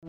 Good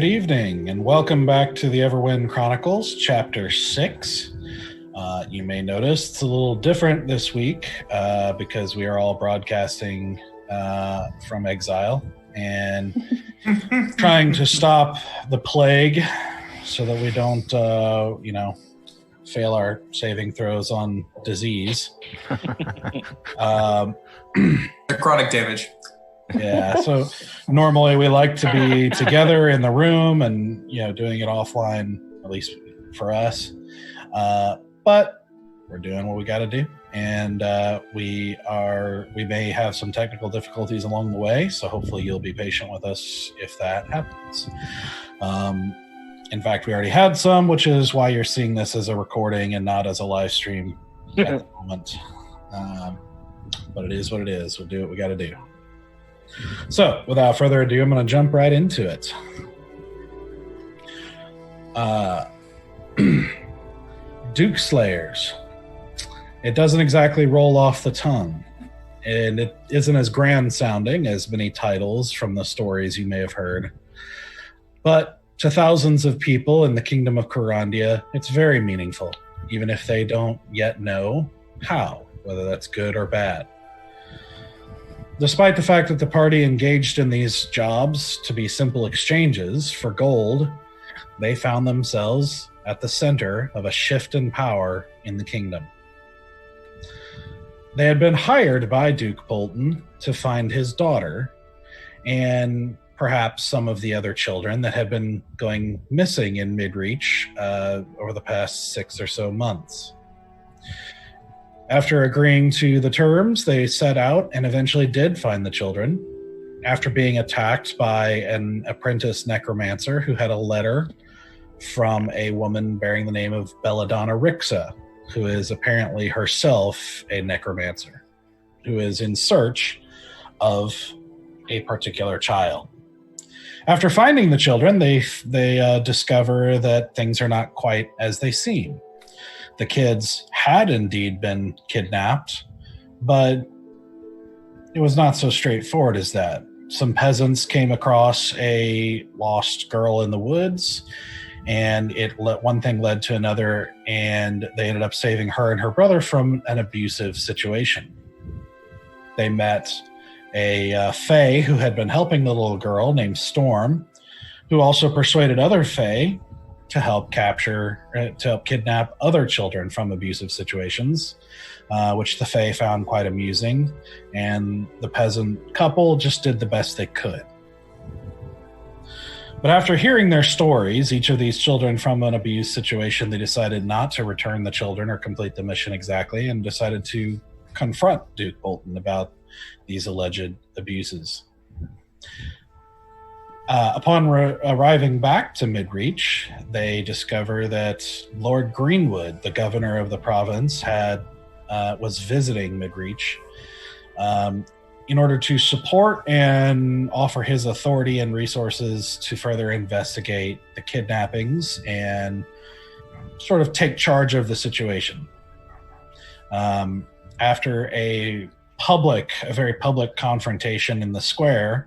evening, and welcome back to the Everwind Chronicles, Chapter 6. You may notice it's a little different this week because we are all broadcasting from exile and trying to stop the plague so that we don't, fail our saving throws on disease. Chronic damage. Yeah, so normally we like to be together in the room and, doing it offline, at least for us. But we're doing what we got to do. And we may have some technical difficulties along the way, so hopefully you'll be patient with us if that happens. In fact, we already had some, which is why you're seeing this as a recording and not as a live stream at the moment. But it is what it is. We'll do what we got to do. So, without further ado, I'm going to jump right into it. Duke Slayers. It doesn't exactly roll off the tongue, and it isn't as grand sounding as many titles from the stories you may have heard. But to thousands of people in the Kingdom of Corandia, it's very meaningful, even if they don't yet know how, whether that's good or bad. Despite the fact that the party engaged in these jobs to be simple exchanges for gold, they found themselves at the center of a shift in power in the kingdom. They had been hired by Duke Bolton to find his daughter and perhaps some of the other children that had been going missing in Midreach over the past 6 or so months. After agreeing to the terms, they set out and eventually did find the children after being attacked by an apprentice necromancer who had a letter from a woman bearing the name of Belladonna Rixa, who is apparently herself a necromancer, who is in search of a particular child. After finding the children, they discover that things are not quite as they seem. The kids had indeed been kidnapped, but it was not so straightforward as that. Some peasants came across a lost girl in the woods, and one thing led to another, and they ended up saving her and her brother from an abusive situation. They met a fae who had been helping the little girl named Storm, who also persuaded other fae to help kidnap other children from abusive situations, which the Fae found quite amusing, and the peasant couple just did the best they could. But after hearing their stories, each of these children from an abused situation, they decided not to return the children or complete the mission exactly, and decided to confront Duke Bolton about these alleged abuses. Upon arriving back to Midreach, they discover that Lord Greenwood, the governor of the province, was visiting Midreach in order to support and offer his authority and resources to further investigate the kidnappings and sort of take charge of the situation. After a very public confrontation in the square,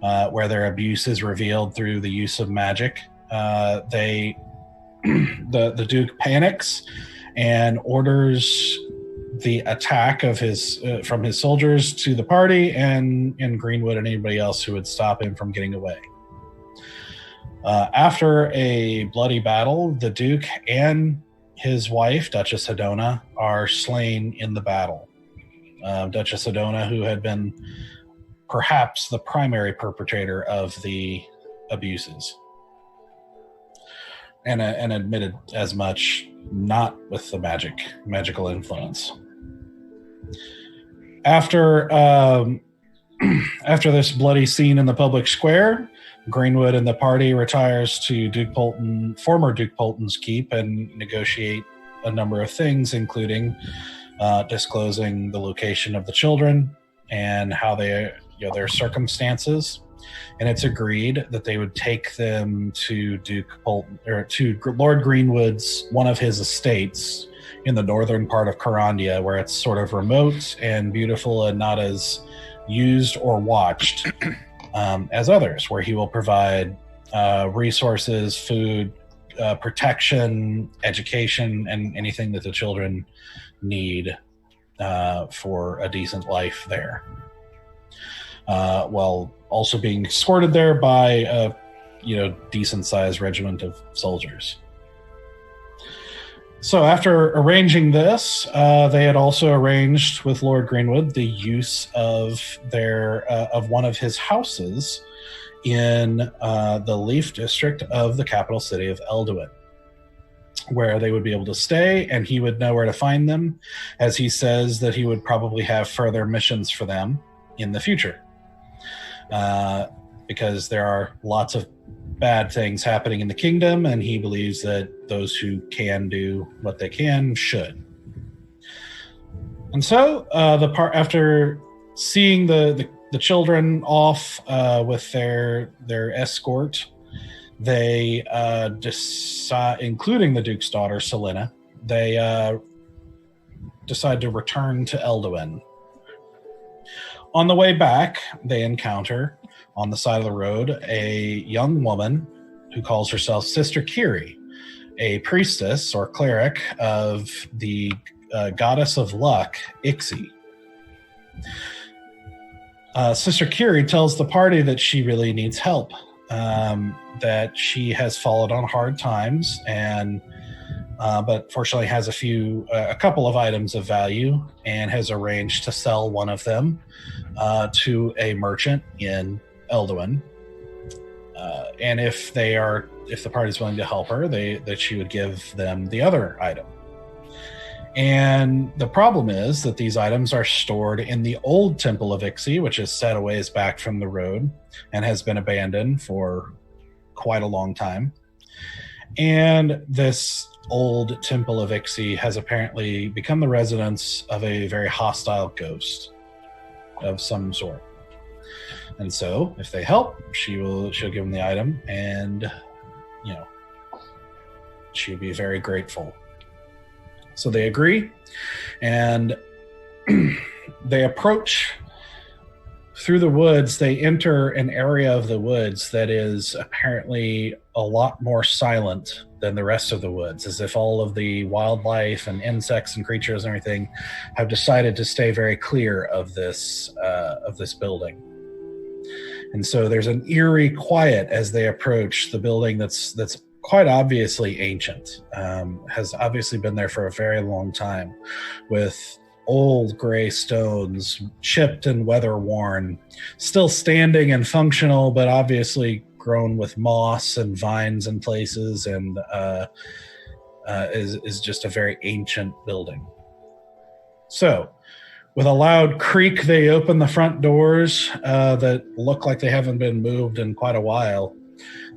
where their abuse is revealed through the use of magic. The Duke panics and orders the attack of from his soldiers to the party and Greenwood and anybody else who would stop him from getting away. After a bloody battle, the Duke and his wife, Duchess Hedona, are slain in the battle. Duchess Hedona, who had been perhaps the primary perpetrator of the abuses, and admitted as much, not with the magical influence. After this bloody scene in the public square, Greenwood and the party retires to former Duke Polton's keep and negotiate a number of things, including disclosing the location of the children and how their circumstances. And it's agreed that they would take them to Duke Polton, or to Lord Greenwood's, one of his estates in the northern part of Carandia, where it's sort of remote and beautiful and not as used or watched as others, where he will provide resources, food, protection, education, and anything that the children need for a decent life there. While also being escorted there by a decent-sized regiment of soldiers. So after arranging this, they had also arranged with Lord Greenwood the use of one of his houses in the Leaf District of the capital city of Eldowyn, where they would be able to stay, and he would know where to find them, as he says that he would probably have further missions for them in the future. Because there are lots of bad things happening in the kingdom, and he believes that those who can do what they can should. And so, after seeing the children off with their escort, they decide, including the Duke's daughter Selena, they decide to return to Eldowyn. On the way back, they encounter, on the side of the road, a young woman who calls herself Sister Kiri, a priestess or cleric of the goddess of luck, Ixie. Sister Kiri tells the party that she really needs help, that she has fallen on hard times, and but fortunately has a couple of items of value, and has arranged to sell one of them to a merchant in Eldowyn. And if the party's willing to help her, that she would give them the other item. And the problem is that these items are stored in the old Temple of Ixie, which is set a ways back from the road and has been abandoned for quite a long time. And this old Temple of Ixie has apparently become the residence of a very hostile ghost of some sort. And so, if they help, she'll give them the item, and she'll be very grateful. So they agree, and they approach through the woods. They enter an area of the woods that is apparently a lot more silent than the rest of the woods, as if all of the wildlife and insects and creatures and everything have decided to stay very clear of this building. And so there's an eerie quiet as they approach the building that's quite obviously ancient, has obviously been there for a very long time, with old gray stones, chipped and weather-worn, still standing and functional, but obviously grown with moss and vines in places, and is just a very ancient building. So, with a loud creak, they open the front doors that look like they haven't been moved in quite a while.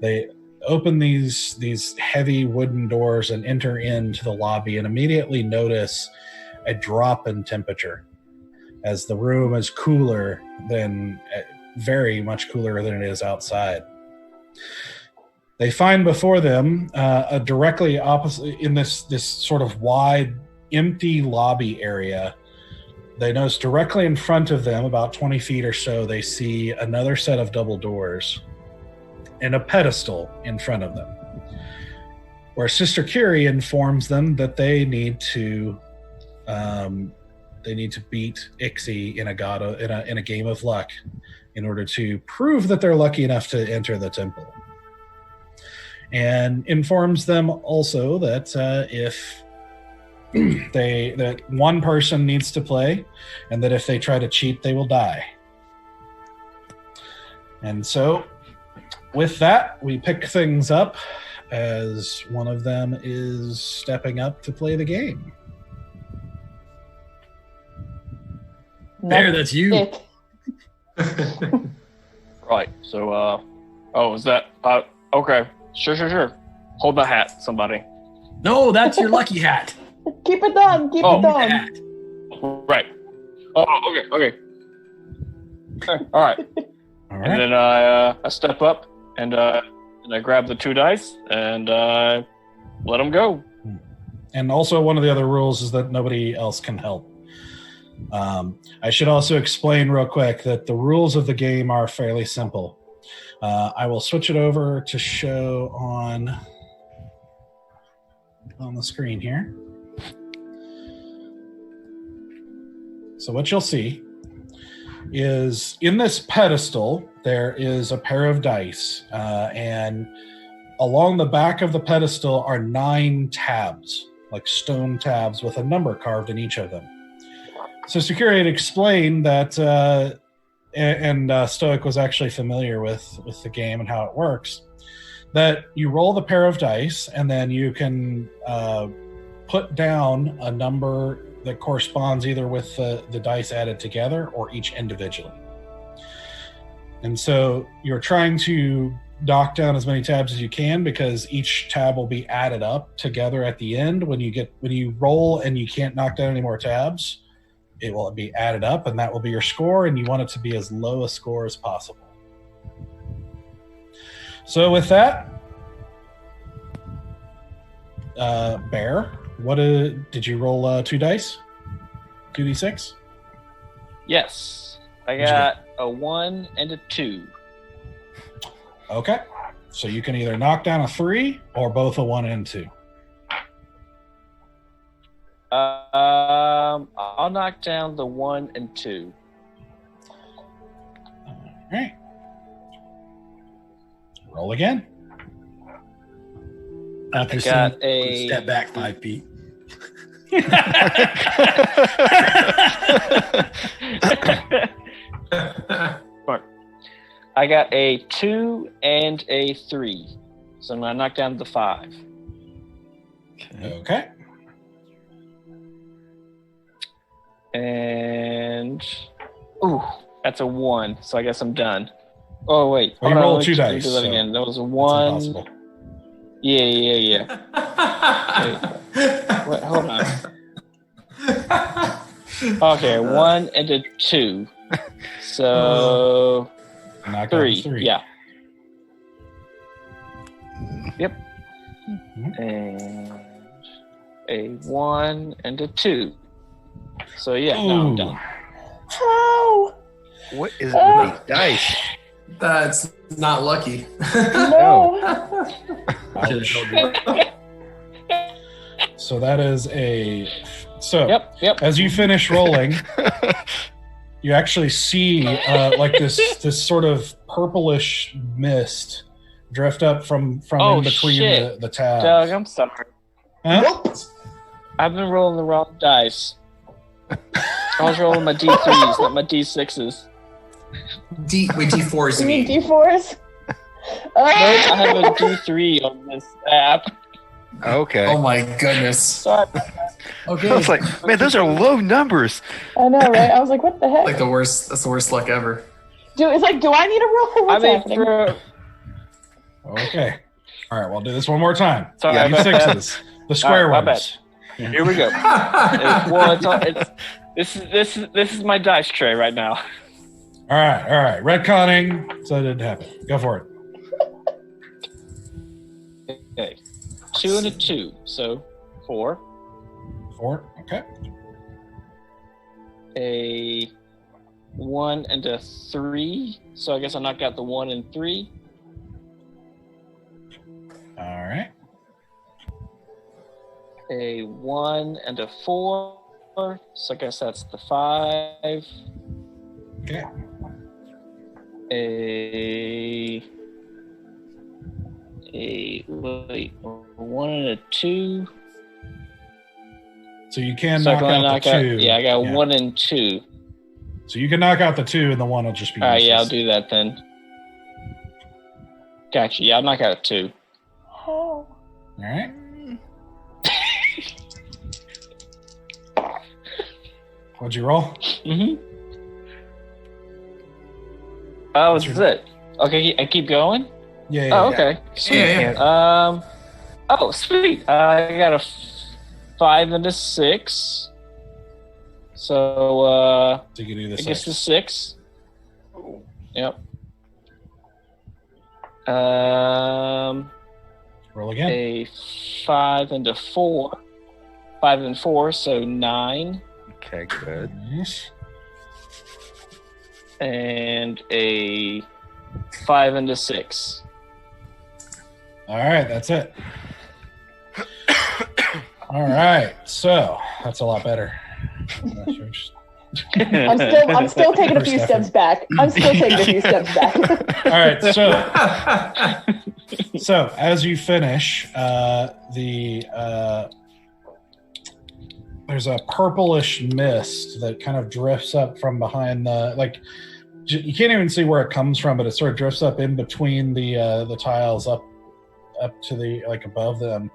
They open these heavy wooden doors and enter into the lobby, and immediately notice a drop in temperature as the room is very much cooler than it is outside. They find before them directly opposite, in this sort of wide, empty lobby area, they notice directly in front of them, about 20 feet or so, they see another set of double doors and a pedestal in front of them, where Sister Curie informs them that they need to beat Ixie in a game of luck in order to prove that they're lucky enough to enter the temple, and informs them also that if that one person needs to play, and that if they try to cheat, they will die. And so, with that, we pick things up as one of them is stepping up to play the game. Bear, that's you. Right. So, is that? Okay. Sure. Hold my hat, somebody. No, that's your lucky hat. Keep it down. Keep it down. Hat. Right. Oh, okay. All right. All And right. then I step up and I grab the 2 dice and let them go. And also, one of the other rules is that nobody else can help. I should also explain real quick that the rules of the game are fairly simple. I will switch it over to show on the screen here. So what you'll see is in this pedestal, there is a pair of dice, and along the back of the pedestal are 9 tabs, like stone tabs with a number carved in each of them. Sister Curie had explained that, and Stoic was actually familiar with the game and how it works, that you roll the pair of dice, and then you can put down a number that corresponds either with the dice added together or each individually. And so you're trying to knock down as many tabs as you can, because each tab will be added up together at the end. When you roll and you can't knock down any more tabs, it will be added up, and that will be your score, and you want it to be as low a score as possible. So with that, Bear, did you roll 2 dice? 2d6? Yes. I got a 1 and a 2. Okay. So you can either knock down a 3 or both a 1 and 2. I'll knock down the 1 and 2. All right. Roll again. After got some a- step back 5 feet. I got a 2 and a 3. So I'm going to knock down the 5. Okay. And... Ooh, that's a 1. So I guess I'm done. Oh, wait. Well, you Hold on, rolled let 2 me dice. do that so again. That was a it's 1. impossible. Yeah. Wait, hold on. Okay, 1 and a 2. So... Knock down 3. 3. Yeah. Yep. Mhm. And a 1 and a 2. So yeah, now I'm Ooh. done. How? What is with these dice? That's not lucky. No. Ouch. So that is a... So, Yep. as you finish rolling, you actually see like this sort of purplish mist drift up from Oh, in between shit. the tabs. Doug, I'm sorry. Huh? Nope. I've been rolling the wrong dice. I was rolling my D3s, not my D6s. D4s You you mean mean? D4s? Nope, I have a D3 on this app. Okay. Oh my goodness. Sorry. Okay. I was like, man, those are low numbers. I know, right? I was like, what the heck? Like the worst. That's the worst luck ever. It's like, do I need a roll? What's happening? Okay. All right, we'll do this one more time. Sorry, Yeah, my bad. D6s. The square All right, my ones. Here we go. This is my dice tray right now. All right. Retconning. So it didn't happen. Go for it. Okay. 2 and a 2, so 4. 4. Okay. a 1 and a 3. So I guess I knock out the 1 and 3. All right. A 1 and a 4. So I guess that's the 5. Okay. A 1 and a 2. So you can So I knock can out knock the out. 2. Yeah, I got 1 and 2. So you can knock out the 2, and the 1 will just be. All right, yeah, I'll useless. do that then. Gotcha. Yeah, I'll knock out 2. Oh. All right. What'd you roll? Mm-hmm. Oh, this is it. Okay, I keep going? Yeah. Oh, okay. Sweet. Yeah. Oh, sweet. I got a 5 and a 6. So, So you can do I this. guess the 6. Yep. Roll again. A 5 and a 4. 5 and 4, so 9. Okay, good. Nice. And a 5 and a 6. All right, that's it. All right, so that's a lot better. I'm still taking a few steps back. I'm still taking a few steps back. All right, so as you finish, there's a purplish mist that kind of drifts up from behind you can't even see where it comes from, but it sort of drifts up in between the tiles up to the above them,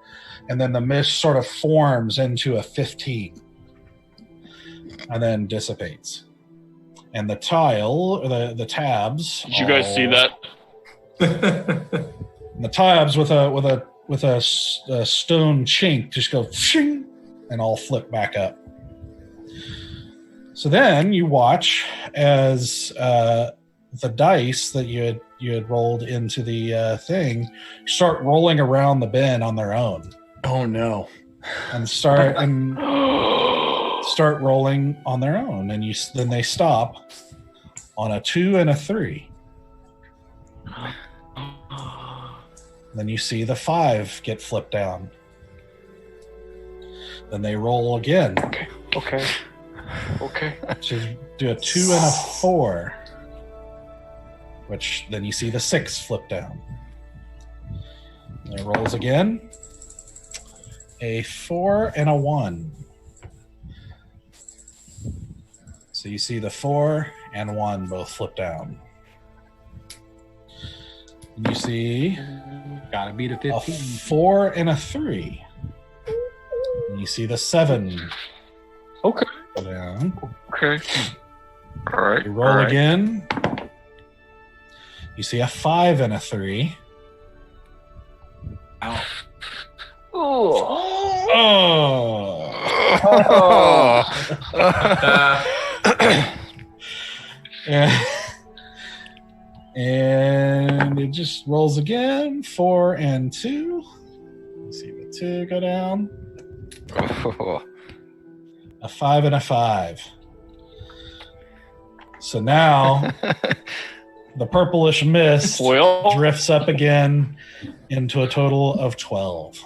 and then the mist sort of forms into a 15 and then dissipates, and the tabs. Did you guys see that? And the tabs with a stone chink just go shing, and all flip back up. So then you watch as the dice that you had rolled into the thing start rolling around the bin on their own, Oh no. and start rolling on their own, and then they stop on a 2 and a 3. Then you see the 5 get flipped down. Then they roll again. Okay. To do a 2 and a 4, which then you see the 6 flip down. And it rolls again. A 4 and a 1. So you see the 4 and 1 both flip down. And you see Gotta beat a a 15. 4 and a 3. And you see the 7 Okay. down. Okay. All right. You roll again. You see a 5 and a 3. Ow. Oh. And it just rolls again. 4 and 2. You see the 2 go down. A 5 and a 5. So now the purplish mist Well, drifts up again into a total of 12.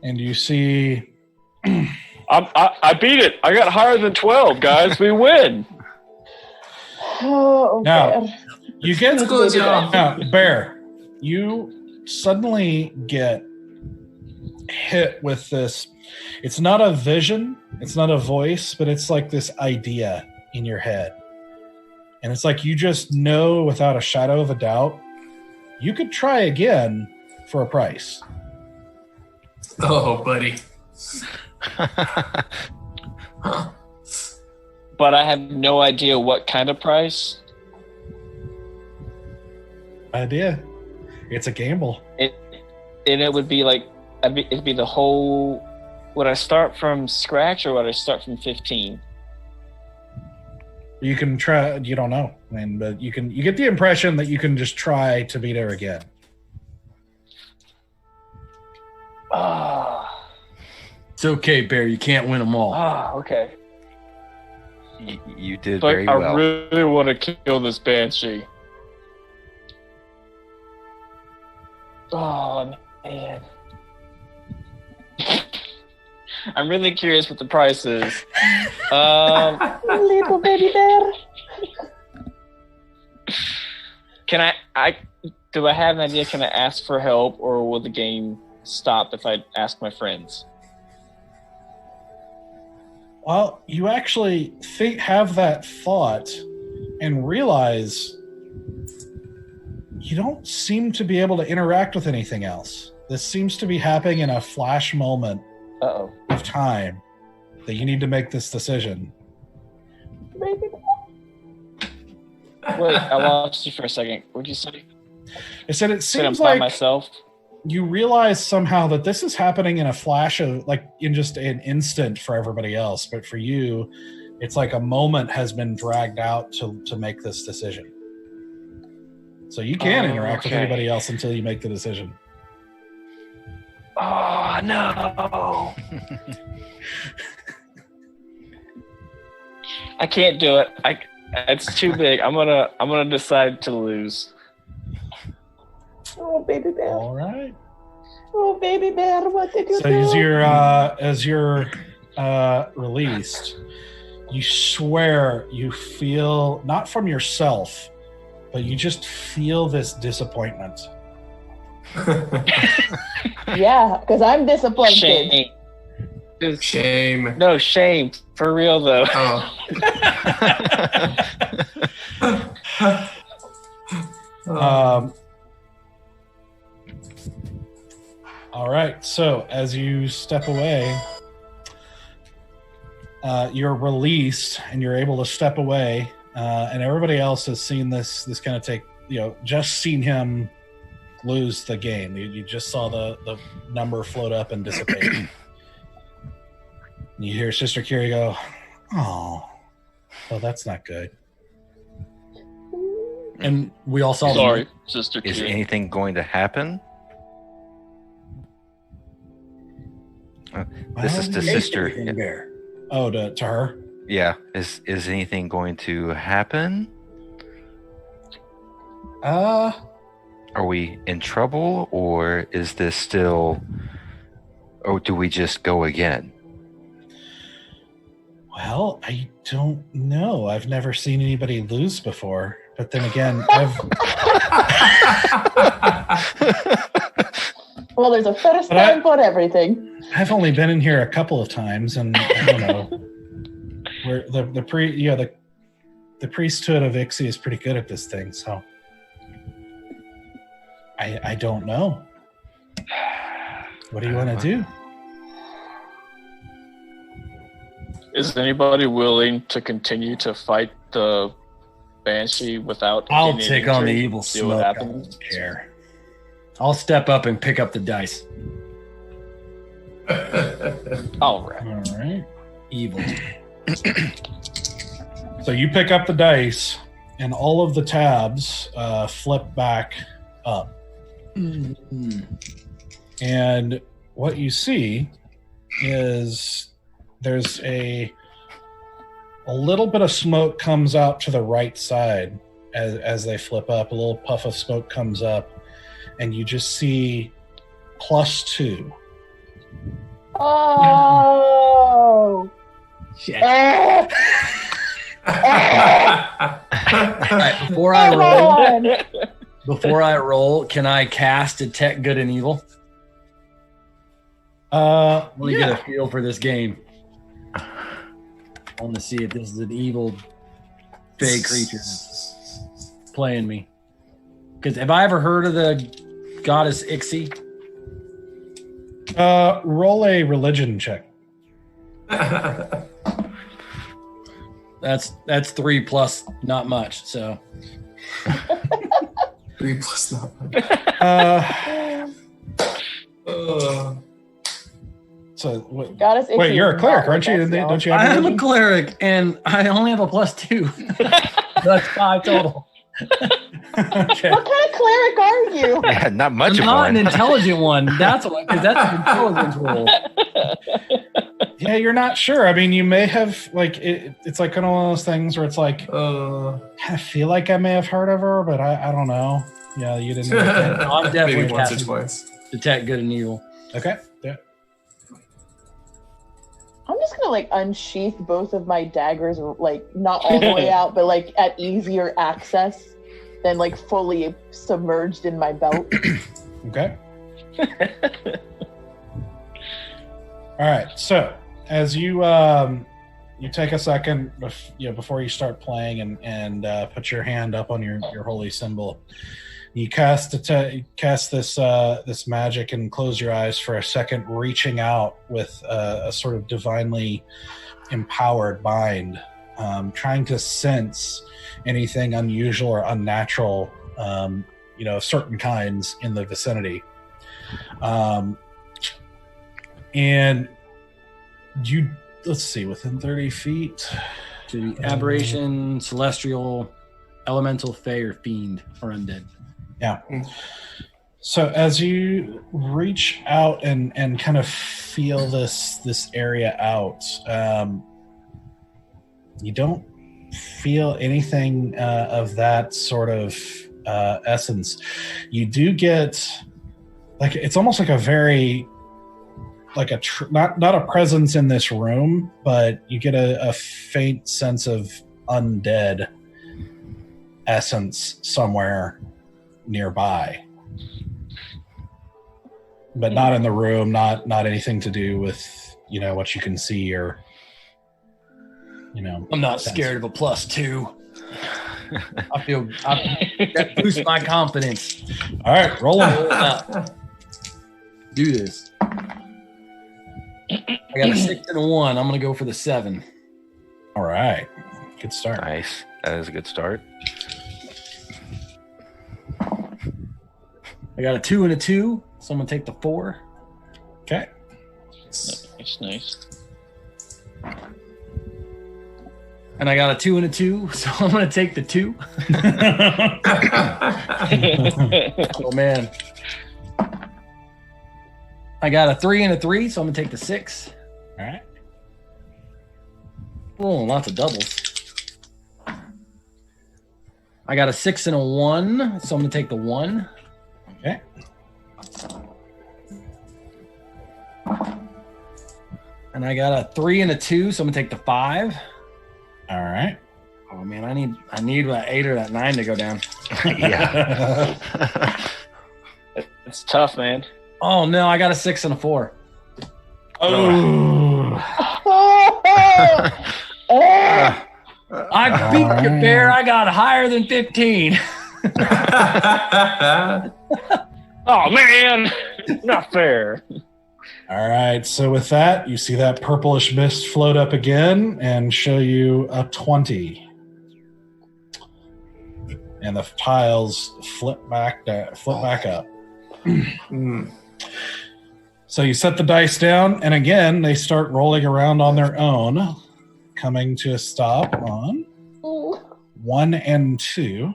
And you see I beat it. I got higher than 12, guys. We win. Oh, Now, God. you get Good job. now, Bear, you suddenly get hit with this. It's not a vision, it's not a voice, but it's like this idea in your head. And it's like you just know without a shadow of a doubt, you could try again for a price. Oh, buddy. But I have no idea what kind of price. Idea. It's a gamble. And it would be like, it'd be the whole. Would I start from scratch or would I start from 15? You can try. You don't know, but you get the impression that you can just try to beat her again. It's okay, Bear. You can't win them all. Ah, okay. You did But very I well. really want to kill this Banshee. Oh, man. I'm really curious what the price is. Little baby bear. Can do I have an idea? Can I ask for help, or will the game stop if I ask my friends? Well, you actually have that thought and realize you don't seem to be able to interact with anything else. This seems to be happening in a flash moment Uh-oh. of time that you need to make this decision. Baby bear. Wait, I lost you for a second. What'd you say? I said it Said I'm seems by like myself. you realize somehow that this is happening in a flash of, like, in just an instant for everybody else, but for you, it's like a moment has been dragged out to make this decision. So you can interact with okay. anybody else until you make the decision. Oh no! I can't do it. It's too big. I'm gonna decide to lose. Oh, baby bear. All right. Oh, baby bear. What did you So do? as you're released, you swear you feel, not from yourself, but you just feel this disappointment. Yeah, because I'm disappointed. Shame. Shame. No shame. For real though. Oh. All right. So as you step away, you're released and you're able to step away. And everybody else has seen this kind of take, just seen him lose the game. You just saw the number float up and dissipate. And you hear Sister Kiri go, "Oh, well, that's not good." And we all saw Sorry, them. Sister Is Kiri. anything going to happen? This is to Sister. Bear. Oh, to her? Yeah. Is anything going to happen? Are we in trouble, or is this still, or do we just go again? Well, I don't know. I've never seen anybody lose before. But then again, Well, there's a first But time for everything. I've only been in here a couple of times, and I don't know. Where the priesthood of Ixie is pretty good at this thing, so I don't know. What do you want to do? Is anybody willing to continue to fight the Banshee without? I'll getting take on the injured? evil See what smoke. I happens? don't care. I'll step up and pick up the dice. All right. All right. Evil. So you pick up the dice, and all of the tabs flip back up. Mm-hmm. And what you see is there's a little bit of smoke comes out to the right side as they flip up. A little puff of smoke comes up, and you just see +2. Oh. Shit. Ah. All right, before I Come roll, on. can I cast Detect Good and Evil? Yeah. Let me get a feel for this game. I want to see if this is an evil fey creature that's playing me. Because have I ever heard of the goddess Ixie? Roll a religion check. That's 3 plus not much. So 3 plus not. So Goddess wait, Ixie you're is a cleric, not aren't you? with us, Don't you I have am a religion? cleric and I only have a +2. That's 5 total. Okay. What kind of cleric are you? Yeah, not much I'm of not one. an intelligent one. That's why, because that's an intelligence roll. Yeah, you're not sure. I mean, you may have it's like kind of one of those things where it's like I feel like I may have heard of her, but I don't know. Yeah, you didn't. I'm definitely Maybe once or casting twice. Detect good and evil. Okay. Yeah. I'm just gonna like unsheath both of my daggers, like not all the way out, but like at easier access than like fully submerged in my belt. Okay. All right. So as you take a second, before you start playing and put your hand up on your holy symbol, you cast this magic and close your eyes for a second, reaching out with a sort of divinely empowered mind, trying to sense anything unusual or unnatural, certain kinds in the vicinity. And you, let's see, within 30 feet. To the aberration, celestial, elemental, fey, or fiend, or undead. Yeah. So as you reach out and kind of feel this area out, you don't feel anything of that sort of essence. You do get it's almost like a very not a presence in this room, but you get a faint sense of undead essence somewhere nearby, but not in the room, not anything to do with what you can see or I'm not scared of a +2. That boosts my confidence. All right, roll them. Do this. I got a 6 and a 1. I'm going to go for the 7. All right, good start. Nice. That is a good start. I got a 2 and a 2, so I'm going to take the 4. Okay. Nice. And I got a 2 and a 2, so I'm going to take the 2. Oh, man. I got a 3 and a 3, so I'm going to take the 6. All right. Oh, lots of doubles. I got a 6 and a 1, so I'm going to take the 1. Okay. And I got a 3 and a 2, so I'm going to take the 5. All right. Oh, man, I need that 8 or that 9 to go down. Yeah. It's tough, man. Oh, no, I got a 6 and a 4. Oh. I beat you, Bear. I got higher than 15. Oh, man. Not fair. All right. So with that, you see that purplish mist float up again and show you a 20. And the tiles flip back up. So you set the dice down, and again, they start rolling around on their own, coming to a stop on 1 and 2.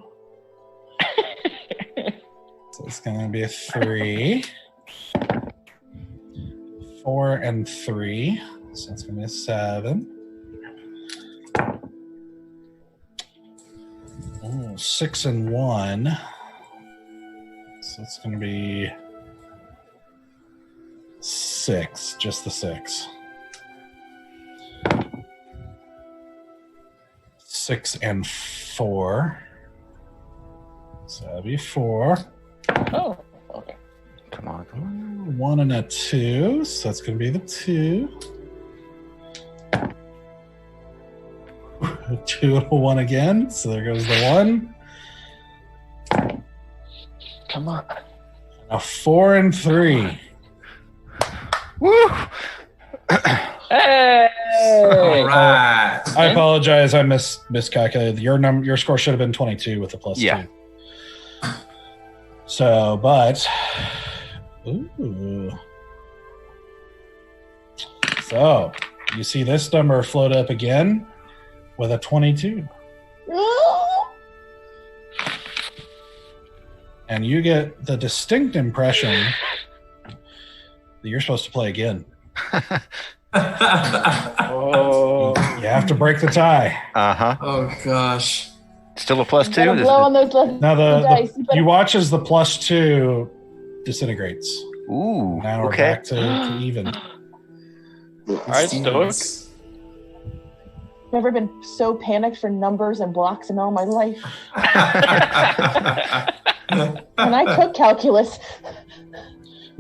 So it's going to be a 3. 4 and 3. So it's going to be a 7. 6 and 1. So it's going to be 6, just the 6. 6 and 4. So that'd be 4. Oh, okay. Come on. 1 and a 2, so that's going to be the 2. 2 and a 1 again, so there goes the 1. Come on. A 4 and 3. Woo! Hey! All right. I apologize, I miscalculated. Your score should have been 22 with the +2. Yeah. So, but ooh. So, you see this number float up again with a 22. And you get the distinct impression that you're supposed to play again. Oh. You have to break the tie. Uh-huh. Oh gosh. Still a plus You 2? gotta blow on those Now dice. you watch as the +2 disintegrates. Ooh, Now we're okay. back to even. All right, Stoic. Never been so panicked for numbers and blocks in all my life. And I took calculus.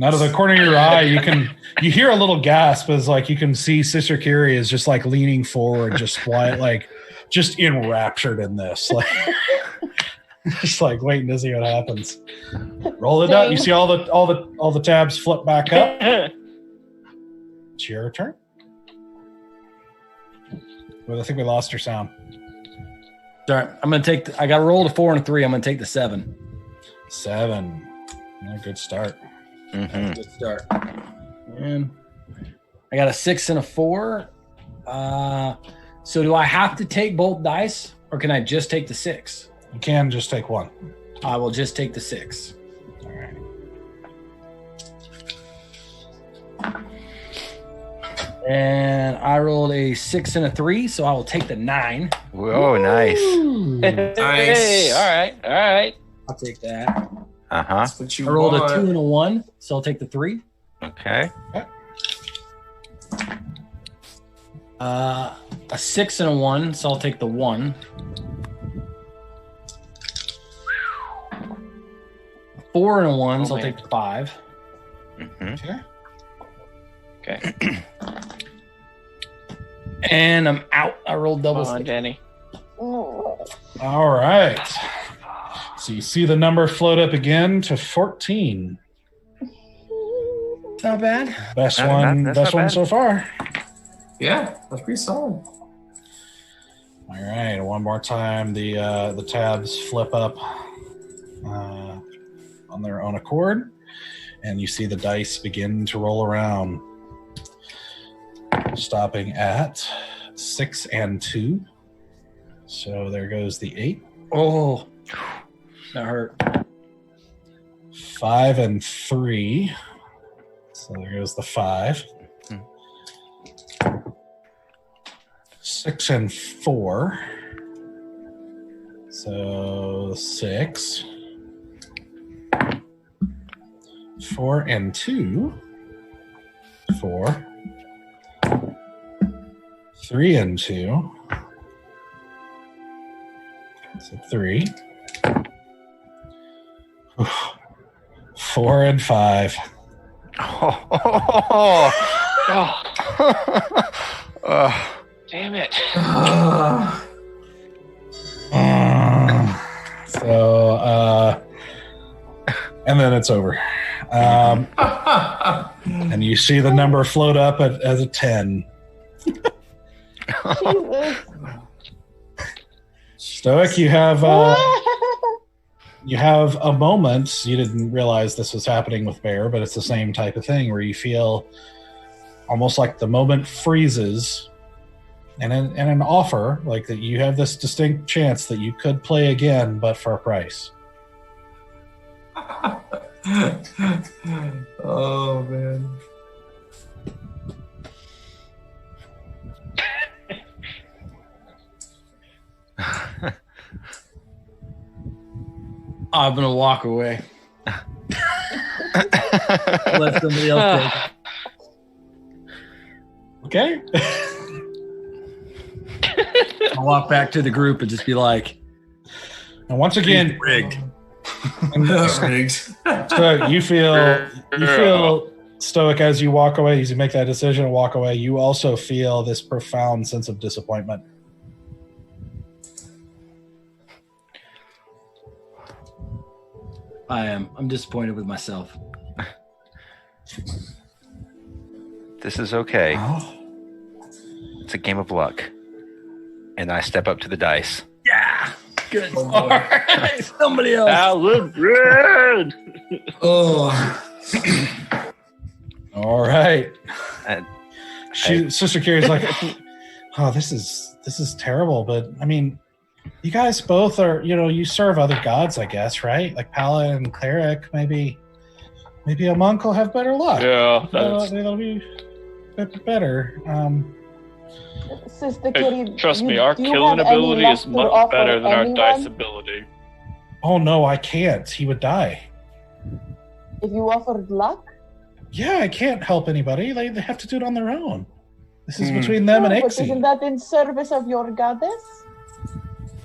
Out of the corner of your eye, you hear a little gasp as like you can see Sister Curie is just like leaning forward, just quiet, like just enraptured in this, like just like waiting to see what happens. Roll it up. You see all the tabs flip back up. It's your turn. Well, I think we lost your sound. Sorry, I'm gonna take. I got to roll a 4 and a 3. I'm gonna take the 7. 7. Good start. Mm-hmm. Good start. And I got a 6 and a 4. So do I have to take both dice, or can I just take the 6? You can just take one. I will just take the 6. All right. And I rolled a 6 and a 3, so I will take the 9. Whoa, nice. Hey, all right. I'll take that. Uh-huh. That's what you I rolled want. a 2 and a 1, so I'll take the 3. Okay. A 6 and a 1, so I'll take the 1. 4 and a 1, so I'll take the 5. Mm-hmm. Okay. Okay. And I'm out. I rolled double. Come on, Danny. All right. So you see the number float up again to 14. It's not bad. Best That's one not bad. so far. Yeah, that's pretty solid. All right, one more time. The tabs flip up on their own accord, and you see the dice begin to roll around, stopping at 6 and 2. So there goes the 8. Oh, that hurt. 5 and 3. So there goes the 5. 6 and 4. So 6. 4 and 2. 4. 3 and 2. So 3. 4 and 5. Oh. Damn it. And then it's over. And you see the number float up as a 10. Jesus. Stoic, you have a moment. You didn't realize this was happening with Bear, but it's the same type of thing where you feel almost like the moment freezes, and an offer like that. You have this distinct chance that you could play again, but for a price. Oh man. I'm gonna walk away. Let somebody else take it. Okay. I'll walk back to the group and just be like, And once again, rigged. Rigged. so you feel Stoic as you walk away, as you make that decision and walk away. You also feel this profound sense of disappointment. I'm disappointed with myself. This is okay. It's a game of luck. And I step up to the dice. Yeah. Good. All right. Somebody else. Alfred! Oh. All right. And Sister Carrie's like, oh, this is terrible. But I mean, you guys both are, you serve other gods, I guess, right? Like Paladin and Cleric, maybe a monk will have better luck. Yeah, That'll be bit better. Sister Kitty, Trust me, our do you killing have any ability luck is to much offer better than our anyone? dice ability. Oh no, I can't. He would die. If you offered luck? Yeah, I can't help anybody. They have to do it on their own. This is between them and But Ixie. isn't that in service of your goddess?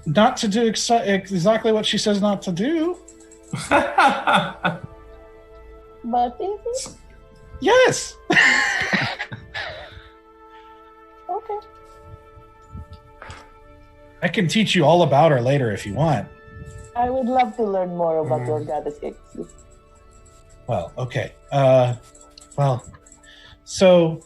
Not to do exactly what she says not to do. But is it? Yes. Okay. I can teach you all about her later if you want. I would love to learn more about your goddess Ixie. Well, okay. So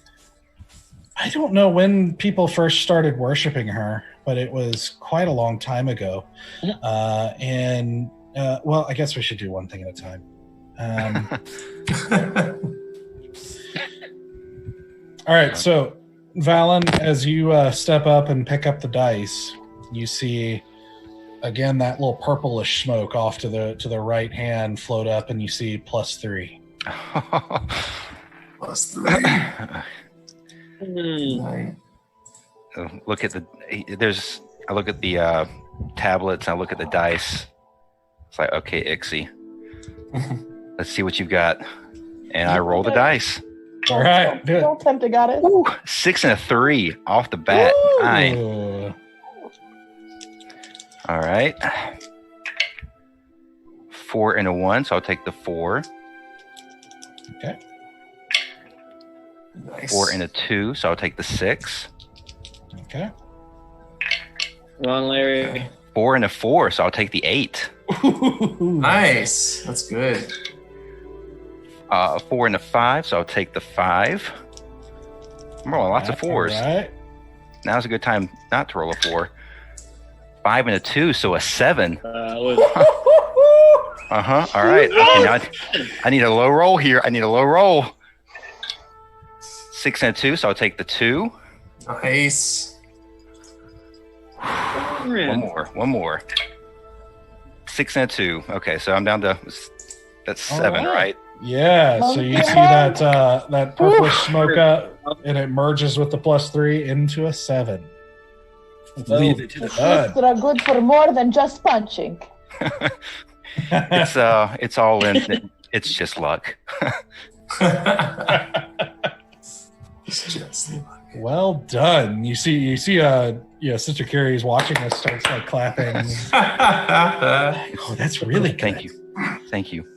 I don't know when people first started worshiping her, but it was quite a long time ago. Well, I guess we should do one thing at a time. All right, so Valen, as you step up and pick up the dice, you see again that little purplish smoke off to the right hand float up, and you see +3. +3. Nice. Look at I look at the tablets, and I look at the dice. It's like, okay, Ixie, let's see what you've got. And I roll the dice. All right, do it. Don't tempt a goddess. Ooh, 6 and a 3 off the bat. Nice. Ooh. All right. 4 and a 1, so I'll take the 4. Okay. Nice. 4 and a 2, so I'll take the 6. Okay. Come on, Larry. Okay. 4 and a 4, so I'll take the 8. Nice. That's good. 4 and a 5, so I'll take the 5. I'm rolling lots of 4s. All right. Now's a good time not to roll a 4. 5 and a 2, so a 7. All right. Okay, now I need a low roll here. 6 and a 2, so I'll take the 2. Nice. One more. 6 and a 2. Okay, so I'm down to that's 7, All right? Yeah. So you see that purplish smoke up, and it merges with the +3 into a 7. Leave it to the Done. Sisters are good for more than just punching. It's all in. It's just luck. It's just Well done. You see, Sister Carrie's watching us, starts like clapping. Oh, that's really good. Thank you.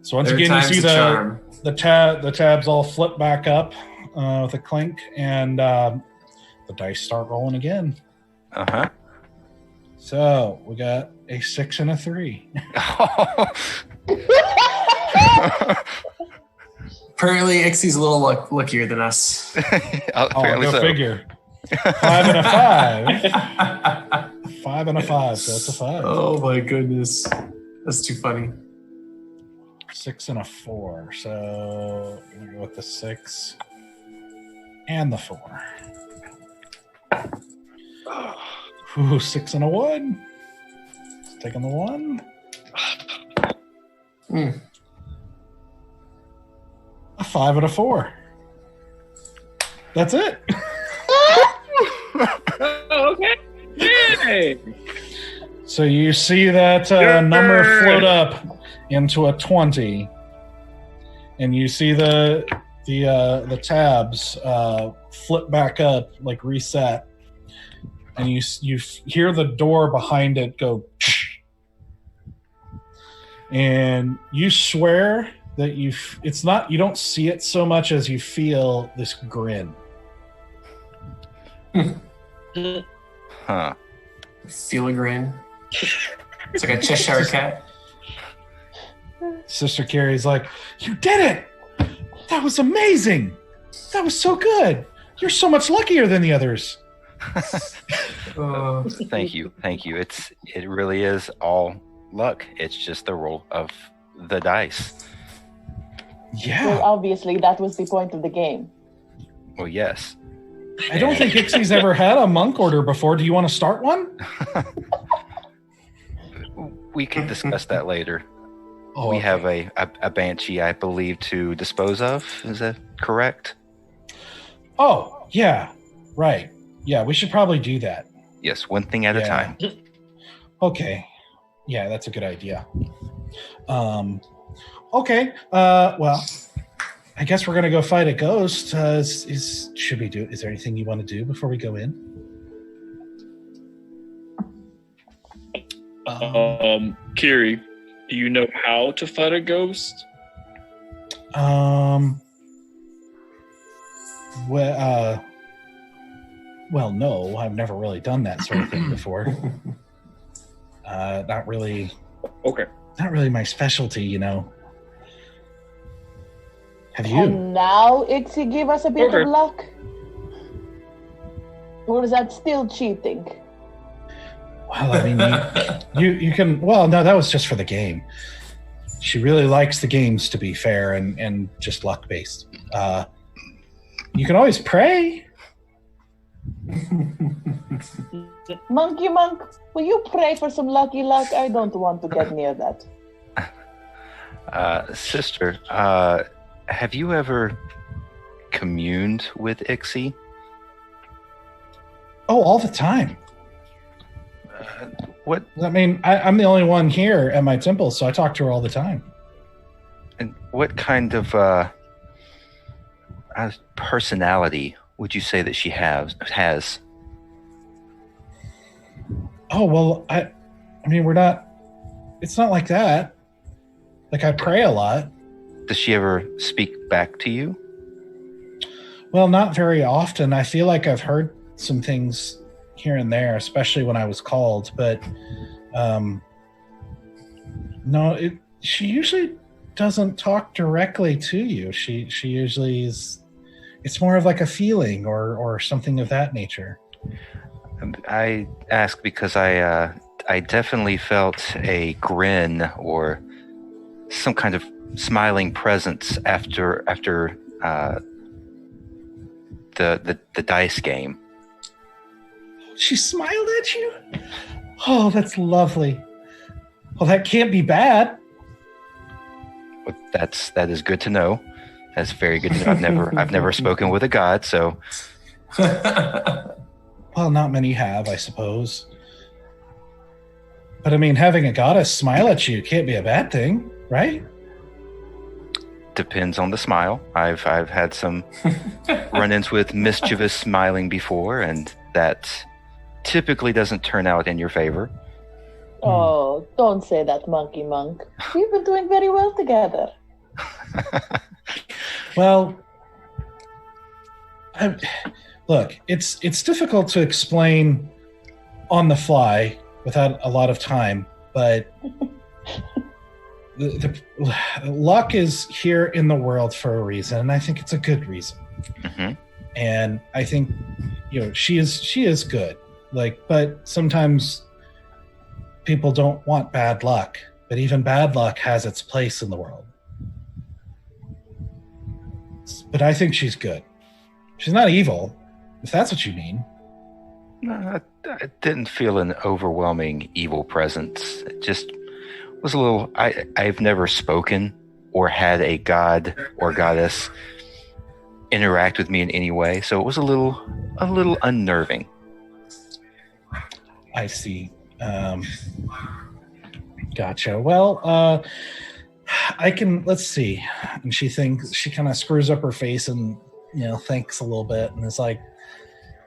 So once Third again, you time's see the charm. the tabs all flip back up with a clink, and the dice start rolling again. Uh-huh. So we got a 6 and a 3. Apparently, Ixie's a little luckier than us. Apparently go so. figure. 5 and a 5. 5 and a 5. So that's a 5. Oh my goodness. That's too funny. 6 and a 4. So we go with the 6 and the 4. Ooh, 6 and a 1. Taking the 1. A 5 and a 4. That's it. Okay. Yay! So you see that number float up into a 20, and you see the tabs flip back up, like reset, and you hear the door behind it go, and you swear that you don't see it so much as you feel this grin. Huh. Feel a grin. It's like a Cheshire cat. Sister Carrie's like, "You did it! That was amazing! That was so good! You're so much luckier than the others." Thank you. It really is all luck. It's just the roll of the dice. Well, Yeah. obviously, that was the point of the game. Well, yes. I don't think Ixie's ever had a monk order before. Do you want to start one? We can discuss that later. Oh, We okay. have a Banshee, I believe, to dispose of. Is that correct? Oh, yeah. Right. Yeah, we should probably do that. Yes, one thing at a time. Okay. Yeah, that's a good idea. Okay. Well, I guess we're gonna go fight a ghost. Should we do? Is there anything you want to do before we go in? Kiri, do you know how to fight a ghost? Well, no, I've never really done that sort of thing before. Not really. Okay. Not really my specialty, you know. Have you? And now Ixie give us a bit of luck? Or is that still cheating? Well, I mean, you can. Well, no, that was just for the game. She really likes the games to be fair and just luck based. You can always pray. Monkey Monk, will you pray for some lucky luck? I don't want to get near that. Sister, have you ever communed with Ixie? Oh, all the time. What? I mean, I'm the only one here at my temple, so I talk to her all the time. And what kind of personality would you say that she has? Oh, well, I mean, we're not. It's not like that. Like, I pray a lot. Does she ever speak back to you? Well, not very often. I feel like I've heard some things here and there, especially when I was called, but no, she usually doesn't talk directly to you. She usually is. It's more of like a feeling or something of that nature. I ask because I definitely felt a grin or some kind of smiling presence after the dice game. She smiled at you? Oh, that's lovely. Well, that can't be bad. But that is good to know. That's very good to know. I've never spoken with a god, so. Well, not many have, I suppose. But I mean, having a goddess smile at you can't be a bad thing, right? Depends on the smile. I've had some run-ins with mischievous smiling before, and that typically doesn't turn out in your favor. Oh, don't say that, Monkey Monk. We've been doing very well together. Well, look, it's difficult to explain on the fly without a lot of time, but the luck is here in the world for a reason, and I think it's a good reason. Mm-hmm. And I think, she is good. But sometimes people don't want bad luck, but even bad luck has its place in the world. But I think she's good. She's not evil, if that's what you mean. No, I didn't feel an overwhelming evil presence. It just was a little. I've never spoken or had a god or goddess interact with me in any way, so it was a little unnerving. I see. Gotcha. Well, I can. Let's see. And she kind of screws up her face and thinks a little bit, and is like,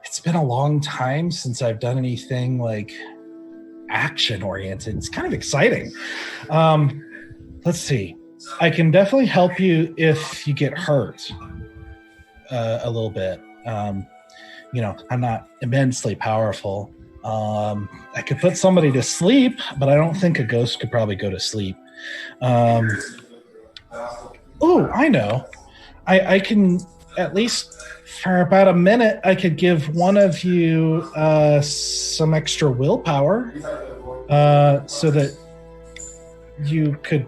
"It's been a long time since I've done anything like action oriented. It's kind of exciting. Let's see. I can definitely help you if you get hurt a little bit. I'm not immensely powerful. I could put somebody to sleep, but I don't think a ghost could probably go to sleep. I know. I can, at least for about a minute, I could give one of you some extra willpower so that you could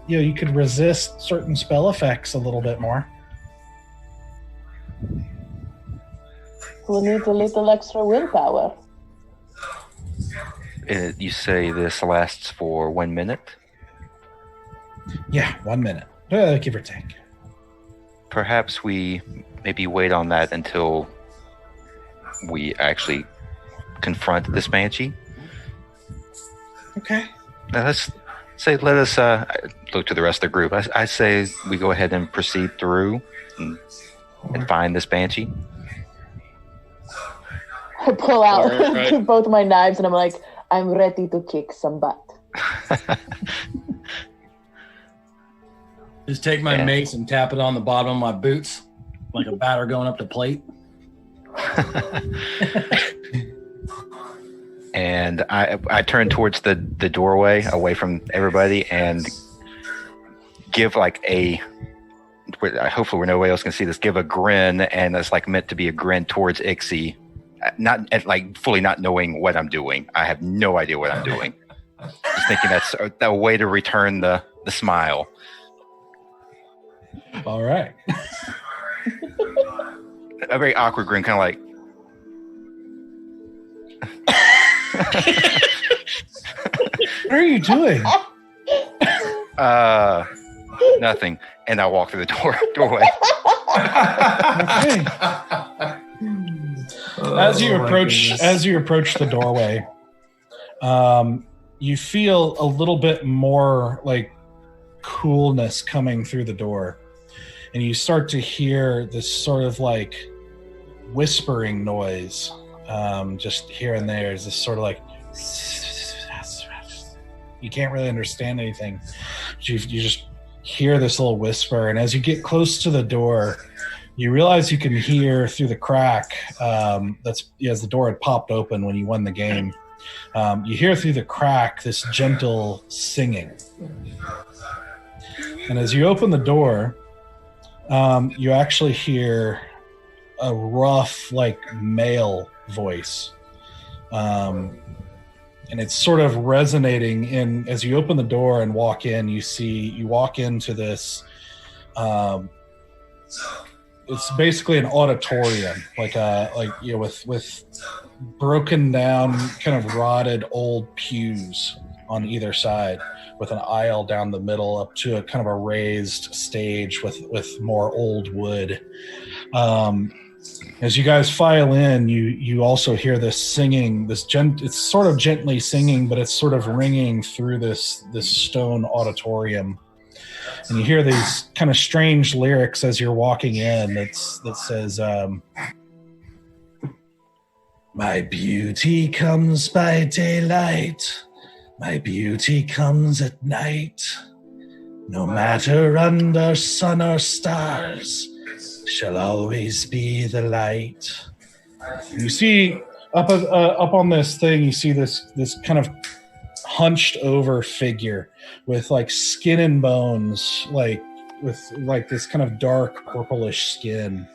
you could resist certain spell effects a little bit more. We'll need a little extra willpower. You say this lasts for 1 minute? Yeah, 1 minute, give or take. Perhaps we maybe wait on that until we actually confront this Banshee. Okay. Now let's say, let us look to the rest of the group. I say we go ahead and proceed through and find this Banshee. I pull out Alright. both my knives and I'm like, I'm ready to kick some butt. Just take my Yeah. mace and tap it on the bottom of my boots like a batter going up the plate. And I turn towards the doorway away from everybody and give like hopefully where nobody else can see this, give a grin, and it's like meant to be a grin towards Ixie. Not like fully not knowing what I'm doing. I have no idea what I'm doing. Just thinking that's a way to return the smile. All right. A very awkward grin, kind of like. What are you doing? Nothing. And I walk through the doorway. Okay. As you approach the doorway, you feel a little bit more like coolness coming through the door, and you start to hear this sort of like whispering noise, just here and there. Is this sort of like you can't really understand anything. You just hear this little whisper, and as you get close to the door, you realize you can hear through the crack. As the door had popped open when you won the game. You hear through the crack this gentle singing. And as you open the door, you actually hear a rough, like, male voice. And it's sort of resonating in, as you open the door and walk in, you walk into this, it's basically an auditorium, with broken down, kind of rotted old pews on either side, with an aisle down the middle up to a kind of a raised stage with more old wood. As you guys file in, you also hear this singing. It's sort of gently singing, but it's sort of ringing through this stone auditorium. And you hear these kind of strange lyrics as you're walking in that says, "My beauty comes by daylight, my beauty comes at night. No matter under sun or stars, shall always be the light." You see up on this thing, you see this kind of hunched over figure with like skin and bones, with this kind of dark purplish skin,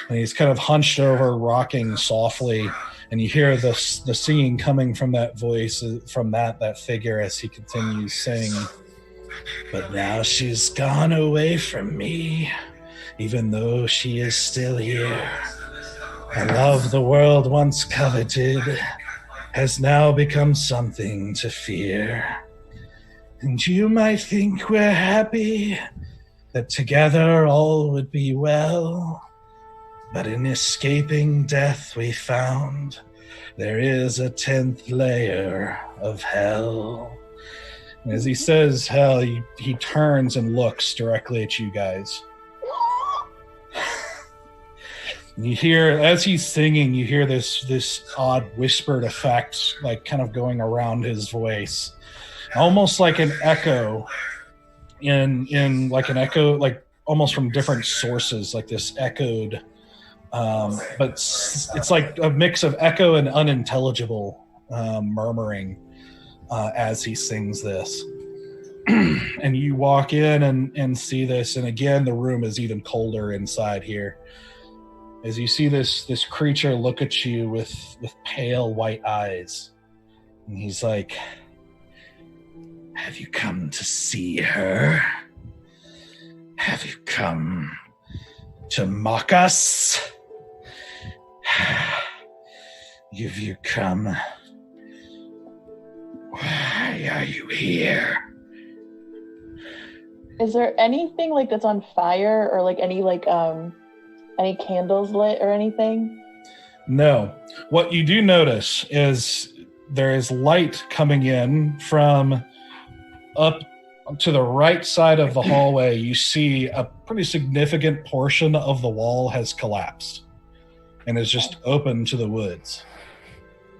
and he's kind of hunched over, rocking softly, and you hear the singing coming from that voice, from that figure, as he continues saying, "But now she's gone away from me, even though she is still here. A love the world once coveted has now become something to fear. And you might think we're happy, that together all would be well. But in escaping death we found there is a 10th layer of hell." And as he says hell, he turns and looks directly at you guys. You hear, as he's singing, you hear this odd whispered effect, like kind of going around his voice, almost like an echo, like almost from different sources, like this echoed, but it's like a mix of echo and unintelligible murmuring as he sings this. And you walk in and see this, and again, the room is even colder inside here. As you see this creature look at you with pale white eyes. And he's like, "Have you come to see her? Have you come to mock us? Have you come? Why are you here?" Is there anything like that's on fire, or like any like Any candles lit or anything? No. What you do notice is there is light coming in from up to the right side of the hallway. You see a pretty significant portion of the wall has collapsed and is just open to the woods.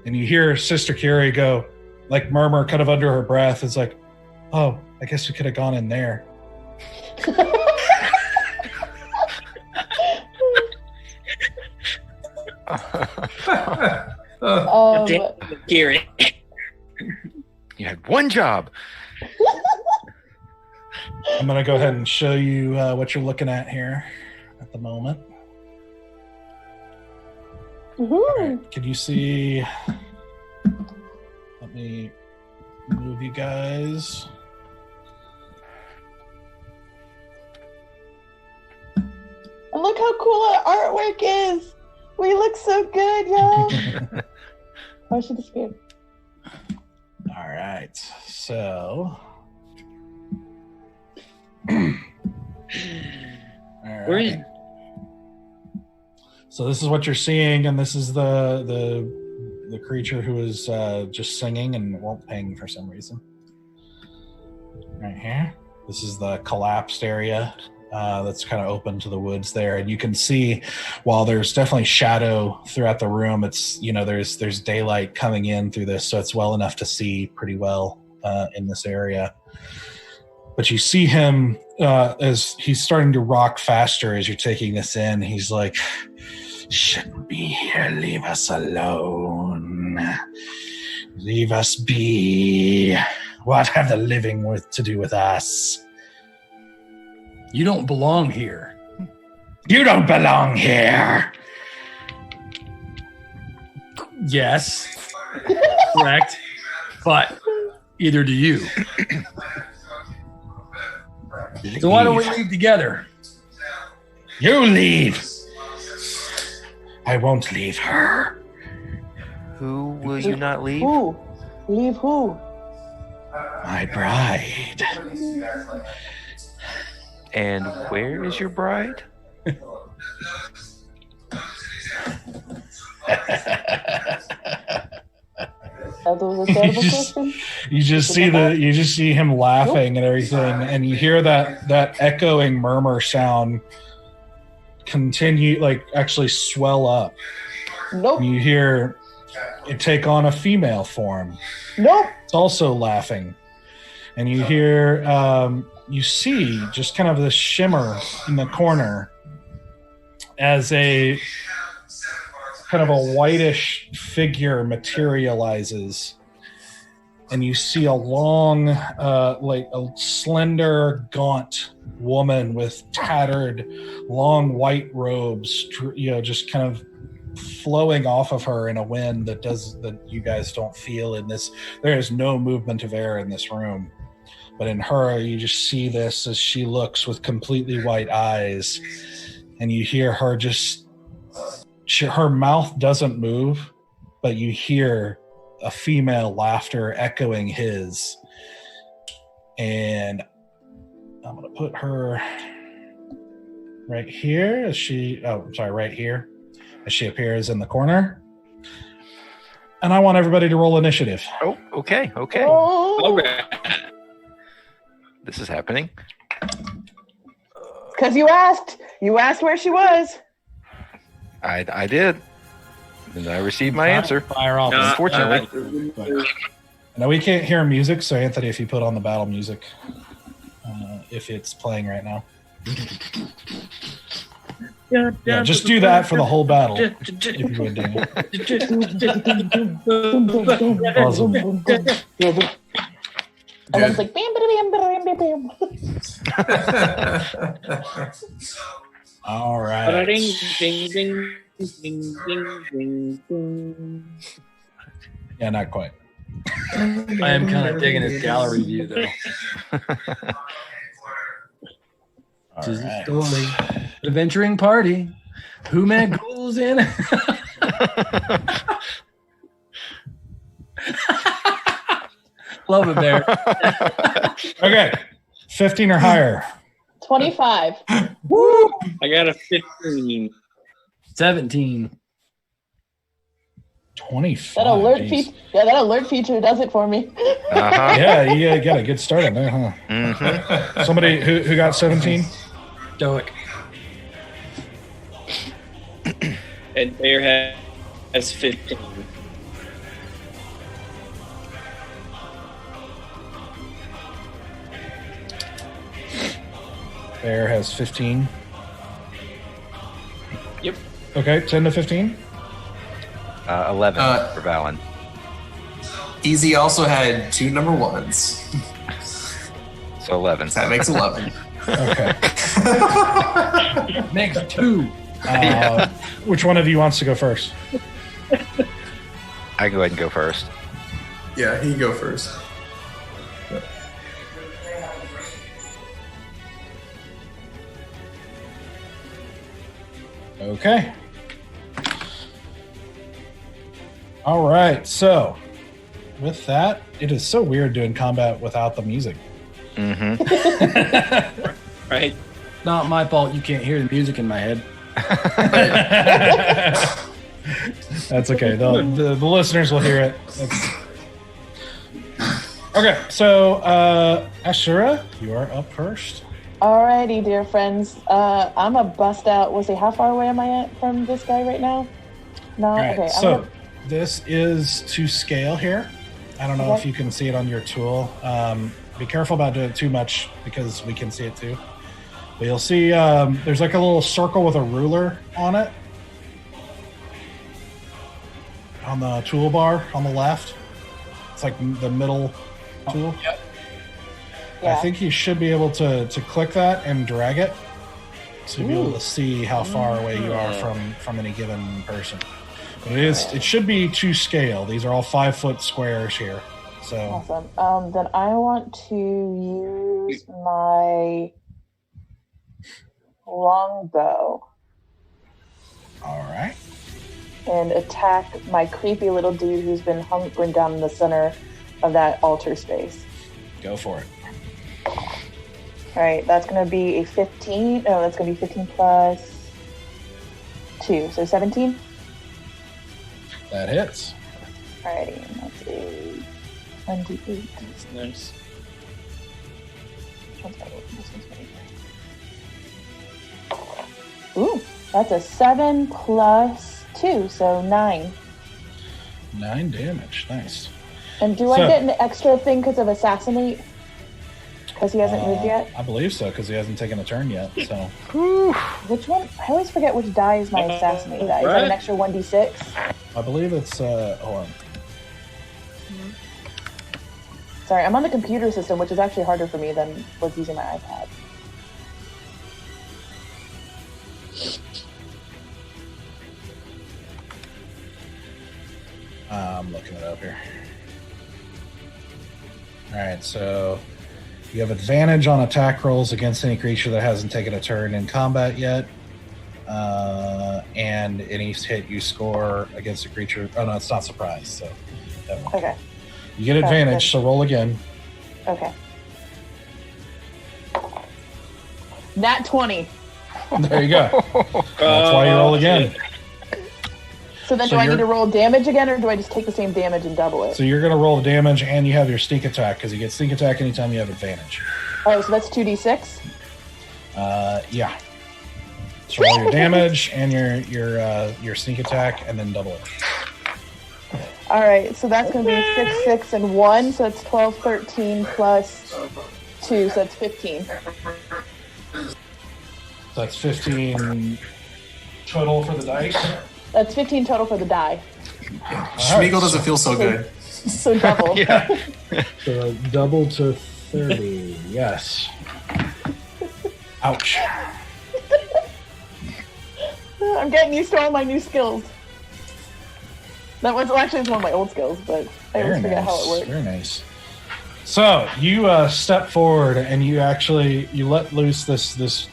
And you hear Sister Curie go, like murmur kind of under her breath. It's like, oh, I guess we could have gone in there. Gary. You had one job. I'm going to go ahead and show you what you're looking at here at the moment. All right, can you see? Let me move you guys. And look how cool our artwork is. We look so good, y'all. I should escape. All right, so. All right. So this is what you're seeing, and this is the creature who is just singing and won't ping for some reason. Right here. This is the collapsed area that's kind of open to the woods there, and you can see while there's definitely shadow throughout the room, it's there's daylight coming in through this, so it's well enough to see pretty well in this area. But you see him as he's starting to rock faster as you're taking this in. He's like, shouldn't be here. Leave us alone. Leave us be. What have the living to do with us? You don't belong here. You don't belong here. Yes. Correct. But either do you. So why don't we leave together? You leave. I won't leave her. Who will you not leave? Who? Leave who? My bride. And where is your bride? That was a terrible question. You just see him laughing and everything, and you hear that echoing murmur sound continue, like actually swell up. Nope. And you hear it take on a female form. Nope. It's also laughing, and you hear you see just kind of this shimmer in the corner as a kind of a whitish figure materializes, and you see a long, like a slender, gaunt woman with tattered, long white robes, just kind of flowing off of her in a wind that you guys don't feel in this. There is no movement of air in this room, but in her, you just see this as she looks with completely white eyes, and you hear her just. Her mouth doesn't move, but you hear a female laughter echoing his. And I'm going to put her right here right here as she appears in the corner. And I want everybody to roll initiative. Oh, okay. Oh. All right. This is happening. Because you asked where she was. I did. And I received my answer. Fire off. Unfortunately. Now we can't hear music, so Anthony, if you put on the battle music, if it's playing right now. Yeah, just do that for the whole battle. If you would, Daniel. Awesome. And then it's like bam, bam, bam, bam, bam. All right. Ding, ding, ding, ding, ding, ding, ding. Yeah, not quite. I am kind of digging his gallery view, though. All This is right. the story. Adventuring party. Who met ghouls in? Love it, Bear. Okay. 15 or higher. 25. I got a 15. 17. 25. That alert geez. feature. Yeah, that alert feature does it for me. Uh-huh. Yeah, you got a good start on there, huh? Mm-hmm. Somebody who got 17? Stoic. And Bear has 15. Bear has 15. Yep. Okay, 10 to 15. 11 for Valen. Easy also had 2 number 1s. So 11. That makes 11. Okay. Makes 2. Which one of you wants to go first? I go ahead and go first. Yeah, he go first. Okay. All right. So, with that, it is so weird doing combat without the music. Mm-hmm. Right? Not my fault you can't hear the music in my head. That's okay. The listeners will hear it. Okay. So, Ashura, you are up first. Alrighty, dear friends. I'm a bust out. We'll see. How far away am I at from this guy right now? No. All right. Okay. So, this is to scale here. I don't know Okay. if you can see it on your tool. Be careful about doing it too much because we can see it too. But you'll see there's like a little circle with a ruler on it on the toolbar on the left. It's like the middle tool. Yep. Yeah. I think you should be able to click that and drag it to be able to see how far away you are from any given person. But it should be to scale. These are all 5-foot squares here. So Awesome. Then I want to use my longbow all right. and attack my creepy little dude who's been hunkering down in the center of that altar space. Go for it. All right, that's going to be a 15. Oh, that's going to be 15 plus 2, so 17. That hits. Alrighty, and that's a 1d8. Nice. Ooh, that's a 7 plus 2, so 9. 9 damage. Nice. And do I get an extra thing because of assassinate? Because he hasn't moved yet? I believe so, because he hasn't taken a turn yet. So Which one? I always forget which die is my assassinate die. Is that an extra 1d6? I believe it's hold on. Sorry, I'm on the computer system, which is actually harder for me than was using my iPad. I'm looking it up here. Alright, so you have advantage on attack rolls against any creature that hasn't taken a turn in combat yet. And any hit you score against a creature. Oh, no, it's not surprise. So, never mind. Okay. You get advantage, so roll again. Okay. Nat 20. There you go. That's why you roll again. So then So do I you're- need to roll damage again, or do I just take the same damage and double it? So you're going to roll damage, and you have your sneak attack, because you get sneak attack anytime you have advantage. Oh, so that's 2d6? Yeah. So roll your damage and your sneak attack, and then double it. All right, so that's going to be 6, 6, and 1, so that's 12, 13 plus 2, so that's 15. So that's 15 total for the dice. That's 15 total for the die. Schmeagle doesn't feel so good. So double. So double to 30. Yes. Ouch. I'm getting used to all my new skills. That was actually it's one of my old skills, but I always forget how it works. Very nice. So you step forward and you let loose this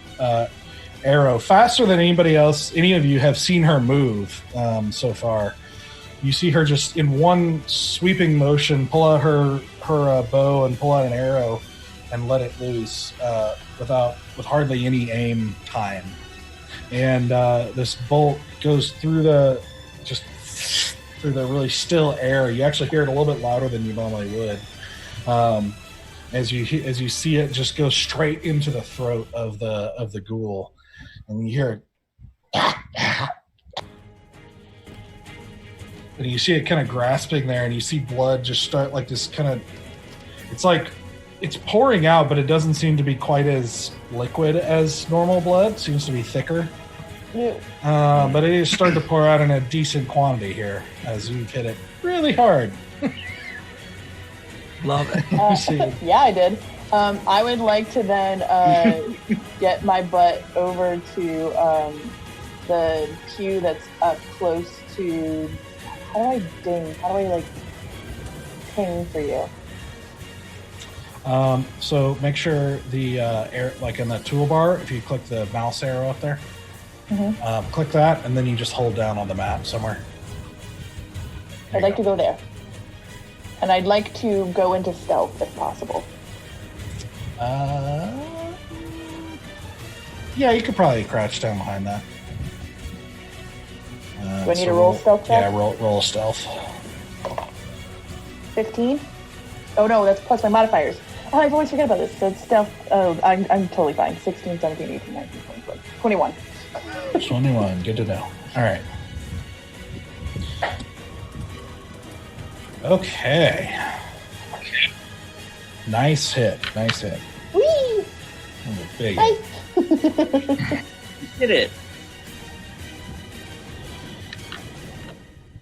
arrow faster than anybody else. Any of you have seen her move so far. You see her just in one sweeping motion pull out her bow and pull out an arrow and let it loose with hardly any aim time. and this bolt goes through the really still air. You actually hear it a little bit louder than you normally would, as you see it just go straight into the throat of the ghoul, and you hear it. And you see it kind of grasping there, and you see blood just start like this kind of. It's like it's pouring out, but it doesn't seem to be quite as liquid as normal blood. It seems to be thicker. Yeah. But it is starting to pour out in a decent quantity here as you've hit it really hard. Love it. Yeah, I did. I would like to then get my butt over to the queue that's up close to. How do I ding? How do I like ping for you? So make sure the air, like in the toolbar, if you click the mouse arrow up there, click that, and then you just hold down on the map somewhere. I'd like to go there. And I'd like to go into stealth if possible. Yeah, you could probably crouch down behind that. Do I need to roll stealth check? Yeah, roll stealth. 15? Oh no, that's plus my modifiers. Oh, I always forget about this. So it's stealth. Oh, I'm totally fine. 16, 17, 18, 19, 20, 21. 21, good to know. All right. Okay. Nice hit. Whee! Big. Nice. Did it.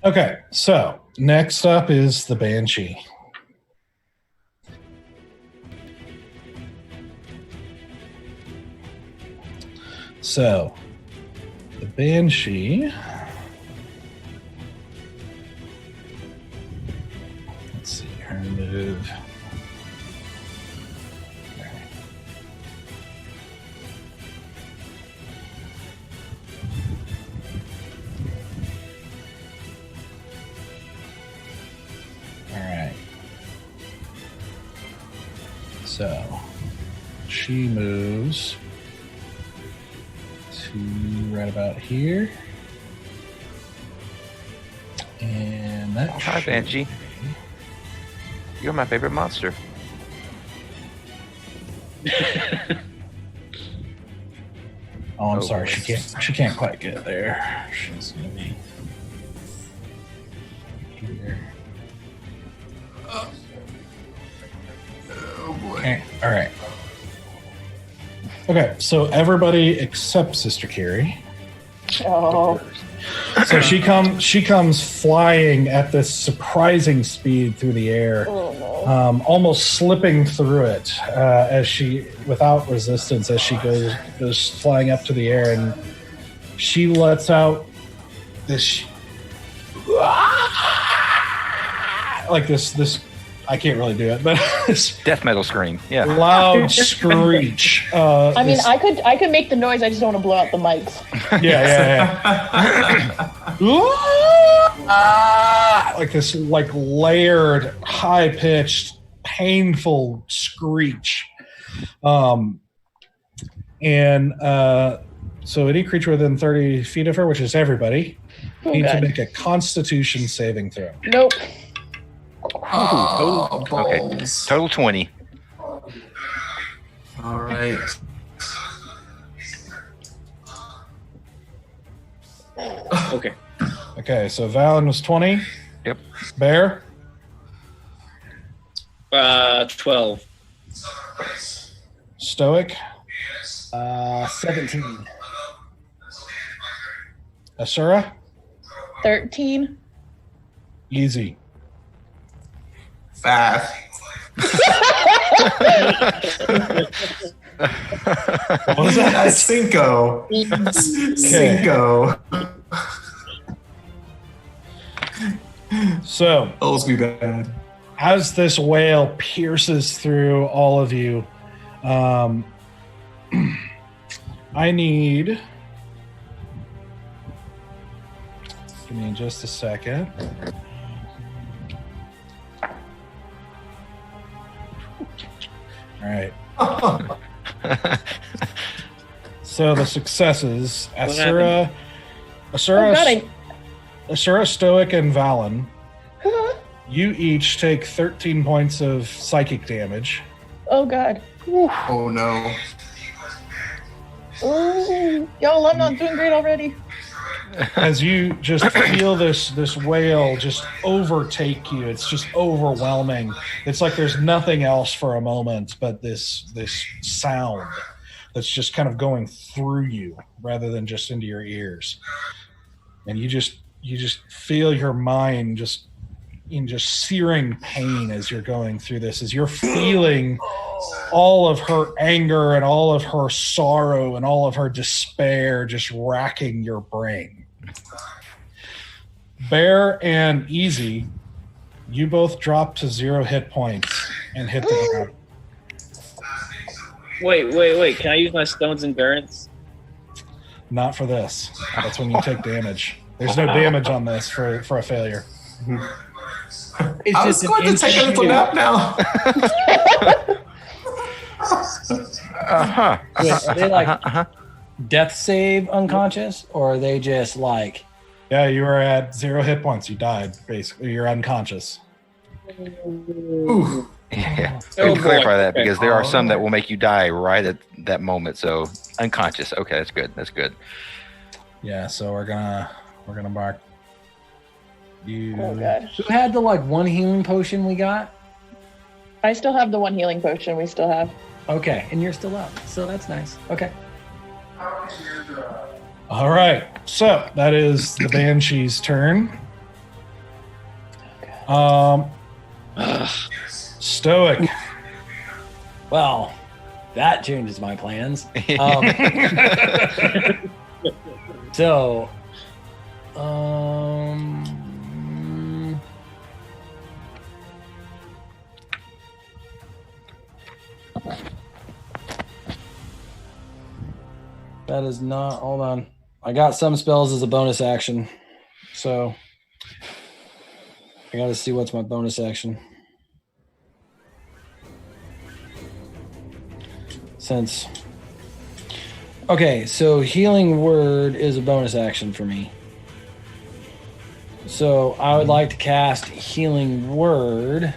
Okay, so next up is the Banshee. So, the Banshee. Let's see, her move. Alright. So, she moves to right about here. And that. Hi, Banshee. You're my favorite monster. Oh, I'm sorry. She can't quite get there. She's gonna be here. Oh boy. Okay. All right. Okay. So everybody except Sister Carrie. Oh. So she comes flying at this surprising speed through the air, almost slipping through it as she, without resistance, as she goes flying up to the air, and she lets out this like this. I can't really do it, but this Death metal scream. Yeah. loud screech. I mean, I could make the noise. I just don't want to blow out the mics. Yeah. Like this, like layered, high pitched, painful screech. So any creature within 30 feet of her, which is everybody, needs to make a Constitution saving throw. Nope. Oh, Okay. balls. Total 20. All right. Okay. Okay, so Valen was 20. Yep. Bear, 12. Stoic, 17. Asura, 13. easy. 5. What was that? Cinco. Cinco. So, Those be bad. as this wail pierces through all of you, I need. Give me just a second. All right. So the successes, happened? Asura, Stoic, and Valen, you each take 13 points of psychic damage. Oh god. Oh no. Ooh. Yo, I'm not doing great already. As you just feel this wail just overtake you. It's just overwhelming. It's like there's nothing else for a moment but this sound that's just kind of going through you rather than just into your ears. And you just feel your mind just in just searing pain as you're going through this, as you're feeling all of her anger and all of her sorrow and all of her despair just racking your brain. Bear and Easy, you both drop to 0 hit points and hit the ground. Wait. Can I use my stone's endurance? Not for this. That's when you take damage. There's no damage on this for a failure. It's I was just going to take a little nap now. Wait, are they like death save unconscious, or are they just like? Yeah, you were at 0 hit points. You died, basically. You're unconscious. Ooh. Yeah. Oh, We can clarify boy. that because there are some that will make you die right at that moment. So unconscious. Okay, that's good. That's good. Yeah, so we're gonna mark you. Oh god. Who had the like one healing potion we got? I still have the one healing potion we still have. Okay, and you're still up, so that's nice. Okay. All right, so that is the Banshee's turn. Stoic. Well, that changes my plans. So, that is not. Hold on. I got some spells as a bonus action, so I got to see what's my bonus action. Okay, so healing word is a bonus action for me. So I would like to cast healing word.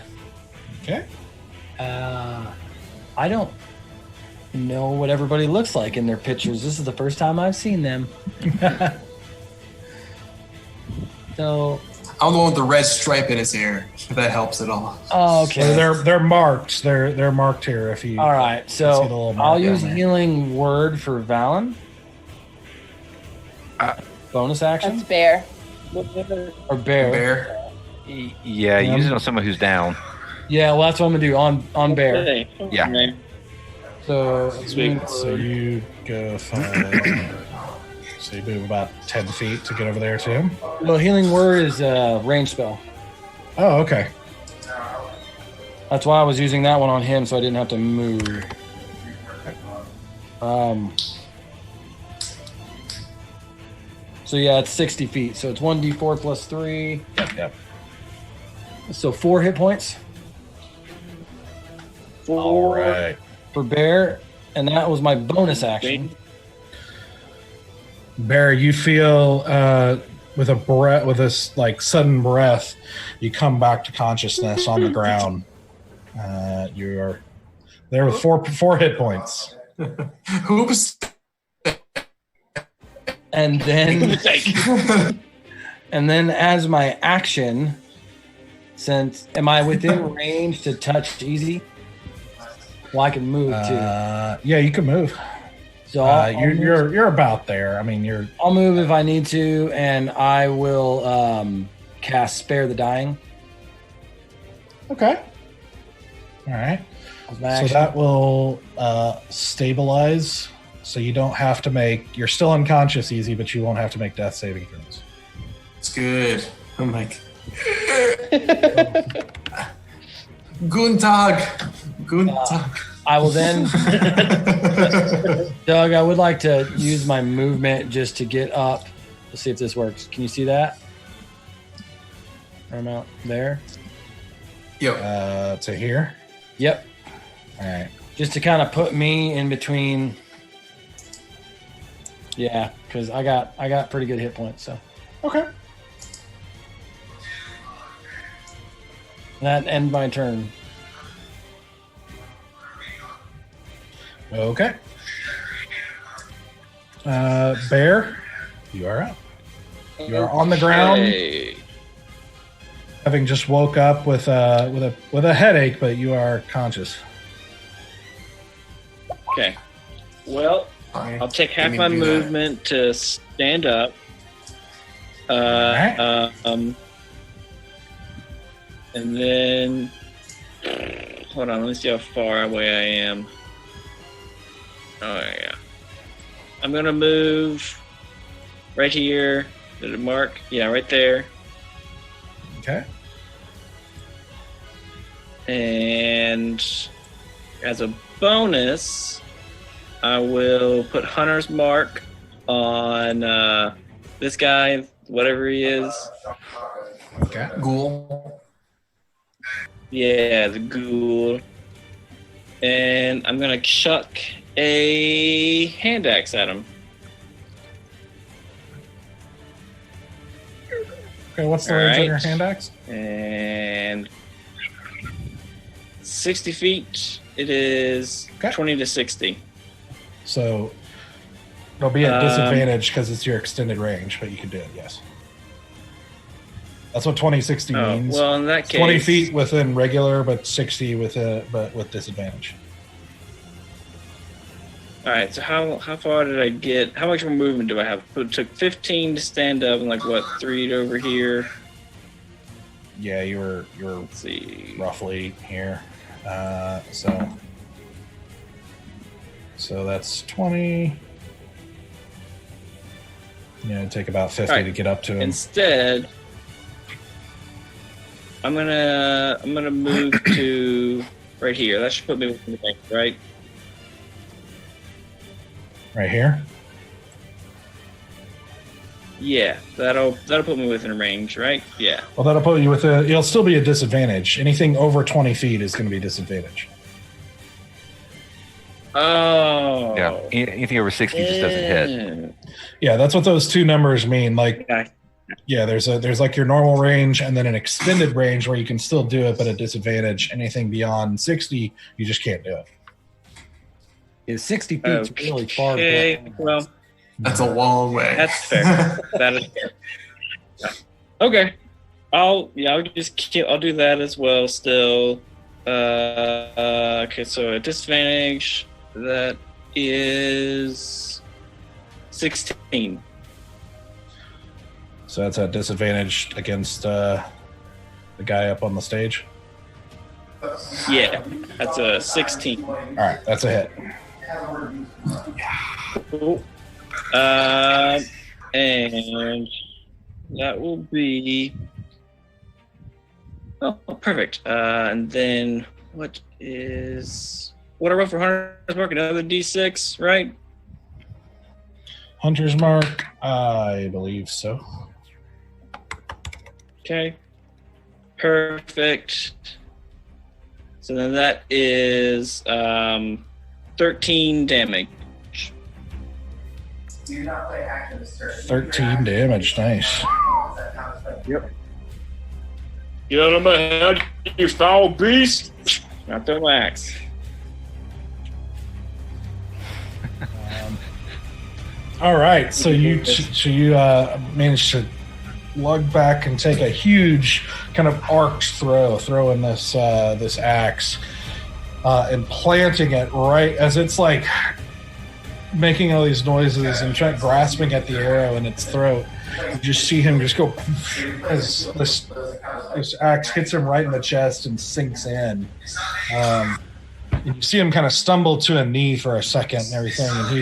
Okay. I don't know what everybody looks like in their pictures. This is the first time I've seen them. So I'm the one with the red stripe in his hair. If that helps at all. oh, okay. They're marked. They're marked here. If you All right, see the so little mark I'll use down there. healing word for Valen. Bonus action That's bear. or bear? Bear. Yeah, use it on someone who's down. Yeah, well, that's what I'm gonna do on bear. Hey. Yeah. Okay. So Sweet. So you go 5. So you move about 10 feet to get over there to him. well, healing word is a range spell. Oh, okay. That's why I was using that one on him, so I didn't have to move. So yeah, it's 60 feet. So it's 1d4 plus 3. Yep. So 4 hit points All right. for bear, and that was my bonus action. Bear, you feel with a breath, with this like sudden breath, you come back to consciousness on the ground. You are there with four hit points. Oops. And then and then as my action, since am I within range to touch easy? Well, I can move too. Yeah, you can move. So I'll move. You're about there. I mean, you're I'll move if I need to, and I will cast Spare the Dying. okay. All right. as my So action. that will stabilize. So you don't have to make. You're still unconscious, easy, but you won't have to make death saving throws. It's good. I'm like, Guten Tag. I will then, Doug, I would like to use my movement just to get up. Let's see if this works. Can you see that? I'm out there. Yo. To here. Yep. All right. Just to kind of put me in between Yeah, because I got pretty good hit points. So Okay. that ends my turn. Okay. Bear, you are up. You are on the ground, Hey. having just woke up with a headache, but you are conscious. Okay. Well, I'll take half my movement to stand up. Alright. And then hold on, let me see how far away I am. Oh yeah. I'm gonna move right here. Did it mark? Yeah, right there. Okay. And as a bonus, I will put Hunter's Mark on this guy, whatever he is. Okay. Ghoul. Yeah, the ghoul. And I'm gonna chuck a hand axe at him. Okay. What's the range on your Alright. hand axe? And 60 feet. It is Okay. 20 to 60. So it'll be at disadvantage because it's your extended range, but you can do it. Yes. That's what 2060 Oh, means. well, in that case, 20 feet within regular, but 60 with disadvantage. All right. So how far did I get? How much more movement do I have? It took 15 to stand up, and 3 to over here. Yeah, you're Let's see. roughly here. So that's 20. Yeah, it'd take about 50 All right. to get up to him. Instead, I'm gonna move to right here. That should put me within the range, right? Right here. Yeah, that'll put me within range, right? Yeah. Well, that'll put you it'll still be a disadvantage. Anything over 20 feet is going to be disadvantage. Oh. Yeah. Anything over 60 just doesn't hit. Yeah, that's what those two numbers mean. Okay. Yeah, there's your normal range and then an extended range where you can still do it, but at disadvantage. Anything beyond 60, you just can't do it. Is 60 feet really far? Okay. Well, That's a long way. that's fair. That is fair. Yeah. Okay. I'll do that as well. Still. Okay. So at disadvantage, that is 16. So that's at disadvantage against the guy up on the stage. Yeah, that's a 16. All right, that's a hit. Cool. And that will be. Oh, perfect. And then what I roll for Hunter's Mark? Another D6, right? Hunter's Mark, I believe so. Okay. Perfect. So then that is 13 damage. 13 damage, nice. Get out of my head, you foul beast! Not the axe. All right, so you managed to lug back and take a huge kind of arced throw in this axe, and planting it right as it's making all these noises and grasping at the arrow in its throat. You just see him just go as this axe hits him right in the chest and sinks in. And you see him kind of stumble to a knee for a second and everything, and he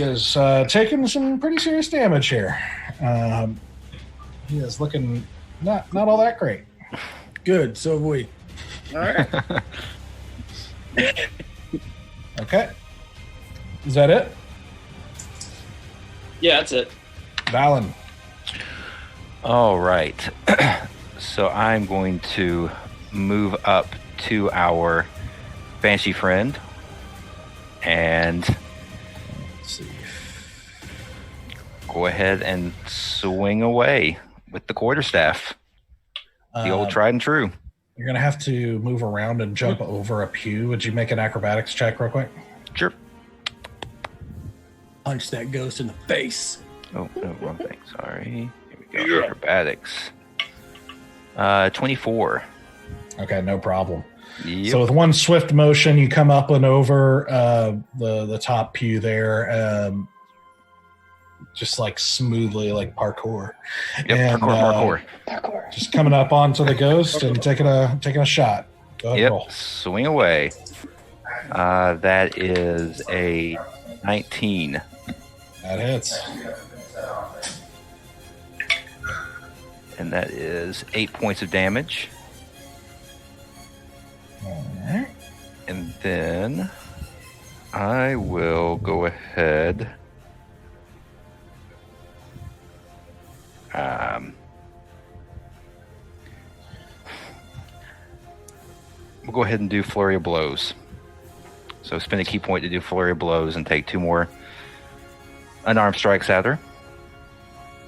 is taking some pretty serious damage here. He is looking not all that great. Good. So have we. All right. Okay. Is that it? Yeah, that's it. Valen. All right. So I'm going to move up to our Banshee friend and Let's see. go ahead and swing away with the quarterstaff. The old tried and true. You're going to have to move around and jump over a pew. Would you make an acrobatics check real quick? Sure. Punch that ghost in the face. Oh, no, wrong thing. Sorry. Here we go. Acrobatics. 24. Okay, no problem. Yep. So with one swift motion, you come up and over the top pew there, just like smoothly, like parkour. Yep, and, parkour. Just coming up onto the ghost and taking a shot. Go ahead, Yep, roll. swing away. That is a 19. That hits. And that is 8 points of damage. All right. And then I will go ahead. We'll go ahead and do Flurry of Blows. So spend a key point to do Flurry of Blows and take 2 more unarmed strikes at her.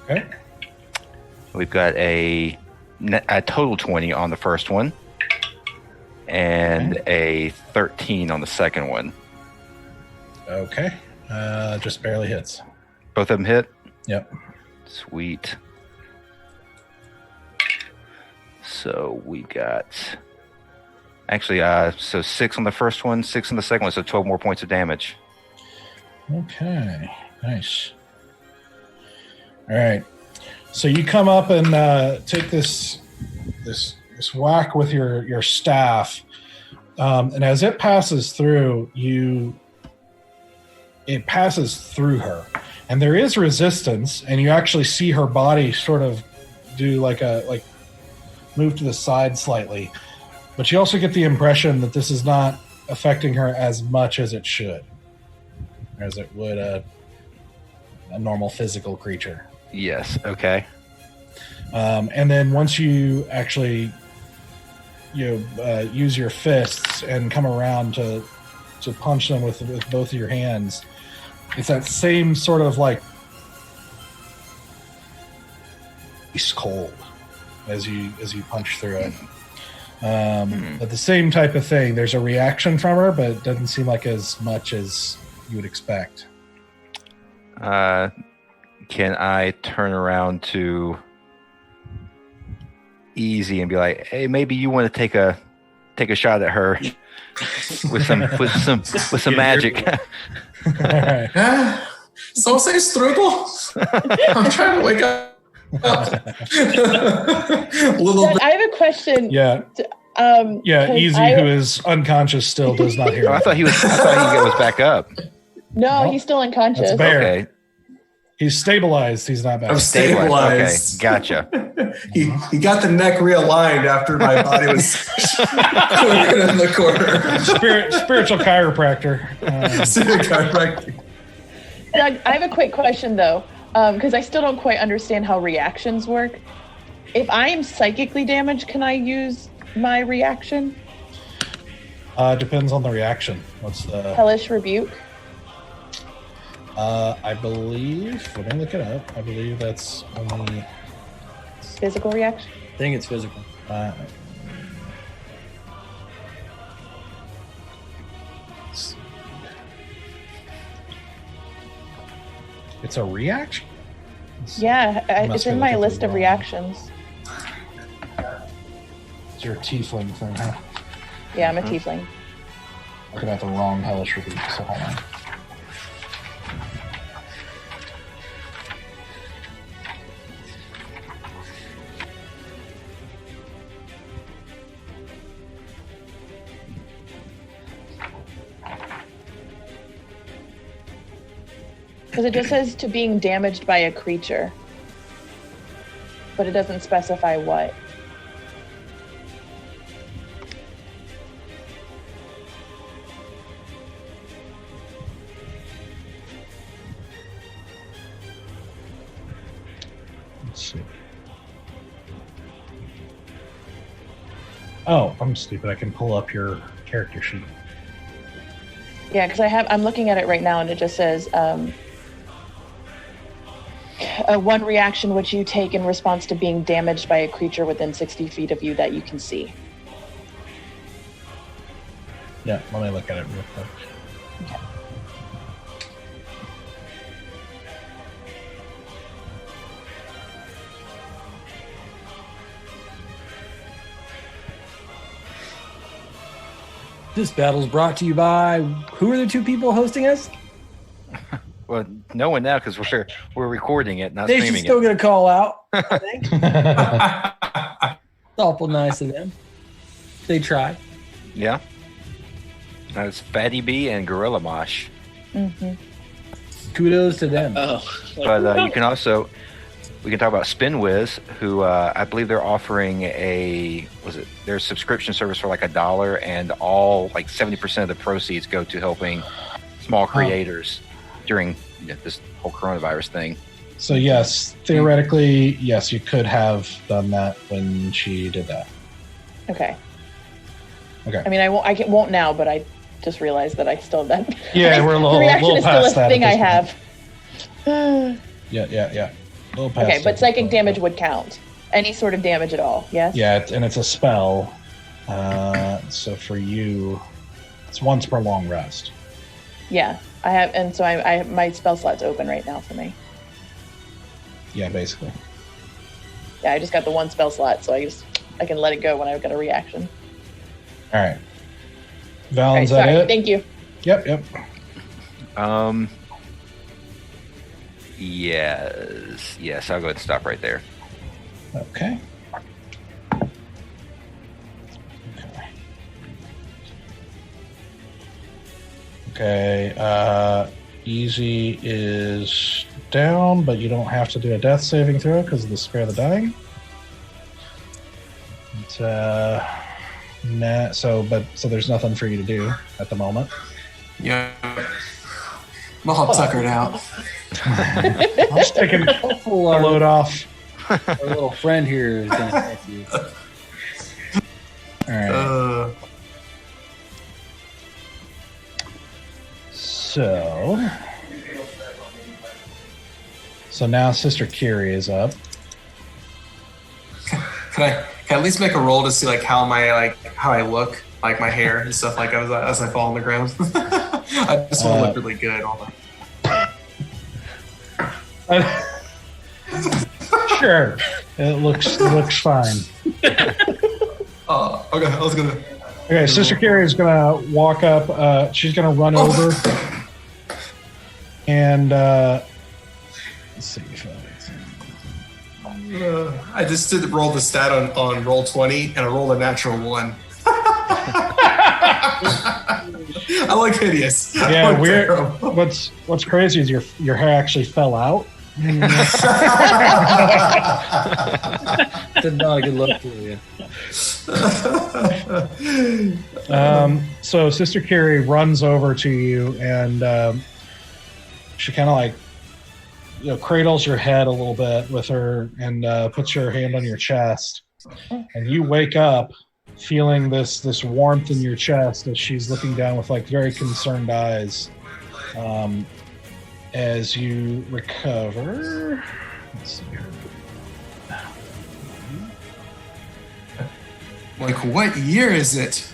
Okay. We've got a total 20 on the first one and a 13 on the second one. Okay. Just barely hits. Both of them hit? Yep. Sweet. So we got actually so 6 on the first one, 6 on the second one, so 12 more points of damage. Okay. Nice. All right. So you come up and take this whack with your staff, and as it passes through it passes through her, and there is resistance, and you actually see her body sort of do like move to the side slightly, but you also get the impression that this is not affecting her as much as it should, as it would a normal physical creature. Yes. Okay. And then once you actually use your fists and come around to punch them with both of your hands, it's that same sort of like ice cold as you punch through it. But the same type of thing. There's a reaction from her, but it doesn't seem like as much as you would expect. Can I turn around to Easy and be like, "Hey, maybe you want to take a shot at her with some magic?" All right. So say Strudel. I'm trying to wake up. A little bit. I have a question. Yeah. Easy, who is unconscious still, does not hear. I thought he was back up. No, Nope. he's still unconscious. That's Bear. Okay. He's stabilized. He's not back. I'm stabilized. Okay, gotcha. He got the neck realigned after my body was in the corner. Spiritual chiropractor. Doug, I have a quick question though, because I still don't quite understand how reactions work. If I am psychically damaged, can I use my reaction? Depends on the reaction. What's the Hellish Rebuke? I believe. Let me look it up. I believe that's only Physical reaction? I think it's physical. It's a reaction? Yeah, it's be in my looking list through of the wrong- reactions. It's your tiefling thing, huh? Yeah, I'm a tiefling. Looking at the wrong hellish rebuke, so hold on. Because it just says to being damaged by a creature. But it doesn't specify what. Let's see. Oh, I'm stupid. I can pull up your character sheet. Yeah, because I'm looking at it right now and it just says one reaction which you take in response to being damaged by a creature within 60 feet of you that you can see. Yeah, let me look at it real quick. Okay. This battle is brought to you by who are the two people hosting us? Well, no one now because we're recording it, not They should streaming still it. get a call out. I think. It's awful nice of them. They try. Yeah. That's Fatty B and Gorilla Mosh. Mm-hmm. Kudos to them. Oh, But you can also, we can talk about Spinwiz, who I believe they're offering their subscription service for like $1, and all like 70% of the proceeds go to helping small creators during this whole coronavirus thing. So yes, theoretically, yes, you could have done that when she did that. Okay. Okay. I mean, I won't now, but I just realized that I still have that. Yeah, we're a little, the reaction little is still past a that. thing at I this have. point. Yeah. A little past Okay, but it. psychic damage would count. Any sort of damage at all, yes? Yeah, and it's a spell. So for you, it's once per long rest. Yeah, I have, and so I my spell slot's open right now for me. Yeah, basically. Yeah, I just got the one spell slot, so I can let it go when I've got a reaction. All right. All Val, right, is that sorry. it? Thank you. Yep. Yes, I'll go ahead and stop right there. Okay. Okay. Easy is down, but you don't have to do a death saving throw because of the Spare the Dying. So there's nothing for you to do at the moment. Yeah. I'm all tuckered out. I'm just taking a Hopefully load off. our little friend here is going to help you. All right. So now Sister Kiri is up. Can I at least make a roll to see like how I look, like my hair and stuff like as I fall on the ground? I just want to look really good. Sure, it looks fine. Oh, okay. I was gonna. Okay, Sister Kiri is gonna walk up. She's gonna run over, and let's see. I just did roll the stat on roll 20, and I rolled a natural 1. I look hideous. Yeah, I look weird. terrible. What's crazy is your hair actually fell out. It's not a good look for you. So Sister Kiri runs over to you, and she kind of like cradles your head a little bit with her, and puts her hand on your chest, and you wake up feeling this warmth in your chest as she's looking down with like very concerned eyes. As you recover, let's see here. Like, what year is it?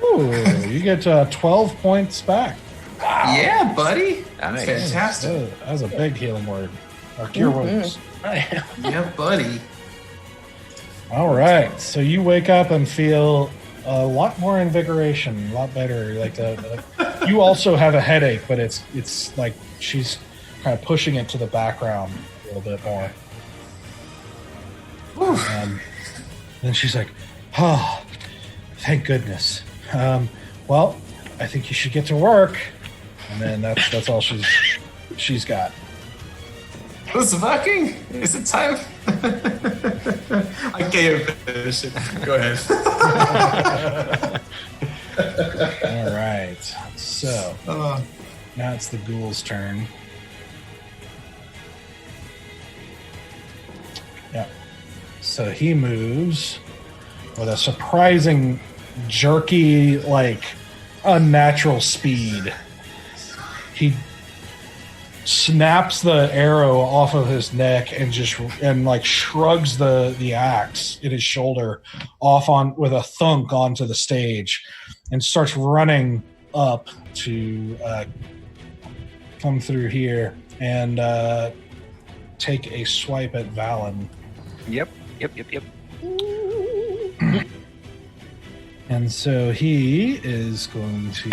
Oh, you get 12 points back. Yeah, buddy. Nice. Fantastic. That was a big healing word. Or cure wounds. Yeah, buddy. All right, so you wake up and feel a lot more invigoration, a lot better. You also have a headache, but it's like she's kind of pushing it to the background a little bit more. Then she's like, "Oh, thank goodness. Well, I think you should get to work." And then that's all she's got. Who's fucking? Is it time? I can't even finish it. Go ahead. All right, so now it's the ghoul's turn. Yeah. So he moves with a surprising, jerky, like unnatural speed. he snaps the arrow off of his neck and shrugs the axe in his shoulder off on with a thunk onto the stage, and starts running up to come through here and take a swipe at Valen. Yep. And so he is going to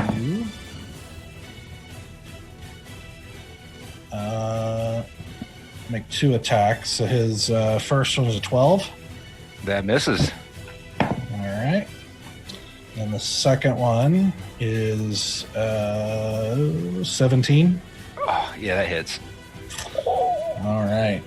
make 2 attacks. So his first one is a 12. That misses. All right. And the second one is 17. Oh, yeah, that hits. All right.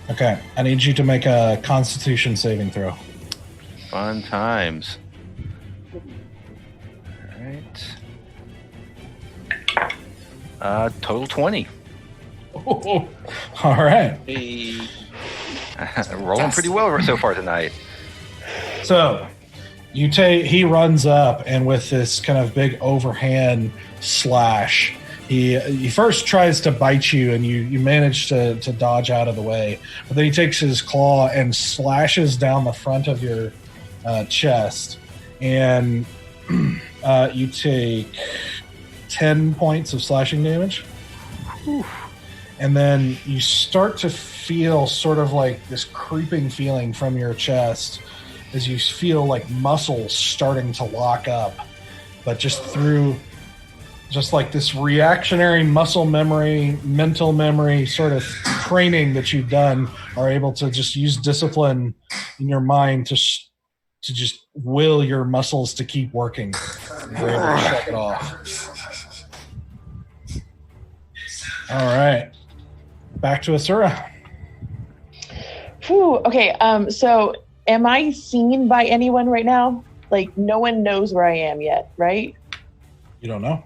Okay, I need you to make a Constitution saving throw. Fun times. All right. Total 20. All right. Rolling pretty well so far tonight. So he runs up, and with this kind of big overhand slash, he first tries to bite you, and you manage to dodge out of the way. But then he takes his claw and slashes down the front of your chest, and you take 10 points of slashing damage. Whew. And then you start to feel sort of like this creeping feeling from your chest as you feel like muscles starting to lock up, but just through like this reactionary muscle memory, mental memory sort of training that you've done, are able to just use discipline in your mind to just will your muscles to keep working. You're able to shut it off. All right. Back to Asura. Whew, okay, so am I seen by anyone right now? Like, no one knows where I am yet, right? You don't know?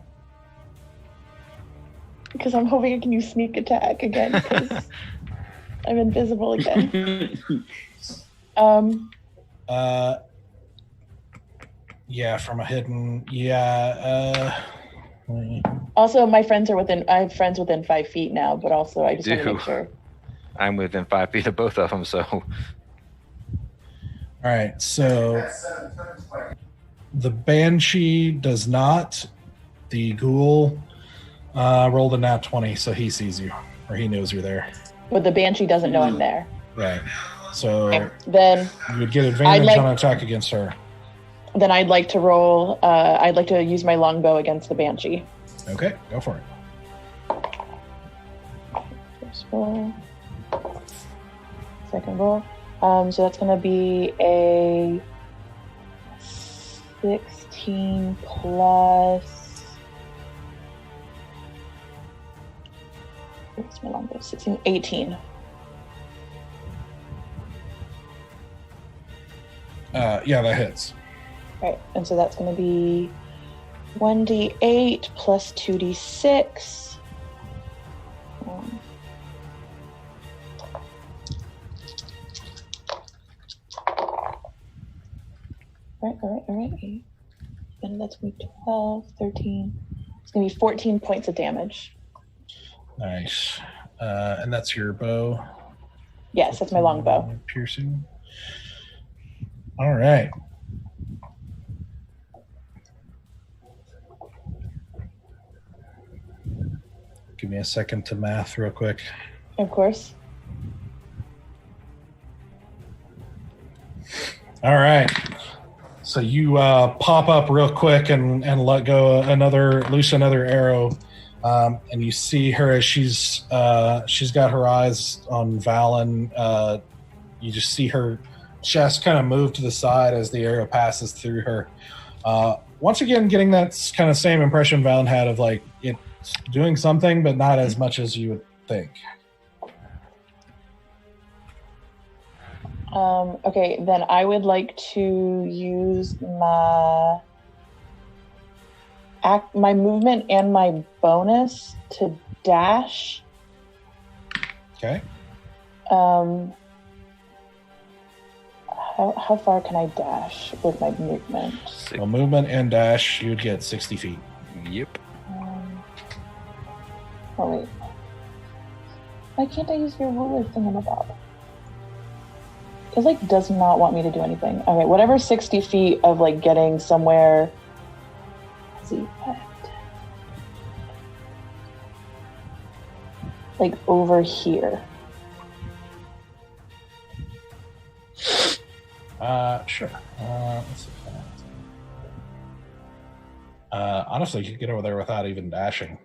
Because I'm hoping I can use sneak attack again, because I'm invisible again. Yeah, from a hidden... Also, I have friends within 5 feet now, but also I just want to make sure. I'm within 5 feet of both of them, so... All right, so the Banshee does not. The Ghoul rolled a nat 20, so he sees you, or he knows you're there. But the Banshee doesn't know I'm there. Right. So okay, then you would get advantage on an attack against her. Then I'd like to roll. I'd like to use my longbow against the Banshee. Okay, go for it. First roll. Second roll. So that's going to be a 16 plus. What's my longbow? 16, 18. Yeah, that hits. Right, and so that's going to be 1d8 plus 2d6. All right. And that's going to be 12, 13. It's going to be 14 points of damage. Nice. And that's your bow? Yes, that's my longbow. Piercing. All right. Give me a second to math real quick. Of course. All right. So you pop up real quick and let go loose another arrow, and you see her as she's got her eyes on Valen. You just see her chest kind of move to the side as the arrow passes through her. Once again, getting that kind of same impression Valen had of like it's doing something, but not as much as you would think. Okay, then I would like to use my movement and my bonus to dash. Okay. How far can I dash with my movement? Well, movement and dash, you'd get 60 feet. Yep. Oh wait. Why can't I use your ruler thingamabob? It like does not want me to do anything. Okay, whatever 60 feet of like getting somewhere. Let's see. Like over here. Sure. Let's see. Honestly, you could get over there without even dashing.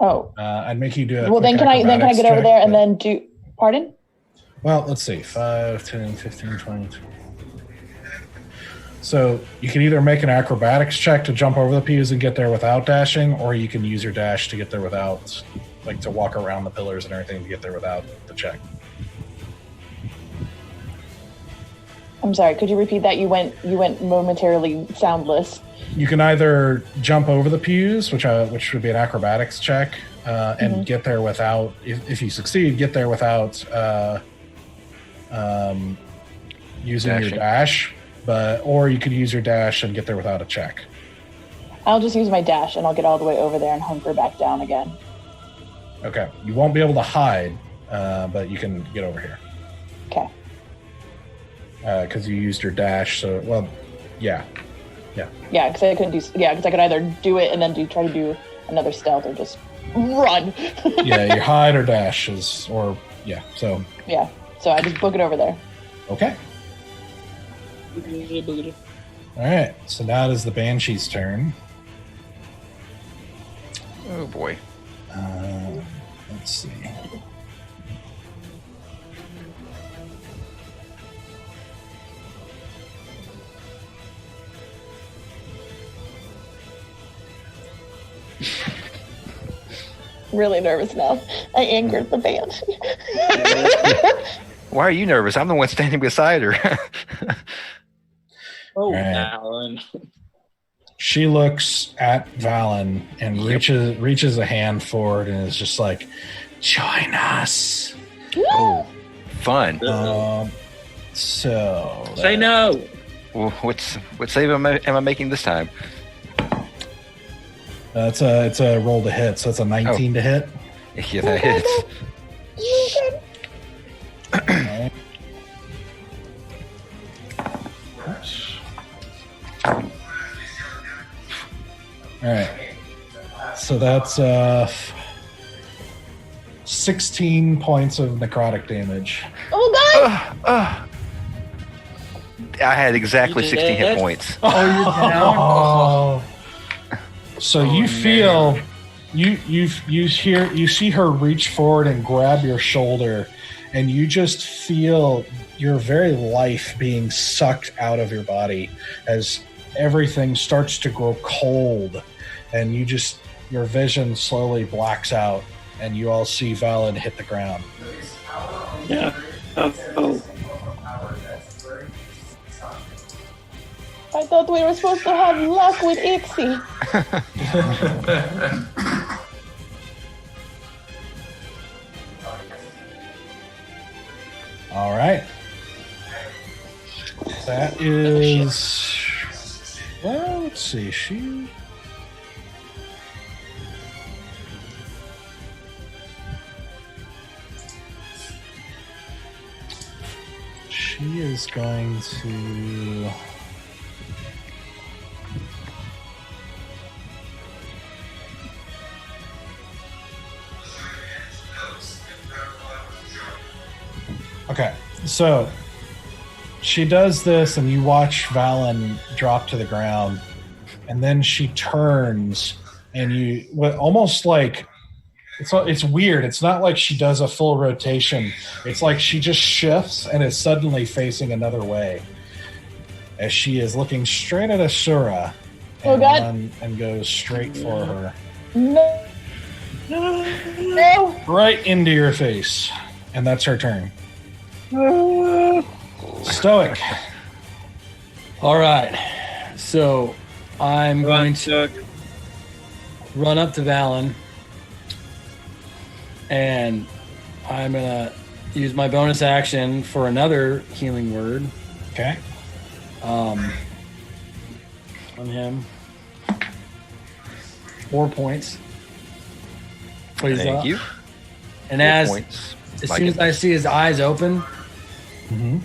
Oh. I'd make you do a well, then can I get over there and then do? Pardon? Well, let's see. 5, 10, 15, 20. So you can either make an acrobatics check to jump over the pews and get there without dashing, or you can use your dash to get there without, like to walk around the pillars and everything to get there without the check. I'm sorry. Could you repeat that? You went momentarily soundless. You can either jump over the pews, which would be an acrobatics check, and get there without. If you succeed, get there without using Dashing. your dash. Or you could use your dash and get there without a check. I'll just use my dash and I'll get all the way over there and hunker back down again. Okay. You won't be able to hide, but you can get over here. Okay. Because you used your dash, so yeah. Yeah, because I couldn't do. Yeah, because I could either do it and then try to do another stealth or just run. Yeah, your hide or dash So yeah, so I just book it over there. okay. All right. So now it is the Banshee's turn. Oh boy. Let's see. Really nervous now. I angered the Banshee. Why are you nervous? I'm the one standing beside her. Oh, Right. Alan. She looks at Valen and reaches a hand forward and is just like, "Join us." Oh, fun. So Say no. Well, what save am I making this time? it's a roll to hit, so it's a 19 to hit. Yeah, that hits. Alright. Alright. So that's 16 points of necrotic damage. Oh god! I had exactly You 16 hit did? points. Oh, you're down. Oh. So you feel you see her reach forward and grab your shoulder, and you just feel your very life being sucked out of your body as everything starts to grow cold, and your vision slowly blacks out, and you all see Valen hit the ground. Yeah. Oh. I thought we were supposed to have luck with Ixie. All right. That is. Well, let's see. She is going to. Okay, so she does this, and you watch Valen drop to the ground, and then she turns, and almost like it's weird. It's not like she does a full rotation. It's like she just shifts and is suddenly facing another way, as she is looking straight at Asura, Oh, God. and goes straight for her, No. No. right into your face, and that's her turn. Stoic. All right. So I'm going to run up to Valen, and I'm going to use my bonus action for another healing word. Okay. On him. 4 points. Please Thank you. And 4 as points. soon as I see his eyes open, Mm-hmm.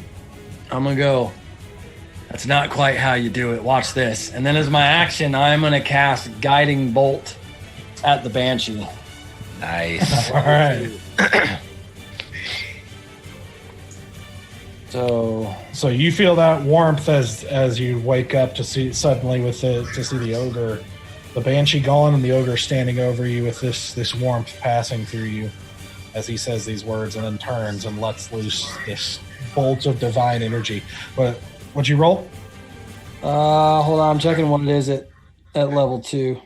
I'm gonna go. That's not quite how you do it. Watch this. And then as my action, I'm gonna cast Guiding Bolt at the Banshee. Nice. All right. So you feel that warmth as you wake up to see suddenly to see the ogre, the Banshee gone, and the ogre standing over you with this warmth passing through you as he says these words and then turns and lets loose this bolt of divine energy. What'd you roll? Hold on, I'm checking what it is at level 2.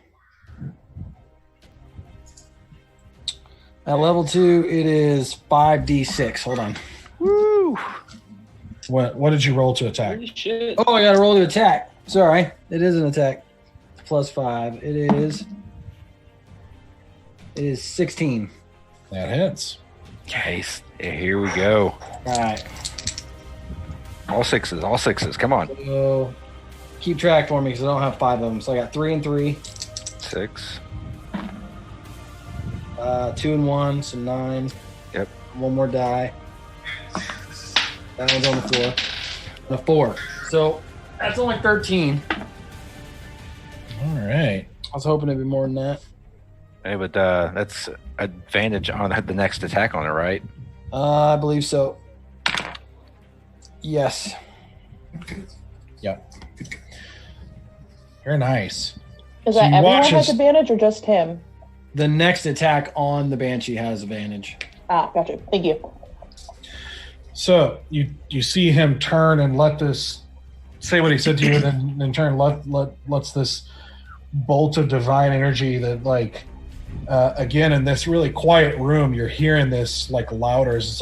At level 2, it is 5d6. Hold on. Woo! What did you roll to attack? Holy shit. Oh, I gotta roll to attack. Sorry, it is an attack. It's +5. It is 16. That hits. Case. Here we go. All right. All sixes. Come on. So keep track for me because I don't have 5 of them. So I got 3 and 3, 6. 2 and 1, so 9. Yep. One more die. That one's on the floor. The 4. So that's only 13. All right. I was hoping it'd be more than that. Hey, but that's advantage on the next attack on it, right? I believe so. Yes. Yep. Very nice. Is So that you everyone watch has as- advantage or just him? The next attack on the Banshee has advantage. Ah, gotcha. Thank you. So you see him turn and let this say what he said to you, and then in turn lets this bolt of divine energy that again in this really quiet room you're hearing this louder as it's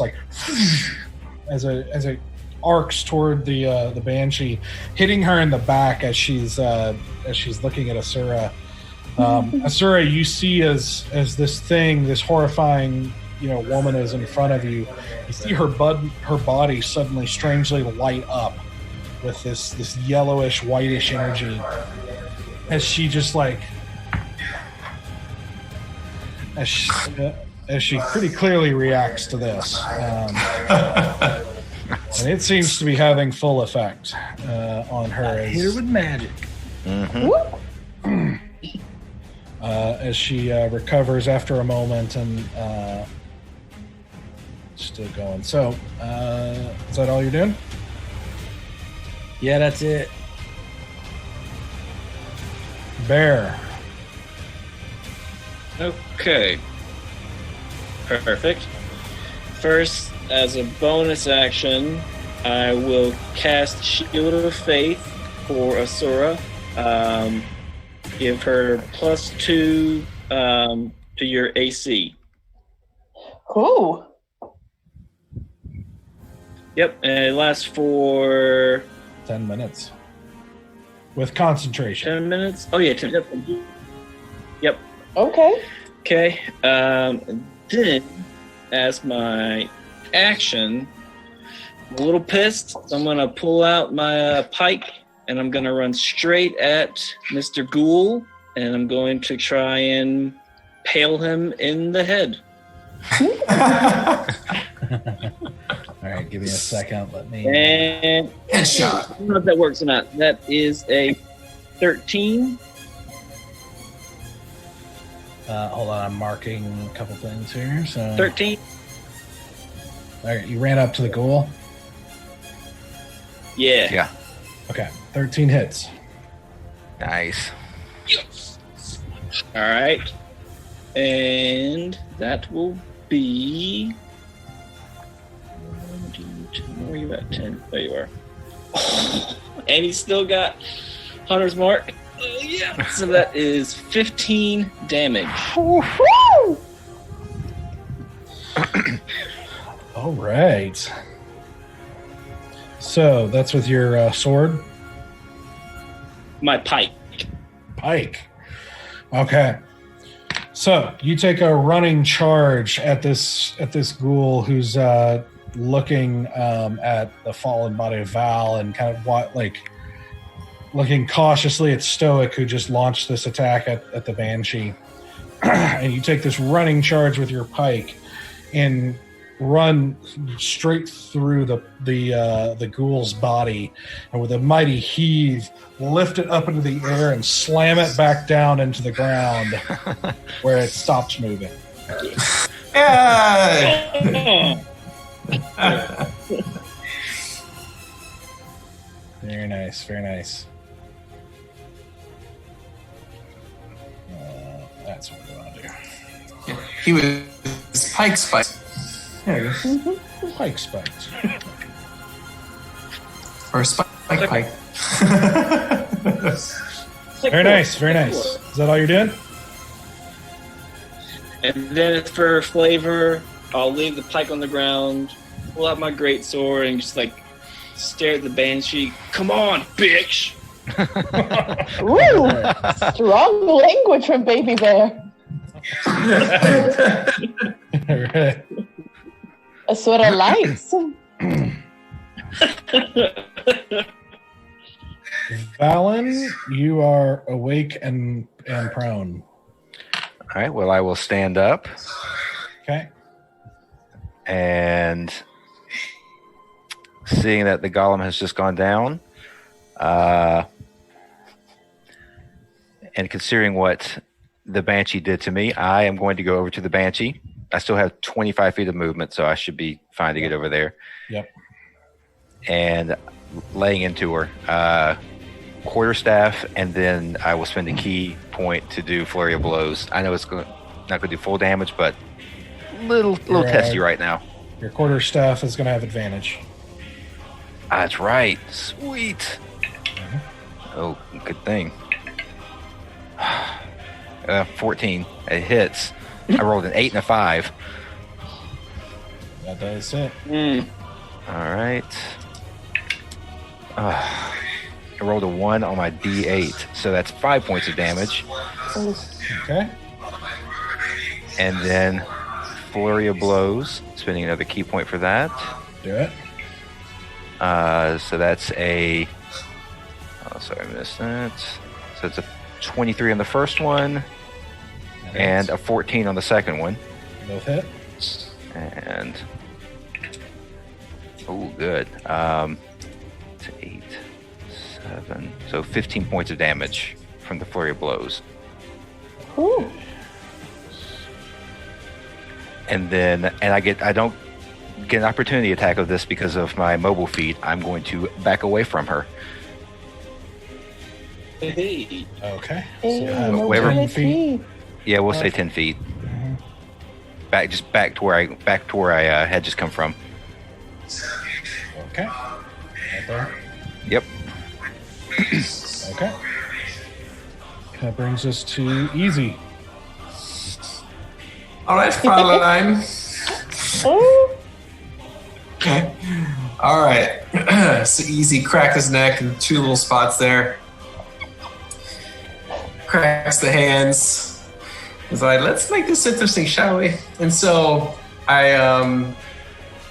as it arcs toward the Banshee, hitting her in the back as she's looking at Asura. Asura, you see as this horrifying woman is in front of you. You see her body suddenly strangely light up with this yellowish whitish energy as she just as she pretty clearly reacts to this, and it seems to be having full effect on her. Hit her with magic. Mm-hmm. As she recovers after a moment and still going. So, is that all you're doing? Yeah, that's it. Bear. Okay. Perfect. First, as a bonus action, I will cast Shield of Faith for Asura. Give her +2 to your AC. Cool. Yep, and it lasts for 10 minutes. With concentration. 10 minutes. Oh yeah, 10. Yep. Okay. Okay. Then, as my action, I'm a little pissed. So I'm gonna pull out my pike, and I'm gonna run straight at Mr. Ghoul, and I'm going to try and pale him in the head. All right, give me a second. Let me. And Headshot. I don't know if that works or not. That is a 13. Hold on, I'm marking a couple things here. So 13. All right, you ran up to the ghoul. Yeah. Yeah. Okay, 13 hits. Nice. All right. And that will be. Where are you at? 10. There you are. And he's still got Hunter's Mark. Oh, yeah. So that is 15 damage. Woo! All right. So that's with your sword? My pike. Pike. Okay. So you take a running charge at this ghoul who's looking at the fallen body of Val and kind of looking cautiously at Stoic, who just launched this attack at the Banshee. And you take this running charge with your pike and run straight through the ghoul's body, and with a mighty heave, lift it up into the air and slam it back down into the ground where it stops moving. Yeah. Very nice, very nice. That's what we want to do. Yeah, he was pike spiked. There you go. Pike spikes. Or pike. Very nice, very nice. Is that all you're doing? And then for flavor, I'll leave the pike on the ground, pull out my greatsword, and just like stare at the Banshee. Come on, bitch! Ooh, strong language from Baby Bear. Right. That's what I like. Valen, you are awake and prone. All right. Well, I will stand up Okay. and seeing that the golem has just gone down, and considering what the Banshee did to me, I am going to go over to the Banshee. I still have 25 feet of movement, so I should be fine to get over there. Yep. And laying into her, quarterstaff, and then I will spend a key point to do flurry of blows. I know it's not going to do full damage, but little testy right now. Your quarterstaff is going to have advantage. That's right. Sweet. Oh, good thing. 14. It hits. I rolled an 8 and a 5. That does it. All right. I rolled a 1 on my D8, so that's 5 points of damage. Okay. And then flurry of blows, spending another key point for that. Do it. So that's a. Oh, sorry, I missed that. So it's a 23 on the first one, and a 14 on the second one. Both hit. And oh, good. It's 8, 7. So 15 points of damage from the flurry of blows. Ooh. And then, I don't get an opportunity attack of this because of my mobile feat. I'm going to back away from her. Hey. Okay. Hey, So you have whatever 10 feet. Yeah, we'll say 10 feet. Mhm. Back to where I had just come from. Okay. Right there. Yep. Okay. That brings us to easy. All right, Fraulein. Ooh. Okay. All right. So easy. Crack his neck in 2 little spots there. Cracks the hands. He's like, let's make this interesting, shall we? And so I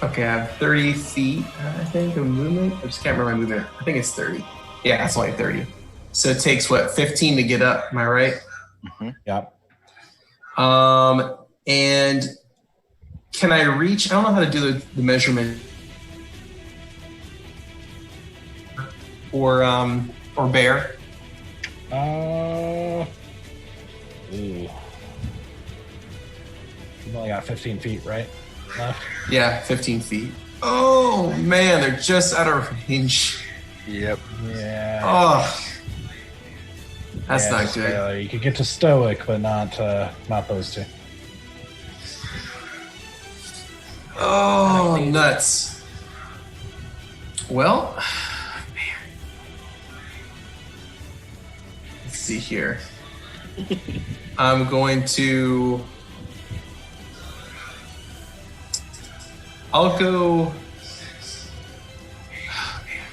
have 30 feet, I think, of movement. I just can't remember my movement. I think it's 30. Yeah, it's only 30. So it takes, 15 to get up? Am I right? Mm-hmm. Yep. And can I reach? I don't know how to do the measurement. Or bear. Ooh. You've only got 15 feet, right? Left. Yeah, 15 feet. Oh man, they're just out of range. Yep. Yeah. Oh, that's Yeah, not good. You could get to Stoic, but not those two. Oh, nuts. Well, man. Let's see here. I'm going to. I'll go. Oh, man.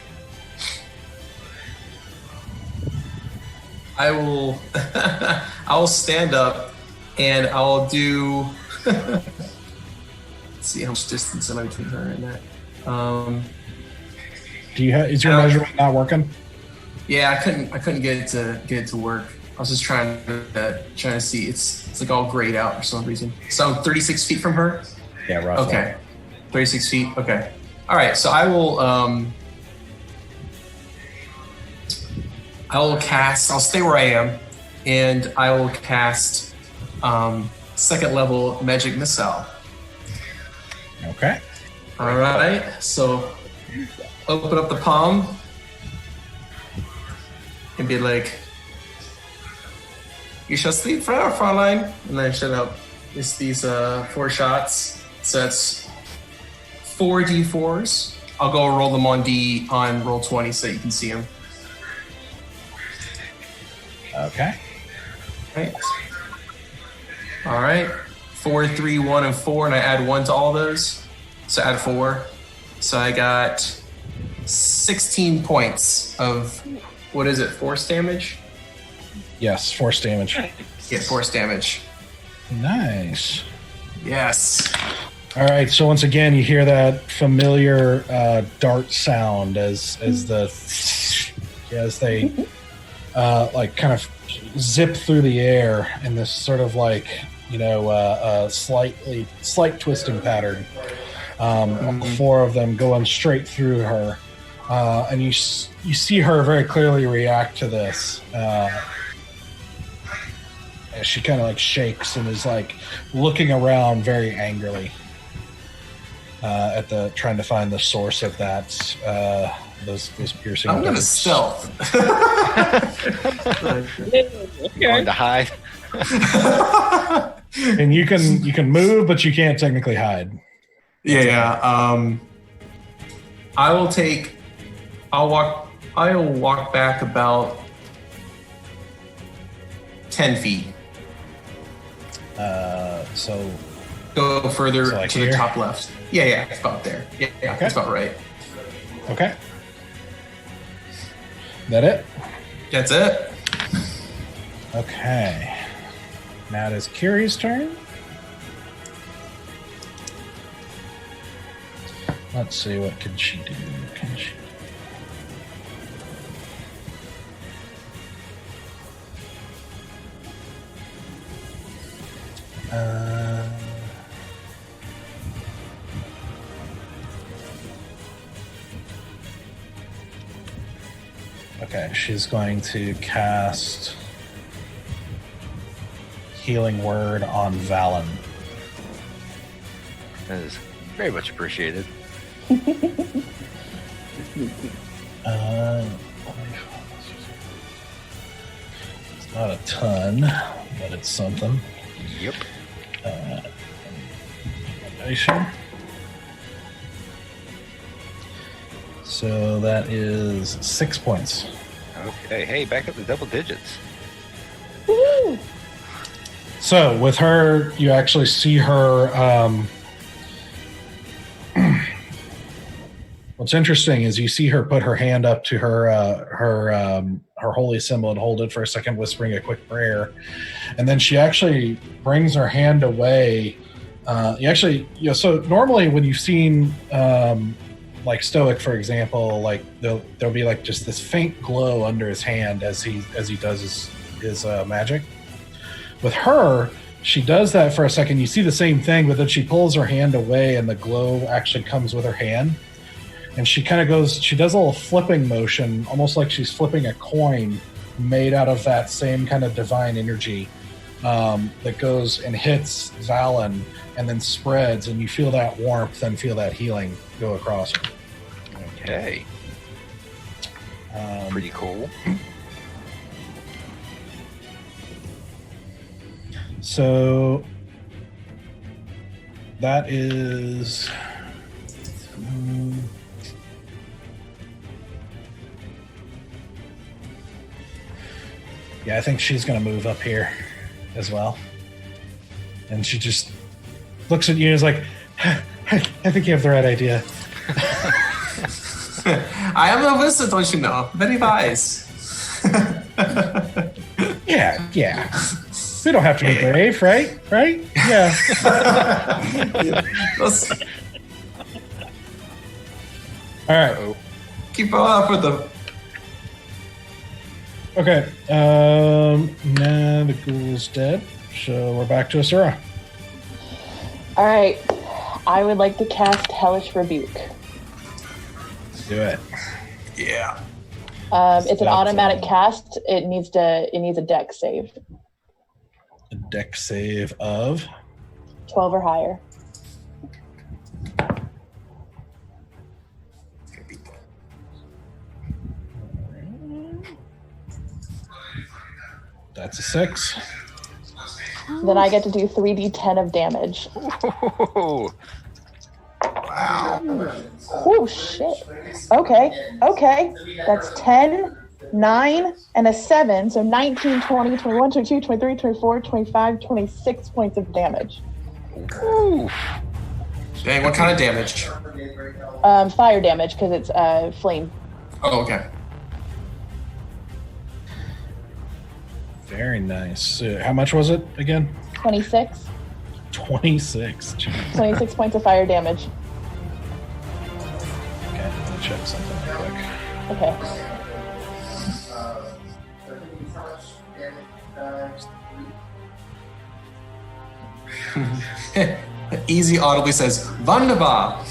I will. I will stand up And I'll do. Let's see how much distance am I between her and that. Do you have? Is your measurement not working? Yeah, I couldn't get it to work. I was just trying to see. It's like all grayed out for some reason. So I'm 36 feet from her. Yeah, roughly. Okay, 36 feet. Okay. All right. So I will cast. I'll stay where I am, and I will cast second level magic missile. Okay. All right. So open up the palm and be like, "You shall sleep forever, Fräulein." And then shut up. It's these 4 shots. So that's 4 d4s. I'll go roll them on roll 20 so you can see them. Okay. Right. All right. 4, 3, 1, and 4, and I add 1 to all those. So add 4. So I got 16 points of, what is it, force damage? Yes, force damage. Yeah, force damage. Nice. Yes. All right. So once again, you hear that familiar dart sound as they like kind of zip through the air in this sort of like slight twisting pattern. 4 of them going straight through her, and you see her very clearly react to this. She kind of like shakes and is like looking around very angrily at trying to find the source of that those piercing. I'm gonna stealth. Going to hide. And you can move, but you can't technically hide. Yeah. I'll walk back about 10 feet. So go further like to here? the top left. Yeah, it's about there. Yeah, Okay. That's about right. okay. That it? That's it. Okay. Now it is Kiri's turn. Let's see, what can she do? Okay, she's going to cast Healing Word on Valen. That is very much appreciated. It's not a ton, but it's something. Yep. So that is 6 points. Okay. Hey, back up to double digits. Woo! So with her, you actually see her. What's interesting is you see her put her hand up to her holy symbol and hold it for a second, whispering a quick prayer, and then she actually brings her hand away. So normally when you've seen like Stoic, for example, like there'll be like just this faint glow under his hand as he does his magic. With her, she does that for a second. You see the same thing, but then she pulls her hand away, and the glow actually comes with her hand. And she kind of goes. She does a little flipping motion, almost like she's flipping a coin made out of that same kind of divine energy that goes and hits Valen and then spreads, and you feel that warmth and feel that healing go across her. Okay. Pretty cool. So that is I think she's going to move up here as well. And she just looks at you and is like, I think you have the right idea. I am a wizard, don't you know? Very wise. Yeah. We don't have to be brave, right? Right? Yeah. Let's All right. keep up with them. Okay. Now the ghoul's dead, so we're back to Asura. All right. I would like to cast Hellish Rebuke. Do it. Yeah. It's an automatic cast. It needs a dex save. A dex save of 12 or higher. that's a 6. Then I get to do 3d10 of damage. Ooh. Wow. Oh, shit. Okay. That's 10, 9, and a 7. So 19, 20, 21, 22, 23, 24, 25, 26 points of damage. Ooh. Dang, what kind of damage? Fire damage, because it's flame. Oh, okay. Very nice. How much was it again? 26. 26. Jeez. 26 points of fire damage. Okay, let me check something real quick. Okay. Easy audibly says, Wunderbar.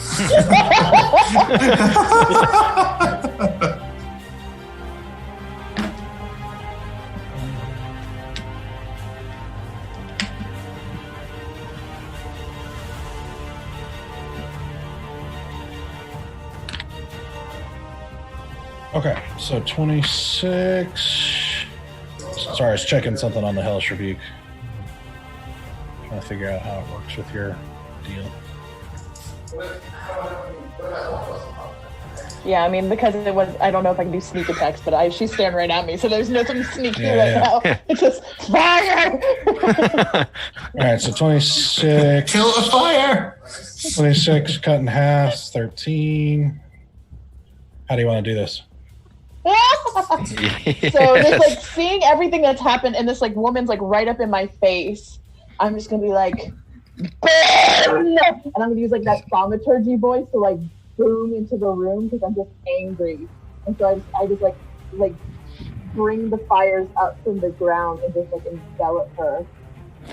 Okay, so 26. Sorry, I was checking something on the Hellish Rebuke. Trying to figure out how it works with your deal. Yeah, I mean, because it was, I don't know if I can do sneak attacks, but she's staring right at me, so there's nothing sneaky now. It's just fire! Alright, so 26. Kill a fire! 26 cut in half, 13. How do you want to do this? So just like seeing everything that's happened and this like woman's like right up in my face, I'm just gonna be like, boom! And I'm gonna use like that thaumaturgy voice to like boom into the room because I'm just angry. And so I just like bring the fires up from the ground and just like envelop her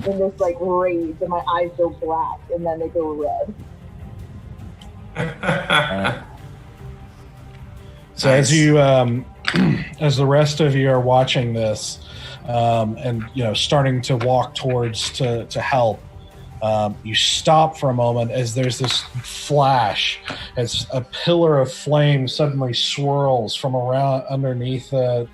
in this like rage, and my eyes go black and then they go red. So as you, as the rest of you are watching this, and starting to walk towards to help, you stop for a moment as there's this flash, as a pillar of flame suddenly swirls from around underneath the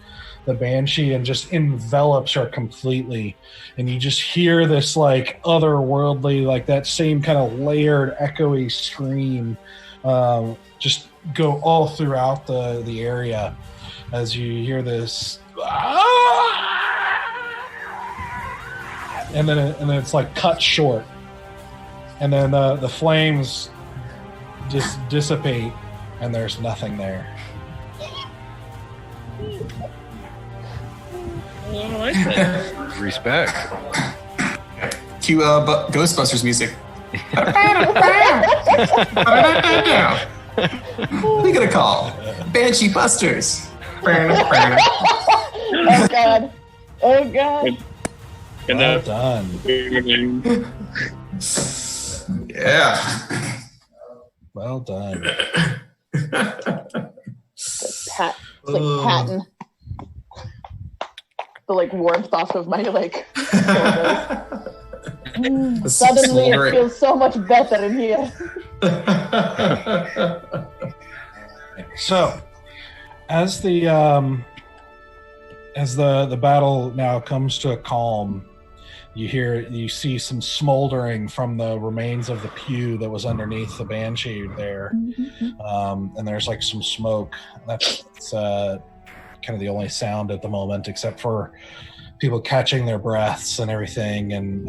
Banshee and just envelops her completely, and you just hear this like otherworldly, like that same kind of layered, echoey scream, just go all throughout the area as you hear this, and then it's like cut short, and then the flames just dissipate and there's nothing there. I like that. Respect. Cue Ghostbusters music. Who are we gonna call? Banshee Busters. Oh god. Oh god. Well done. Yeah. Well done. It's like patting the like warmth off of my like shoulders. Suddenly it feels so much better in here. So, as the battle now comes to a calm, you see some smoldering from the remains of the pew that was underneath the Banshee there, and there's like some smoke. That's kind of the only sound at the moment, except for people catching their breaths and everything. And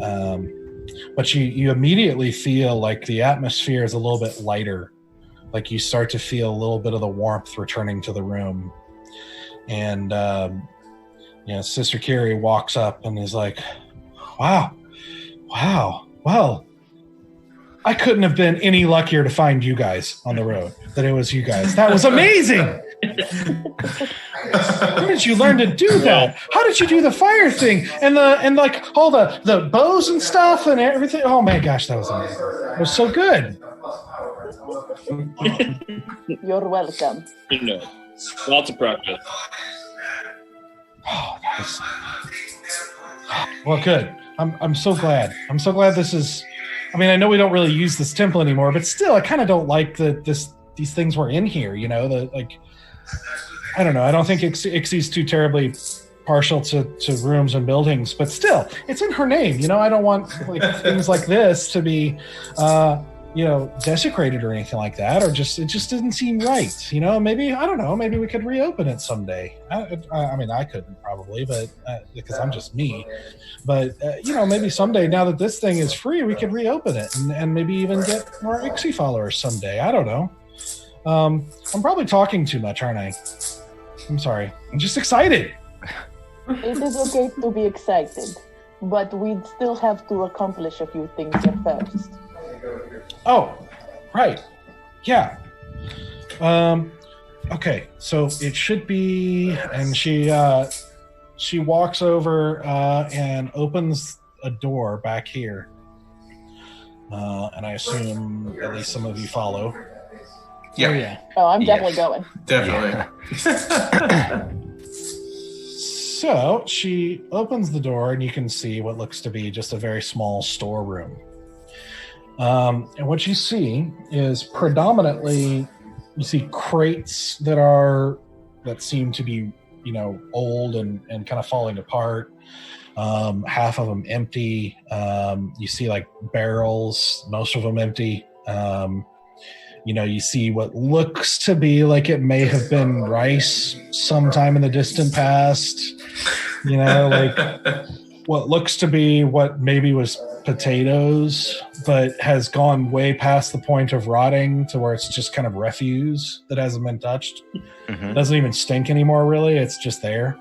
but you immediately feel like the atmosphere is a little bit lighter. Like you start to feel a little bit of the warmth returning to the room. And Sister Carrie walks up and is like, Wow. Well, I couldn't have been any luckier to find you guys on the road. That it was you guys. That was amazing. Where did you learn to do that? How did you do the fire thing and like all the bows and stuff and everything? Oh my gosh, that was amazing. It was so good. You're welcome. Lots of practice. Oh, that was... Well, good. I'm so glad. I'm so glad this is. I mean, I know we don't really use this temple anymore, but still, I kind of don't like these things were in here. You know, I don't know. I don't think Ixie's too terribly partial to rooms and buildings, but still, it's in her name. You know, I don't want things like this to be, desecrated or anything like that, or it just didn't seem right. You know, maybe I don't know. Maybe we could reopen it someday. I mean, I couldn't probably, but because I'm just me. But maybe someday, now that this thing is free, we could reopen it and maybe even get more Ixie followers someday. I don't know. I'm probably talking too much, aren't I? I'm sorry. I'm just excited. It is okay to be excited, but we'd still have to accomplish a few things at first. Oh, right. Yeah. Okay, so it should be, and she walks over and opens a door back here. And I assume at least some of you follow. Yeah. Oh, yeah. Oh, I'm definitely going. Definitely. So she opens the door, and you can see what looks to be just a very small storeroom. And what you see is predominantly, you see crates that seem to be, old and kind of falling apart. Half of them empty. You see like barrels, most of them empty. You see what looks to be like it may have been rice sometime in the distant past. Like what looks to be what maybe was potatoes, but has gone way past the point of rotting to where it's just kind of refuse that hasn't been touched. Mm-hmm. It doesn't even stink anymore, really. It's just there.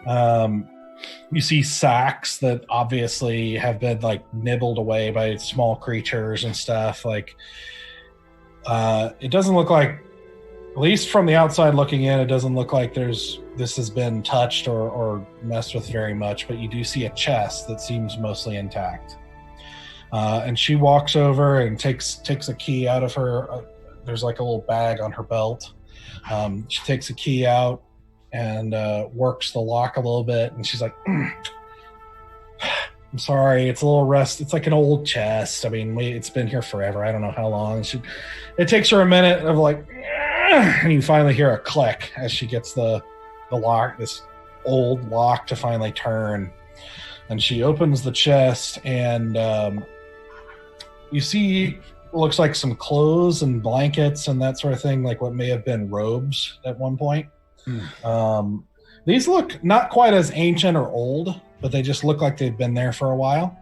You see sacks that obviously have been like nibbled away by small creatures and stuff. Like, it doesn't look like, at least from the outside looking in, it doesn't look like this has been touched or messed with very much, but you do see a chest that seems mostly intact. And she walks over and takes a key out of her. There's like a little bag on her belt. She takes a key out and works the lock a little bit, and she's like, I'm sorry, it's a little rust. It's like an old chest. I mean, it's been here forever. I don't know how long. It takes her a minute of like, and you finally hear a click as she gets the lock, this old lock, to finally turn. And she opens the chest, and you see what looks like some clothes and blankets and that sort of thing, like what may have been robes at one point. These look not quite as ancient or old, but they just look like they've been there for a while.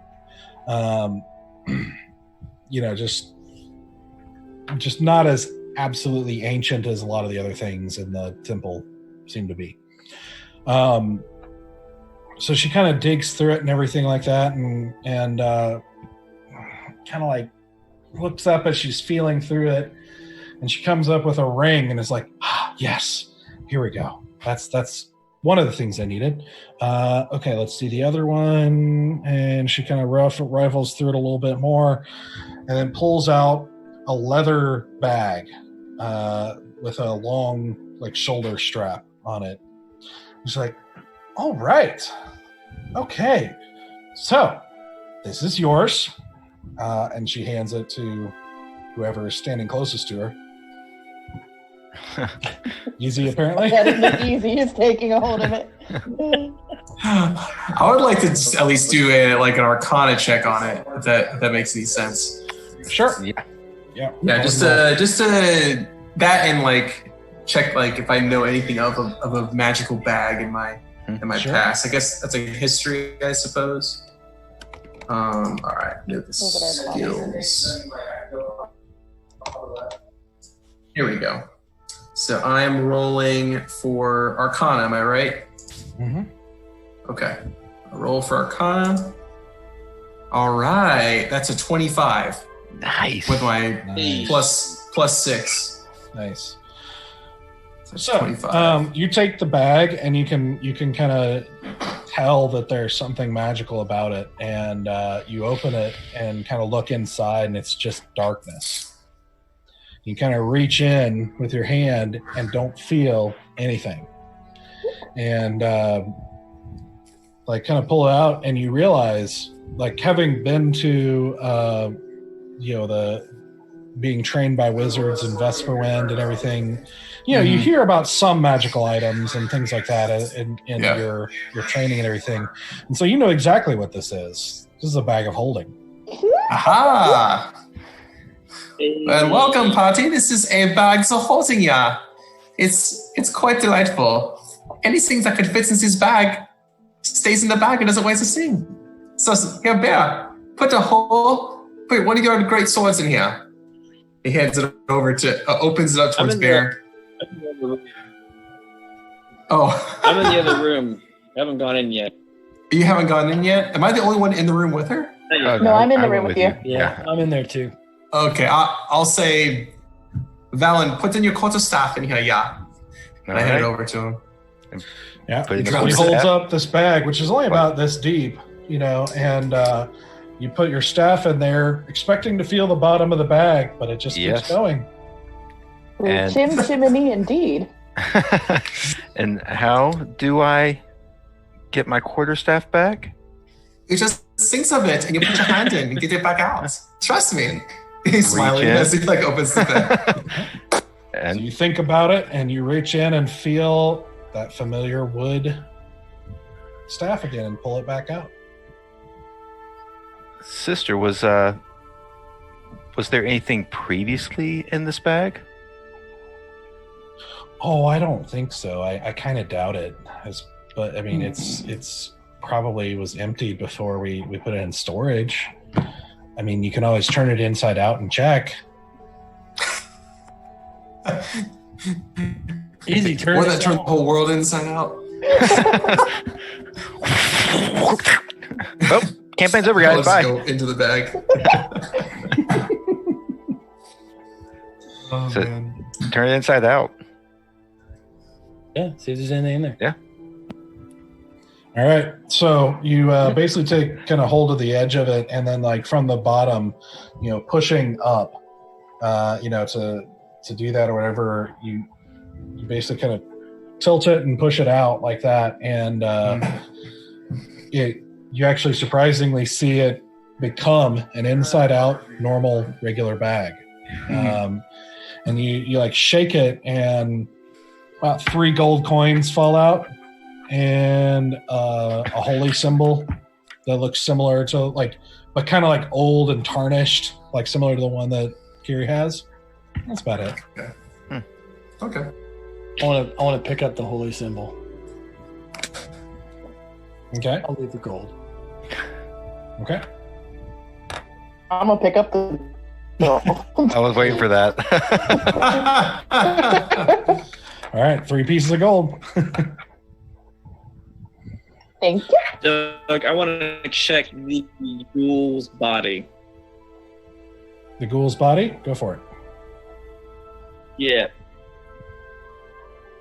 Just not as absolutely ancient as a lot of the other things in the temple seem to be. So she kind of digs through it and everything like that, and kind of like looks up as she's feeling through it, and she comes up with a ring and is like, yes, here we go. That's one of the things I needed. Okay, let's see the other one. And she kind of rifles through it a little bit more, and then pulls out a leather bag with a long like shoulder strap on it. She's like, all right, okay, so this is yours. And she hands it to whoever is standing closest to her. Easy, apparently. That is the easiest, taking a hold of it. I would like to at least do an Arcana check on it, if that makes any sense. Sure. Yeah. Just to that, and like check like if I know anything of a magical bag in my Sure. past. I guess that's a history, I suppose. All right. Know the skills. Here we go. So I'm rolling for Arcana. Am I right? Mm-hmm. Okay. I roll for Arcana. All right, that's a 25 Nice. with my Nice. plus 6. Nice. So 25. You take the bag, and you can kind of tell that there's something magical about it, and you open it and kind of look inside, and it's just darkness. You kind of reach in with your hand and don't feel anything, and like kind of pull it out, and you realize, like, having been to the being trained by wizards in Everwind and everything, you hear about some magical items and things like that in your training and everything, and so you know exactly what this is. This is a bag of holding. Aha! Well, welcome, party. This is a bag of holding, yeah. It's quite delightful. Anything that could fit in this bag stays in the bag and doesn't weigh a thing. So here, Bear, put one of your great swords in here. He hands it over to, opens it up towards Bear. Oh. I'm in the other room. I haven't gone in yet. You haven't gone in yet? Am I the only one in the room with her? Oh, No, I'm in the room with you. Yeah, I'm in there too. Okay, I'll say, Valen, put in your quarterstaff in here, yeah. And I hand it over to him. Yeah, Put it in he the holds staff. up this bag, which is only about this deep, and you put your staff in there, expecting to feel the bottom of the bag, but it just keeps going. And- Chimney indeed. And how do I get my quarterstaff back? You just think of it and you put your hand in and get it back out. Trust me. He's smiling in. as he opens the bag. So And you think about it, and you reach in and feel that familiar wood staff again and pull it back out. sister, was there anything previously in this bag? Oh, I don't think so. I kind of doubt it. But I mean, it's probably was emptied before we put it in storage. I mean, you can always turn it inside out and check. Easy turn. Or that turned the whole world inside out. Oh, campaign's over, guys. Let's Bye. go into the bag. Oh, So- man. Turn it inside out. Yeah, see if there's anything in there. All right. So you basically take kind of hold of the edge of it, and then like from the bottom, pushing up, to do that or whatever, you basically kind of tilt it and push it out like that, and you actually surprisingly see it become an inside out normal regular bag. And you like shake it, and about 3 gold coins fall out, and a holy symbol that looks similar to but kind of like old and tarnished, like similar to the one that Kiri has. That's about it. Okay. I want to pick up the holy symbol. Okay. I'll leave the gold. Okay. I'm gonna pick up the. I was waiting for that. All right. 3 pieces of gold. Thank you. Doug, I want to check the ghoul's body. The ghoul's body. Go for it. Yeah.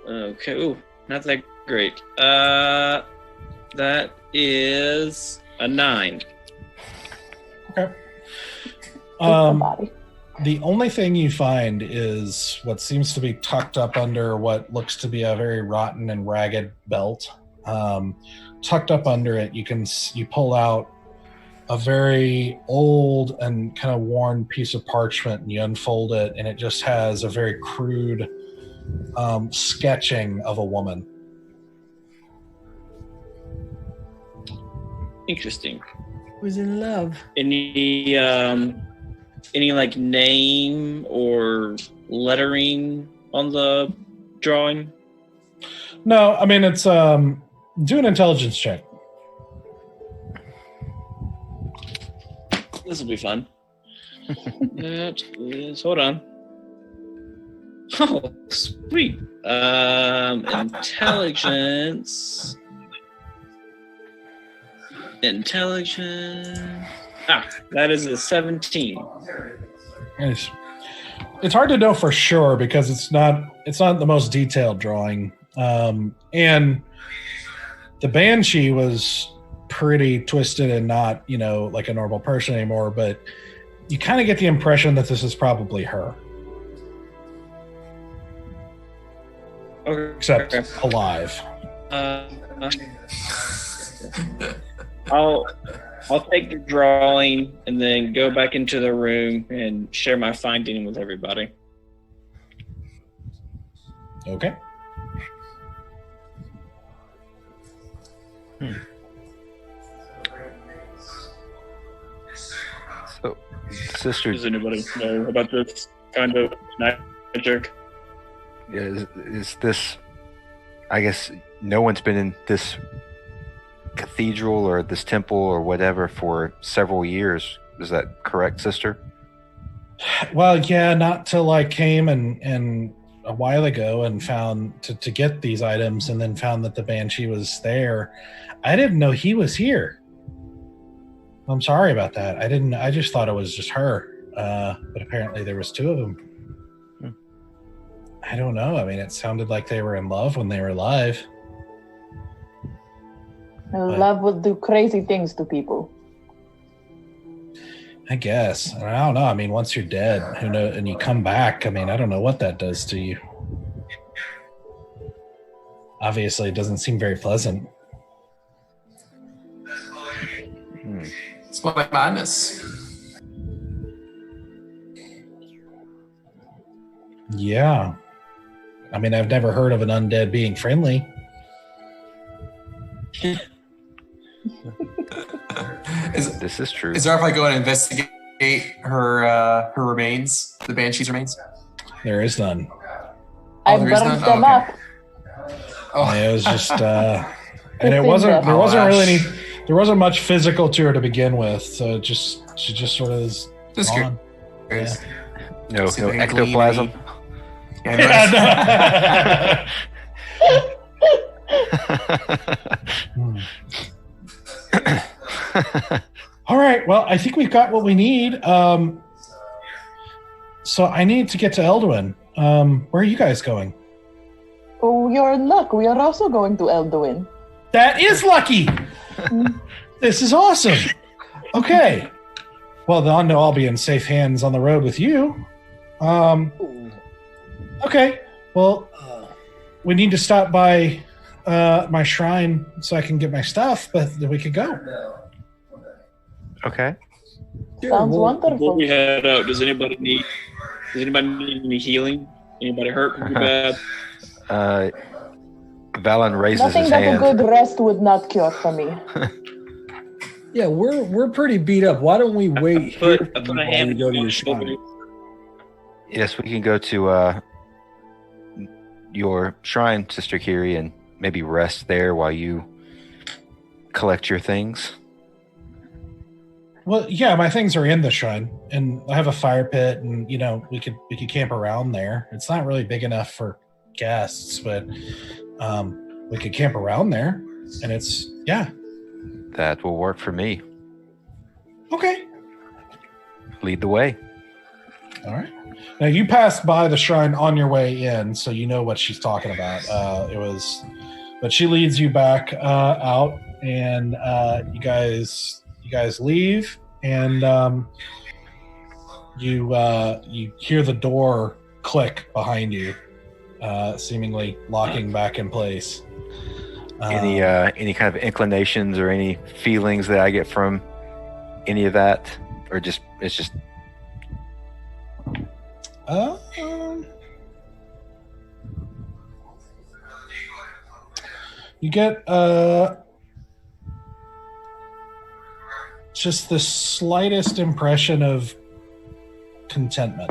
Okay. Ooh, not that great. That is a 9. Okay. Body. The only thing you find is what seems to be tucked up under what looks to be a very rotten and ragged belt. Tucked up under it, you pull out a very old and kind of worn piece of parchment, and you unfold it, and it just has a very crude sketching of a woman. Interesting. Who's in love? Any like name or lettering on the drawing? No, I mean, it's do an intelligence check. This will be fun. That is, hold on. Oh, sweet. Intelligence. That is a 17. It's hard to know for sure because it's not the most detailed drawing. And the Banshee was pretty twisted and not, like a normal person anymore, but you kind of get the impression that this is probably her. Okay. Except alive. I'll take the drawing and then go back into the room and share my finding with everybody. Okay. So, sister, Does anybody know about this kind of magic? is this? I guess no one's been in this cathedral or this temple or whatever for several years. Is that correct, sister? Well, yeah, not till I came and a while ago and found to get these items and then found that the Banshee was there. I didn't know he was here. I'm sorry about that. I just thought it was just her. But apparently there was two of them. I don't know. I mean, it sounded like they were in love when they were alive. Love will do crazy things to people. I guess. I don't know. I mean, once you're dead, who knows, and you come back, I mean, I don't know what that does to you. Obviously, it doesn't seem very pleasant. It's my madness. Yeah. I mean, I've never heard of an undead being friendly. This is true. Is there if I go and investigate her remains, the Banshee's remains? There is none. I there is burned none? them Oh, up. okay. Oh, It was just, and there wasn't really there wasn't much physical to her to begin with. So she just sort of is Just gone. curious. No See if I can ectoplasm. glean Yeah, All right. Well, I think we've got what we need. So I need to get to Eldowyn. Where are you guys going? Oh, you're in luck. We are also going to Eldowyn. That is lucky. This is awesome. Okay. Well, then I'll be in safe hands on the road with you. Okay. Well, we need to stop by my shrine so I can get my stuff, but then we could go. Okay. Sounds wonderful. Before we head out, does anybody need any healing? Anybody hurt pretty bad? Valen raises Nothing his that hand. a good rest would not cure for me. Yeah, we're pretty beat up. Why don't we wait I here put a while we hand go to on your his shoulder. shrine? Yes, we can go to your shrine, Sister Kiri, and maybe rest there while you collect your things. Well, yeah, my things are in the shrine, and I have a fire pit, and we could camp around there. It's not really big enough for guests, but we could camp around there, and That will work for me. Okay. Lead the way. All right. Now you passed by the shrine on your way in, so you know what she's talking about. But she leads you back out, and you guys leave, and you hear the door click behind you, seemingly locking back in place. Any kind of inclinations or any feelings that I get from any of that, or it's just you get just the slightest impression of contentment.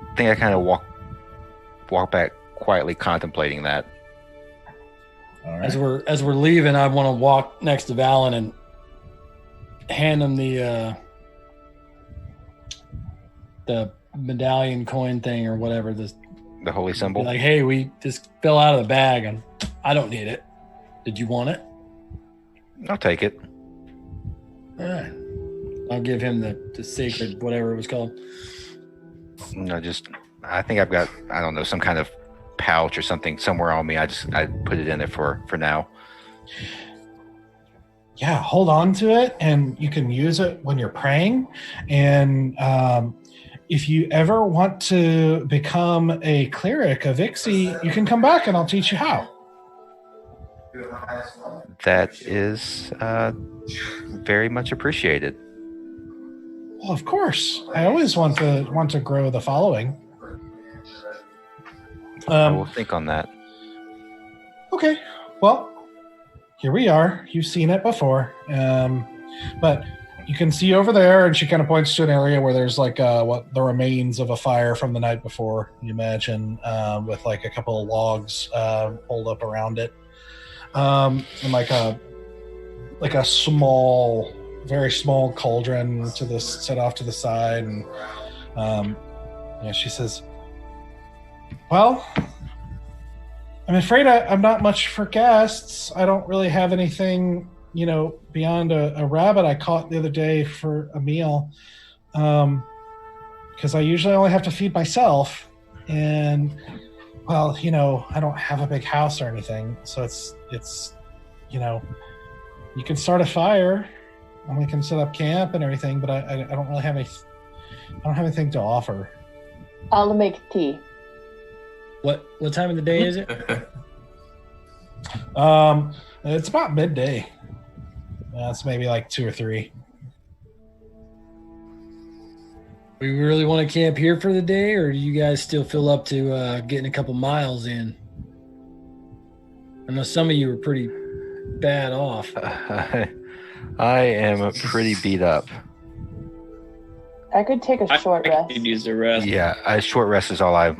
I think I kind of walk back quietly, contemplating that. All right. As we're leaving, I want to walk next to Valen and hand him the medallion coin thing or whatever. The holy symbol. Like, hey, we just fell out of the bag. I don't need it. Did you want it? I'll take it. All right. I'll give him the sacred, whatever it was called. No, I think I've got, I don't know, some kind of pouch or something somewhere on me. I put it in there for now. Yeah, hold on to it, and you can use it when you're praying. And if you ever want to become a cleric of Ixie, you can come back and I'll teach you how. That is very much appreciated. Well, of course. I always want to grow the following. I will think on that. Okay. Well, here we are. You've seen it before. But you can see over there, and she kind of points to an area where there's like the remains of a fire from the night before, you imagine, with like a couple of logs pulled up around it. And like a small, very small cauldron set off to the side. And she says, well, I'm afraid I'm not much for guests. I don't really have anything, beyond a rabbit I caught the other day for a meal. Because I usually only have to feed myself. And, well, I don't have a big house or anything. So it's you can start a fire and we can set up camp and everything, but I don't really have I don't have anything to offer. I'll make tea. What time of the day is it? It's about midday. It's maybe like 2 or 3. We really want to camp here for the day, or do you guys still feel up to getting a couple miles in? I know some of you were pretty bad off. I am pretty beat up. I could take a short rest. I could use a rest. Yeah, a short rest is all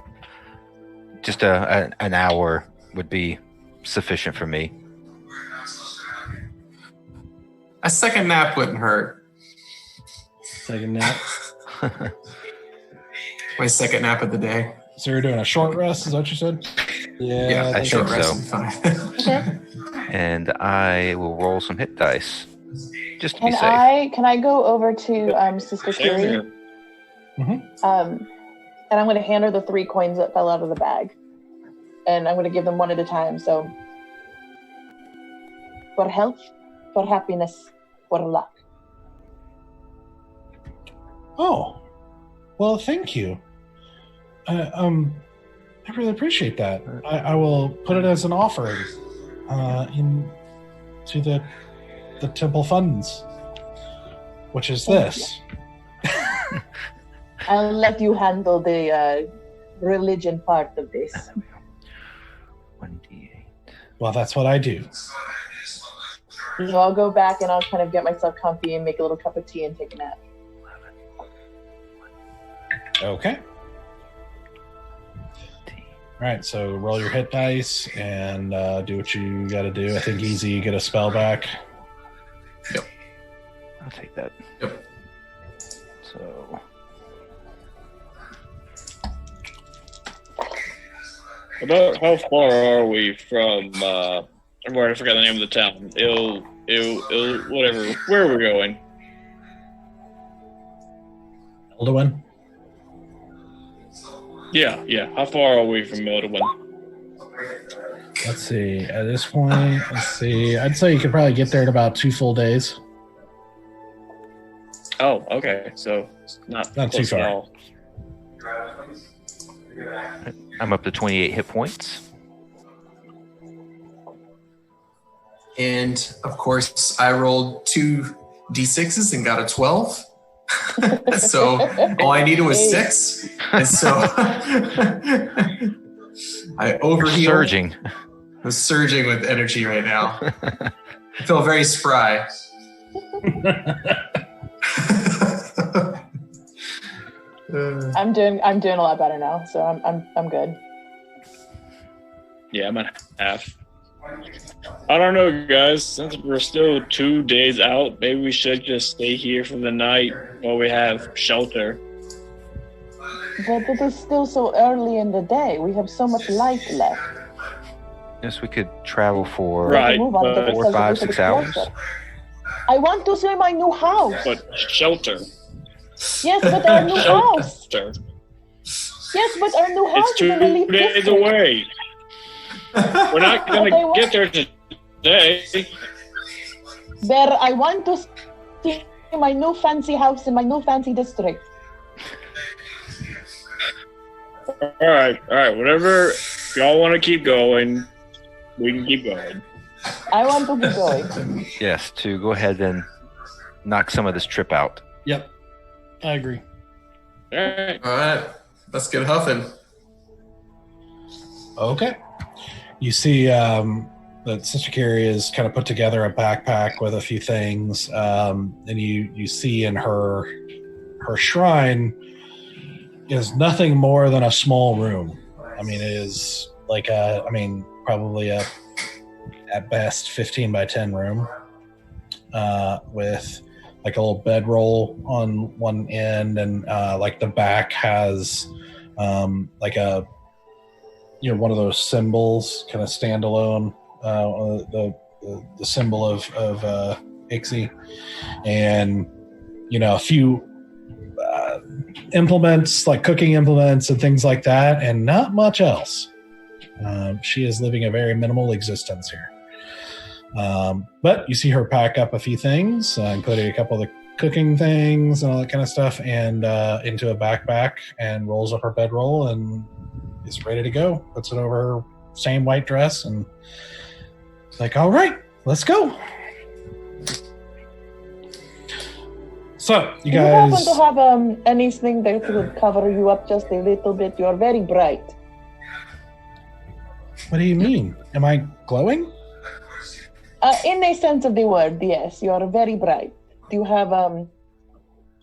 just an hour would be sufficient for me. A second nap wouldn't hurt. Second nap. My second nap of the day. So you're doing a short rest, is that what you said? Yeah, I short think rest so. is fine. Okay. And I will roll some hit dice just to be Can safe. can I go over to Sister Same Curie? here. And I'm going to hand her the 3 coins that fell out of the bag. And I'm going to give them one at a time. So, for health, for happiness, for luck. Oh, well, thank you. I really appreciate that. I will put it as an offering to the temple funds, which is this. I'll let you handle the religion part of this. 1d8. Well, that's what I do. So I'll go back and I'll kind of get myself comfy and make a little cup of tea and take a nap. Okay. All right, so roll your hit dice and do what you got to do. I think easy, you get a spell back. Yep. I'll take that. Yep. So About how far are we from? I forgot the name of the town. Whatever. Where are we going? Eldowyn? Yeah. How far are we from Eldowyn? Let's see. At this point, I'd say you could probably get there in about 2 full days. Oh, okay. So it's not Not too close at far. all. I'm up to 28 hit points. And of course, I rolled 2 d6s and got a 12. So all I needed was 6. And so I overhealed. Surging. I'm surging with energy right now. I feel very spry. I'm doing a lot better now, so I'm good. Yeah, I'm at half. I don't know, guys. Since we're still 2 days out, maybe we should just stay here for the night while we have shelter. But it is still so early in the day. We have so much light left. Yes, we could travel for Right, Move on, but- get 4, 5, closer 6 to the hours. closer. I want to see my new house. But shelter. Yes, but our new house. Shelter. Yes, but our new house It's is in the 2 Leaf days District. away. We're not going Okay, to what? get there today. There, I want to see my new fancy house in my new fancy district. All right. Whatever y'all want to keep going, we can keep going. I want to keep going. Yes, to go ahead and knock some of this trip out. Yep. I agree. All right. All right, let's get huffing. Okay. You see that Sister Carrie has kind of put together a backpack with a few things, and you see in her shrine is nothing more than a small room. I mean, it is like probably at best 15 by 10 room, with like a little bedroll on one end, and like the back has like a one of those symbols, kind of standalone, the symbol of Ixie, and a few implements, like cooking implements and things like that, and not much else. She is living a very minimal existence here. But you see her pack up a few things, including a couple of the cooking things and all that kind of stuff, and into a backpack, and rolls up her bedroll and is ready to go. Puts it over her same white dress, and it's like, all right, let's go. So, you Do you guys... happen to have anything that would cover you up just a little bit? You are very bright. What do you mean? Am I glowing? In a sense of the word, yes. You are very bright. Do you have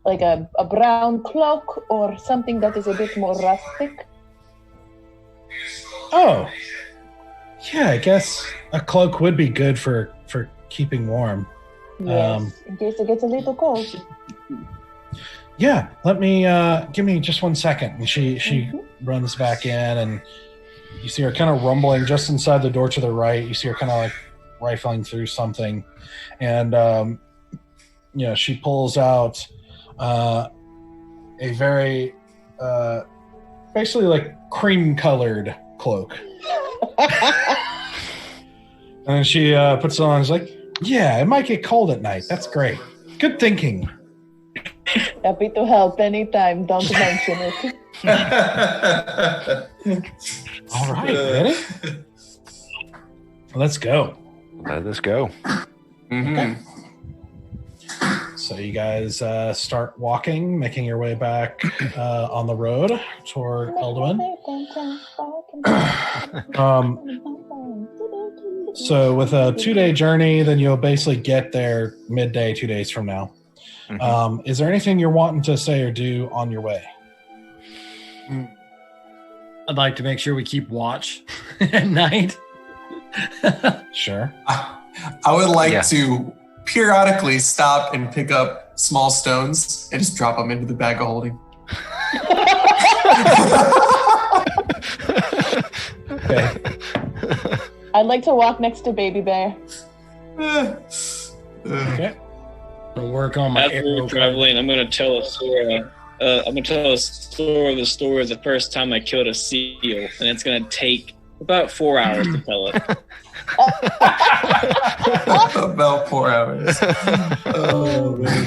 like a brown cloak or something that is a bit more rustic? Oh. Yeah, I guess a cloak would be good for keeping warm. Yes, in case it gets a little cold. Yeah, let me give me just 1 second. And she runs back in, and you see her kind of rumbling just inside the door to the right. You see her kind of like rifling through something, and she pulls out a very basically like cream colored cloak. And then she puts it on and is like, yeah, it might get cold at night. That's great. Good thinking. Happy to help anytime. Don't mention it. All right, ready? Let's go. Let us go. Mm-hmm. So you guys start walking, making your way back on the road toward Eldowyn. So with a 2-day journey, then you'll basically get there midday 2 days from now. Mhm. Is there anything you're wanting to say or do on your way? I'd like to make sure we keep watch at night. Sure. I would like to periodically stop and pick up small stones and just drop them into the bag of holding. Okay. I'd like to walk next to Baby Bear. Okay. I'll work on my As we're arrow. traveling, I'm going to tell a story. I'm going to tell a story of the story of the first time I killed a seal, and it's going to take about 4 hours to tell it. About 4 hours. Oh, man.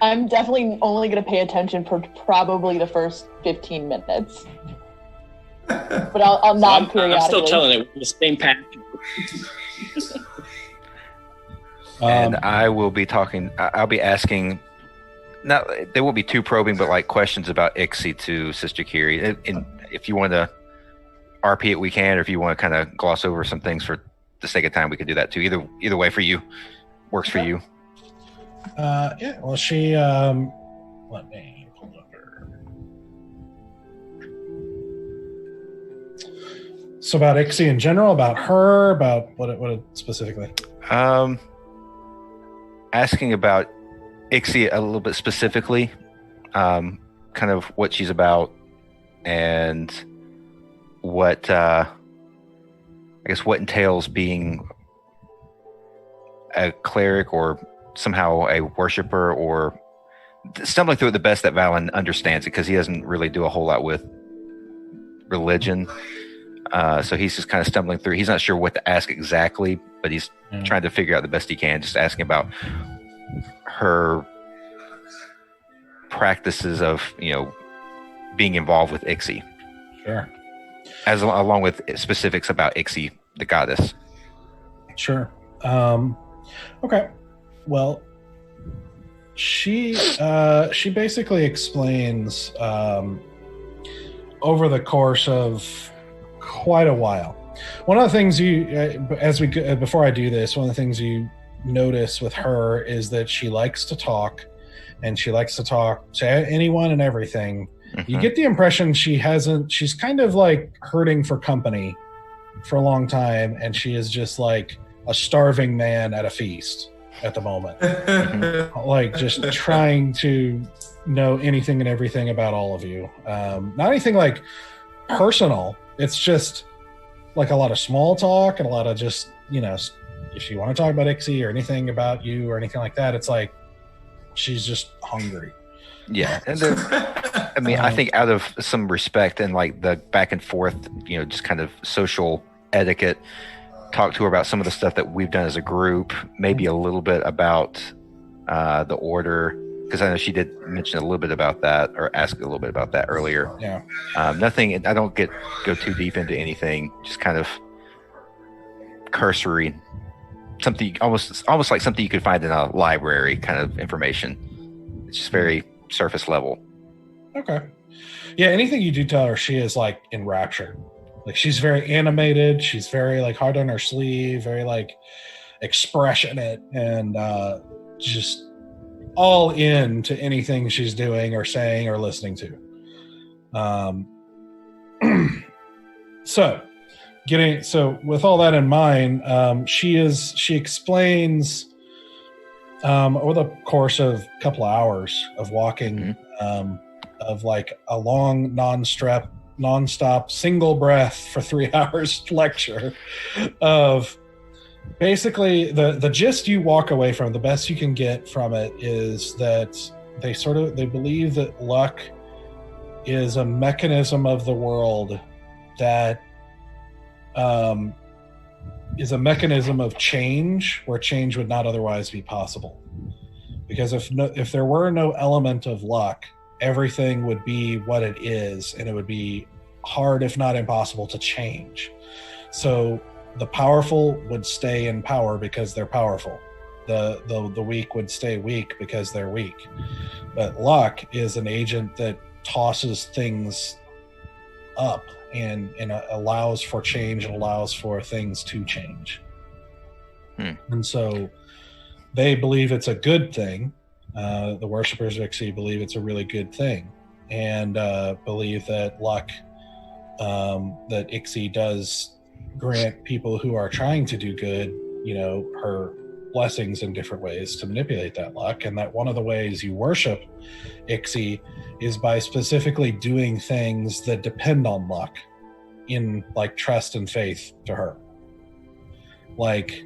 I'm definitely only going to pay attention for probably the first 15 minutes. But I'll nod periodically. I'm still telling it with the same pattern. And I will be talking. I'll be asking. Not there won't be too probing, but like questions about Ixie to Sister Kiri. And if you want to RP it, we can. Or if you want to kind of gloss over some things for the sake of time, we can do that too. Either way for you works for you. Yeah. Well, she. Let me pull up her. So about Ixie in general, about her, about what specifically? Asking about Ixie a little bit specifically, kind of what she's about and what I guess, what entails being a cleric or somehow a worshiper, or stumbling through it the best that Valen understands it, because he doesn't really do a whole lot with religion. So he's just kind of stumbling through. He's not sure what to ask exactly, but he's trying to figure out the best he can, just asking about her practices of, being involved with Ixie. Sure. Along with specifics about Ixie, the goddess. Sure. Okay. Well, she basically explains over the course of quite a while. One of the things before I do this, one of the things you notice with her is that she likes to talk, and she likes to talk to anyone and everything. Mm-hmm. You get the impression she's kind of like hurting for company for a long time, and she is just like a starving man at a feast at the moment. Like just trying to know anything and everything about all of you. Not anything like personal. It's just like a lot of small talk and a lot of just, if you want to talk about Ixie or anything about you or anything like that, it's like she's just hungry. Yeah. And I think out of some respect and like the back and forth, just kind of social etiquette, talk to her about some of the stuff that we've done as a group, maybe a little bit about the order, because I know she did mention a little bit about that, or ask a little bit about that earlier. Yeah. Nothing. I don't go too deep into anything. Just kind of cursory, something almost like something you could find in a library kind of information. It's just very surface level. Okay. Yeah. Anything you do tell her, she is like enraptured. Like she's very animated. She's very like hard on her sleeve, very like expressionate, and just all in to anything she's doing or saying or listening to. So with all that in mind, she explains over the course of a couple of hours of walking, of like a long non-stop single breath for 3 hours lecture of basically the gist you walk away from, the best you can get from it, is that they believe that luck is a mechanism of the world that is a mechanism of change where change would not otherwise be possible. Because if there were no element of luck, everything would be what it is, and it would be hard, if not impossible, to change. So the powerful would stay in power because they're powerful. The weak would stay weak because they're weak. But luck is an agent that tosses things up and allows for change and allows for things to change. And so they believe it's a good thing. The worshippers of Ixie believe it's a really good thing, and believe that luck, that Ixie does grant people who are trying to do good, her blessings in different ways to manipulate that luck, and that one of the ways you worship Ixie is by specifically doing things that depend on luck, in like trust and faith to her. Like,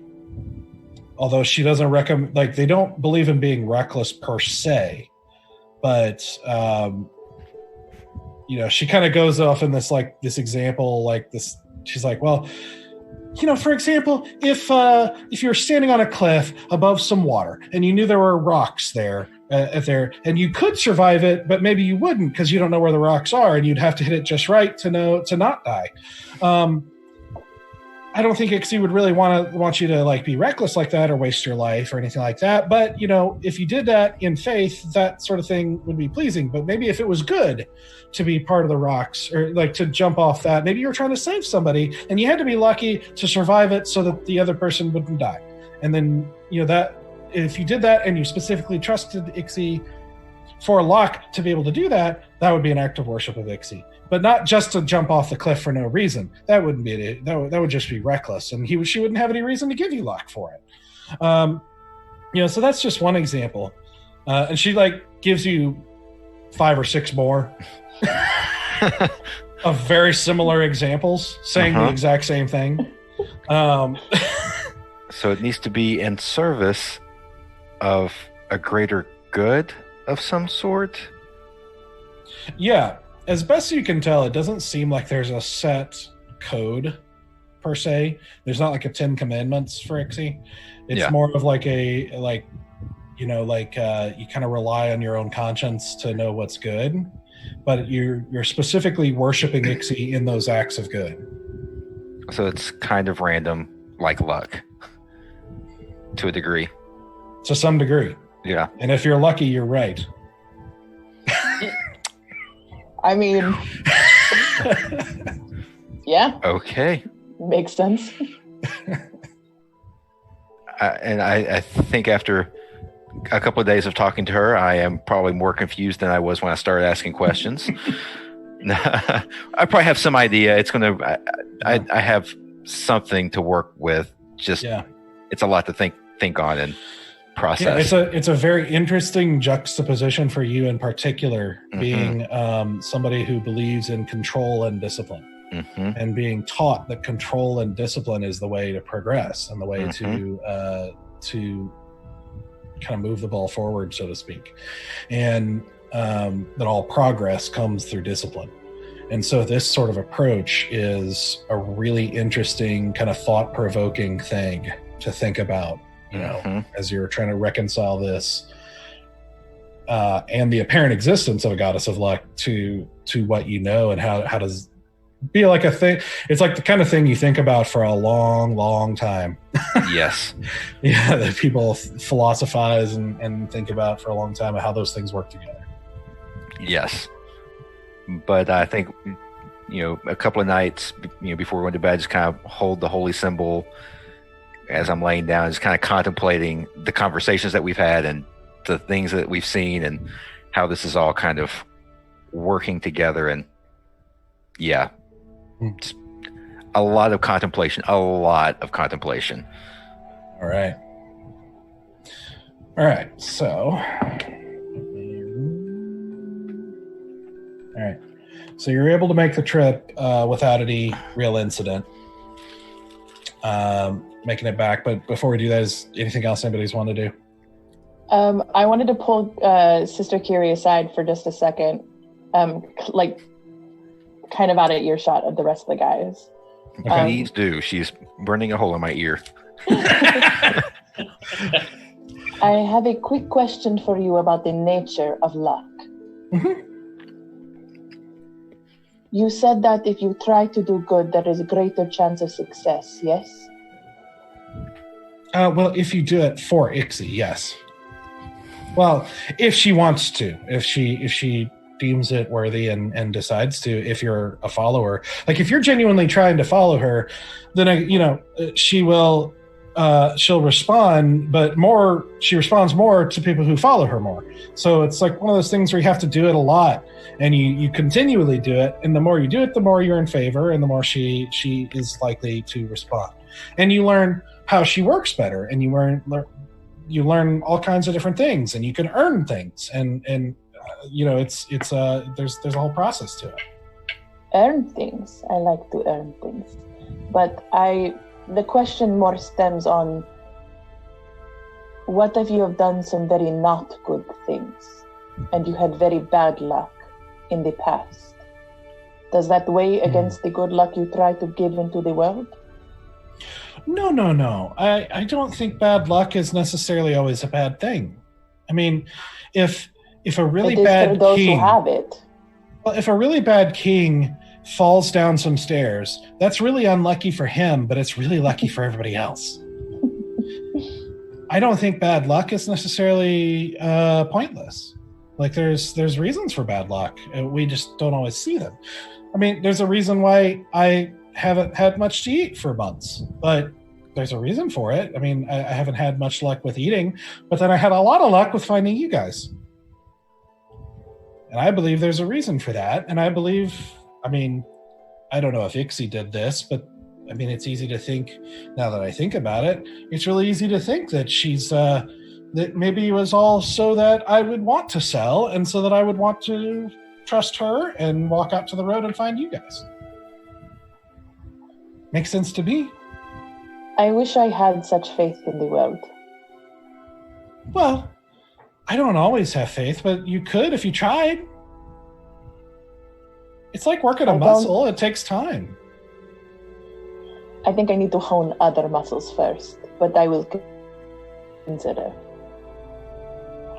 although she doesn't recommend, like, they don't believe in being reckless per se, but she kind of goes off in this example, like this. She's like, well, for example, if you're standing on a cliff above some water and you knew there were rocks there, and you could survive it, but maybe you wouldn't because you don't know where the rocks are, and you'd have to hit it just right to not die. I don't think Ixie would really want you to like be reckless like that or waste your life or anything like that. But, if you did that in faith, that sort of thing would be pleasing. But maybe if it was good to be part of the rocks or like to jump off that, maybe you were trying to save somebody and you had to be lucky to survive it so that the other person wouldn't die. And then, that if you did that and you specifically trusted Ixie for luck to be able to do that, that would be an act of worship of Ixie. But not just to jump off the cliff for no reason. That wouldn't be it. That would just be reckless, and she wouldn't have any reason to give you luck for it. So that's just one example, and she like gives you 5 or 6 more of very similar examples saying the exact same thing. So it needs to be in service of a greater good of some sort? Yeah, as best you can tell, it doesn't seem like there's a set code per se. There's not like a 10 commandments for Ixie. It's more of like you kind of rely on your own conscience to know what's good, but you're specifically worshiping Ixie in those acts of good. So it's kind of random, like luck, to a degree. To some degree. Yeah. And if you're lucky, you're right. I mean, yeah. Okay. Makes sense. And I think after a couple of days of talking to her, I am probably more confused than I was when I started asking questions. I probably have some idea. It's going to. I have something to work with. Just it's a lot to think on and process. Yeah, it's a very interesting juxtaposition for you in particular, being somebody who believes in control and discipline, and being taught that control and discipline is the way to progress and the way to kind of move the ball forward, so to speak, and that all progress comes through discipline. And so this sort of approach is a really interesting, kind of thought-provoking thing to think about, as you're trying to reconcile this and the apparent existence of a goddess of luck to what you know, and how does be like a thing. It's like the kind of thing you think about for a long, long time. Yes. Yeah, that people philosophize and think about for a long time, and how those things work together. Yes. But I think, a couple of nights, before we went to bed, just kind of hold the holy symbol as I'm laying down, just kind of contemplating the conversations that we've had and the things that we've seen and how this is all kind of working together. And just a lot of contemplation. All right. So, so you're able to make the trip without any real incident, making it back. But before we do that, is anything else anybody's want to do? I wanted to pull Sister Kiri aside for just a second, kind of out of earshot of the rest of the guys. Please do. She's burning a hole in my ear. I have a quick question for you about the nature of luck. You said that if you try to do good, there is a greater chance of success, yes? Well, if you do it for Ixie, yes. Well, if she wants to, if she deems it worthy and decides to, if you're a follower, like if you're genuinely trying to follow her, then she will she'll respond, but she responds more to people who follow her more. So it's like one of those things where you have to do it a lot, and you continually do it, and the more you do it, the more you're in favor, and the more she is likely to respond. And you learn how she works better, and you learn all kinds of different things, and you can earn things, and there's a whole process to it. Earn things. I like to earn things, but the question more stems on what if you have done some very not good things and you had very bad luck in the past? Does that weigh against the good luck you try to give into the world? No. I don't think bad luck is necessarily always a bad thing. I mean, if a really bad for those king, who have it. Well, if a really bad king falls down some stairs, that's really unlucky for him, but it's really lucky for everybody else. I don't think bad luck is necessarily pointless. Like there's reasons for bad luck. We just don't always see them. I mean, there's a reason why I haven't had much to eat for months, but there's a reason for it. I mean, I haven't had much luck with eating, but then I had a lot of luck with finding you guys. And I believe there's a reason for that. And I believe, I don't know if Ixie did this, but I mean, it's easy to think, now that I think about it, it's really easy to think that she's, that maybe it was all so that I would want to sell, and so that I would want to trust her and walk out to the road and find you guys. Makes sense to me. I wish I had such faith in the world. Well, I don't always have faith, but you could if you tried. It's like working a muscle. It takes time. I think I need to hone other muscles first, but I will consider.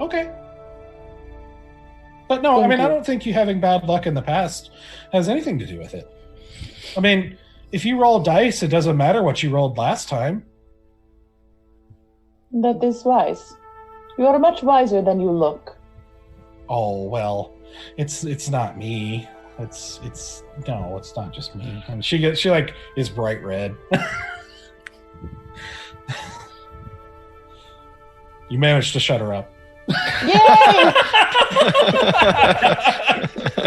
Okay. But no, I mean, I don't think you having bad luck in the past has anything to do with it. I mean, if you roll dice, it doesn't matter what you rolled last time. That is wise. You are much wiser than you look. Oh, well, it's not me. It's not just me. And she is bright red. You managed to shut her up. Yay!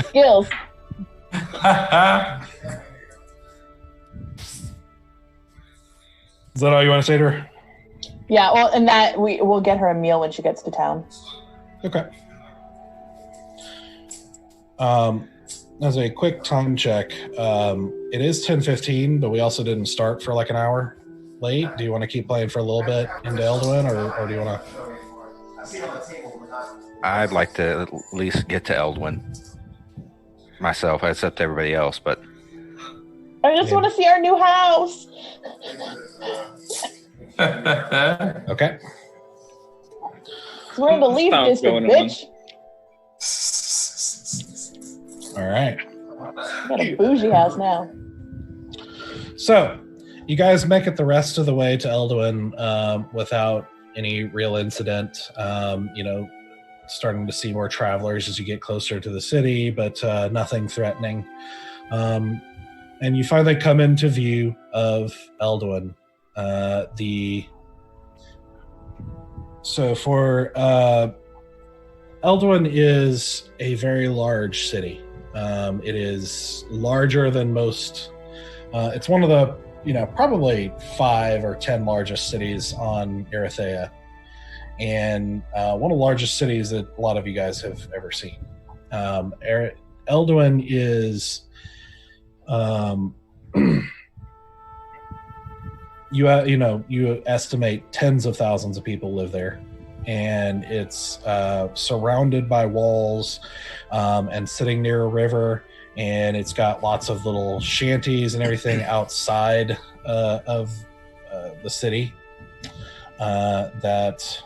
Skills. Is that all you want to say to her? Yeah, well, and that we'll get her a meal when she gets to town. Okay. As a quick time check, it is 10:15, but we also didn't start for like an hour late. Do you want to keep playing for a little bit into Eldowyn, or do you want to? I'd like to at least get to Eldowyn myself. It's up to everybody else, but I just want to see our new house. Okay. We're in the Leaf Sounds District, going on. bitch. All right. We got a bougie house now. So, you guys make it the rest of the way to Eldowyn without any real incident. Starting to see more travelers as you get closer to the city, but nothing threatening. And you finally come into view of Eldowyn. Eldowyn is a very large city. It is larger than most. It's one of the, probably 5 or 10 largest cities on Erythea, and one of the largest cities that a lot of you guys have ever seen. Eldowyn is, you estimate tens of thousands of people live there, and it's surrounded by walls and sitting near a river, and it's got lots of little shanties and everything outside of the city that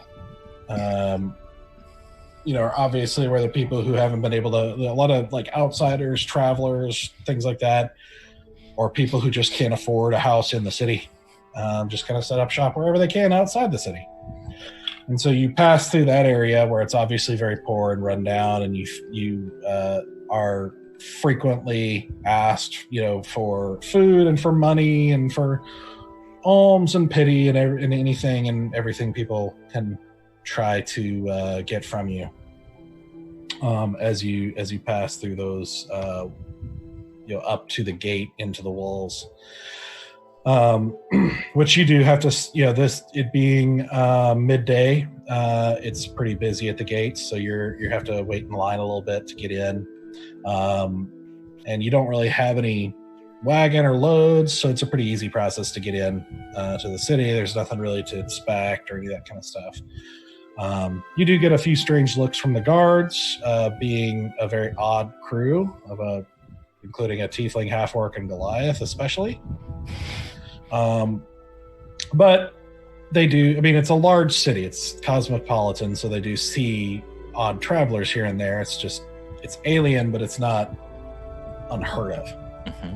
are obviously where the people who haven't been able to, a lot of like outsiders, travelers, things like that, or people who just can't afford a house in the city, just kind of set up shop wherever they can outside the city. And so you pass through that area where it's obviously very poor and run down, and you are frequently asked, for food and for money and for alms and pity and anything and everything people can try to get from you as you pass through those up to the gate into the walls, which you do have to, it being midday, it's pretty busy at the gates, so you have to wait in line a little bit to get in, and you don't really have any wagon or loads, so it's a pretty easy process to get in to the city. There's nothing really to inspect or any of that kind of stuff. You do get a few strange looks from the guards, being a very odd crew including a tiefling, half-orc, and Goliath especially. But they do, it's a large city. It's cosmopolitan, so they do see odd travelers here and there. It's alien, but it's not unheard of. Mm-hmm.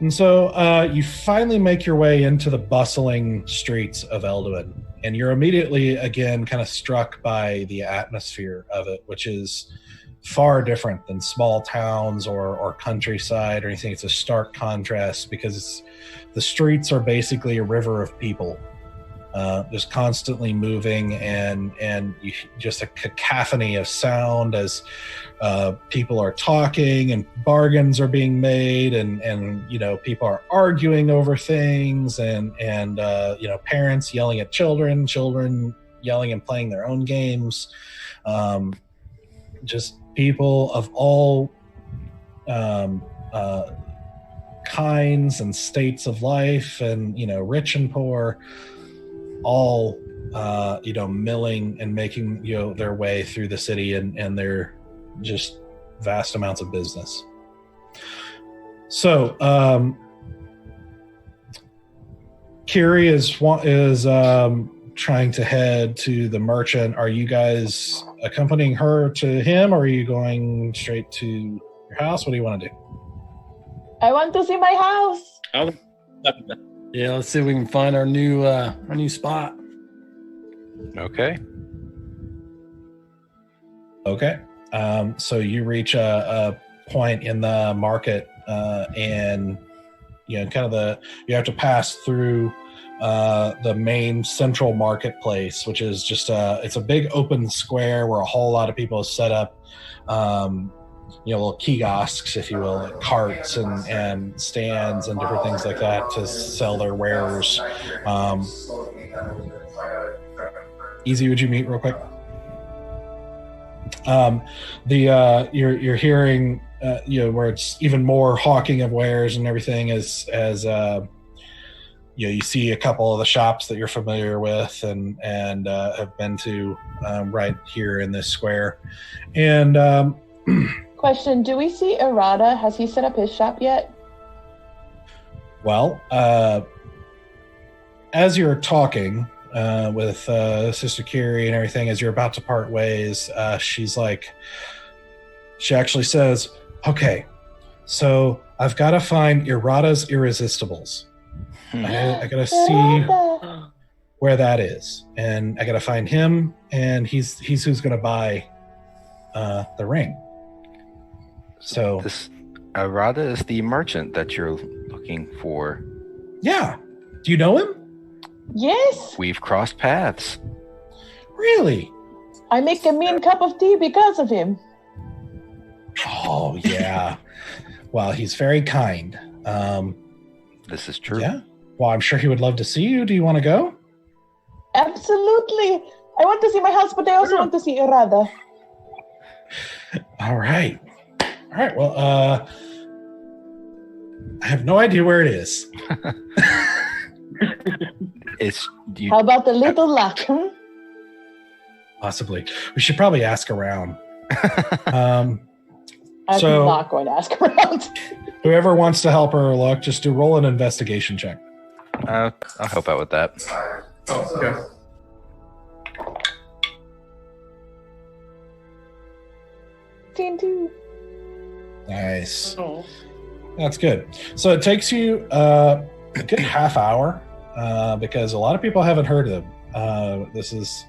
And so you finally make your way into the bustling streets of Eldowyn, and you're immediately, again, kind of struck by the atmosphere of it, which is far different than small towns or countryside or anything. It's a stark contrast because the streets are basically a river of people, just constantly moving, and just a cacophony of sound as people are talking and bargains are being made, and people are arguing over things, and parents yelling at children yelling and playing their own games, just people of all kinds and states of life, and rich and poor, all milling and making their way through the city, and they're just vast amounts of business. So Kiri is trying to head to the merchant. Are you guys accompanying her to him, or are you going straight to your house? What do you want to do? I want to see my house. Yeah, let's see if we can find our new spot. Okay. Okay. So you reach a point in the market, and you have to pass through the main central marketplace, which is just it's a big open square where a whole lot of people have set up little kiosks, if you will, like carts and stands and different things like that to sell their wares. Easy, would you meet real quick? You're hearing where it's even more hawking of wares and everything as you see a couple of the shops that you're familiar with and have been to right here in this square. And Question, do we see Errata? Has he set up his shop yet? Well, as you're talking with Sister Kiri and everything, as you're about to part ways, she actually says, okay, so I've got to find Errata's Irresistibles. I gotta see where that is, and I gotta find him, and he's who's gonna buy the ring. So this Arada is the merchant that you're looking for. Yeah. Do you know him? Yes. We've crossed paths. Really? I make a mean cup of tea because of him. Oh, yeah. Well, he's very kind. This is true. Yeah. Well, I'm sure he would love to see you. Do you want to go? Absolutely. I want to see my house, but I also want to see Errata. All right. All right. Well, I have no idea where it is. How about the little luck? Possibly. We should probably ask around. I'm not going to ask around. Whoever wants to help her look, just roll an investigation check. I'll help out with that. Oh, okay. Nice. Oh. That's good. So it takes you a good half hour because a lot of people haven't heard of him. This is,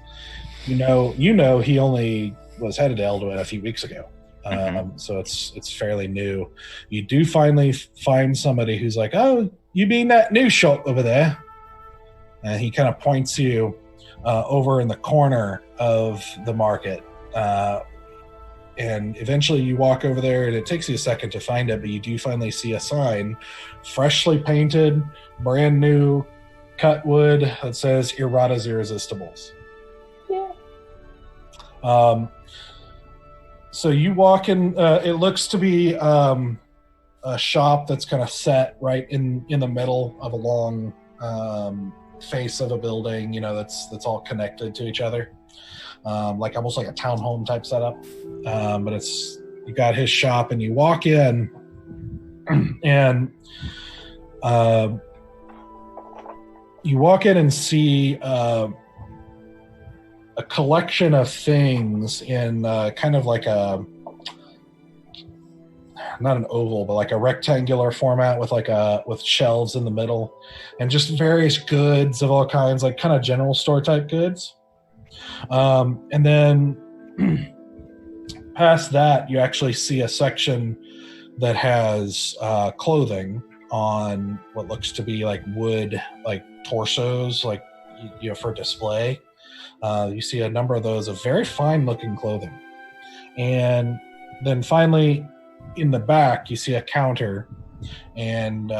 he only was headed to Eldowyn a few weeks ago. So it's fairly new. You do finally find somebody who's like, oh, you mean that new shop over there? And he kind of points you over in the corner of the market. And eventually you walk over there, and it takes you a second to find it, but you do finally see a sign, freshly painted, brand new, cut wood, that says Errata's Irresistibles. Yeah. So you walk in, it looks to be a shop that's kind of set right in the middle of a long face of a building, that's all connected to each other. Like almost like a townhome type setup. But you got his shop, and you walk in, and you walk in and see a collection of things in kind of like not an oval, but like a rectangular format with shelves in the middle, and just various goods of all kinds, like kind of general store type goods. And then past that, you actually see a section that has clothing on what looks to be like wood, like torsos, like for display. You see a number of those of very fine looking clothing. And then finally in the back, you see a counter, and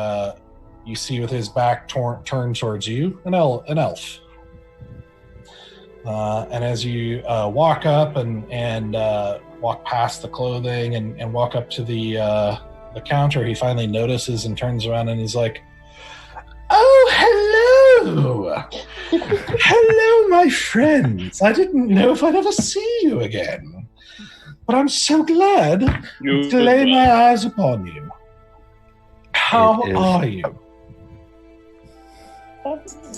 you see with his back turned towards you, an elf. And as you walk up and walk past the clothing and walk up to the the counter, he finally notices and turns around and he's like, "Oh, hello! Hello, my friends. I didn't know if I'd ever see you again. But I'm so glad to lay my eyes upon you. How are you?"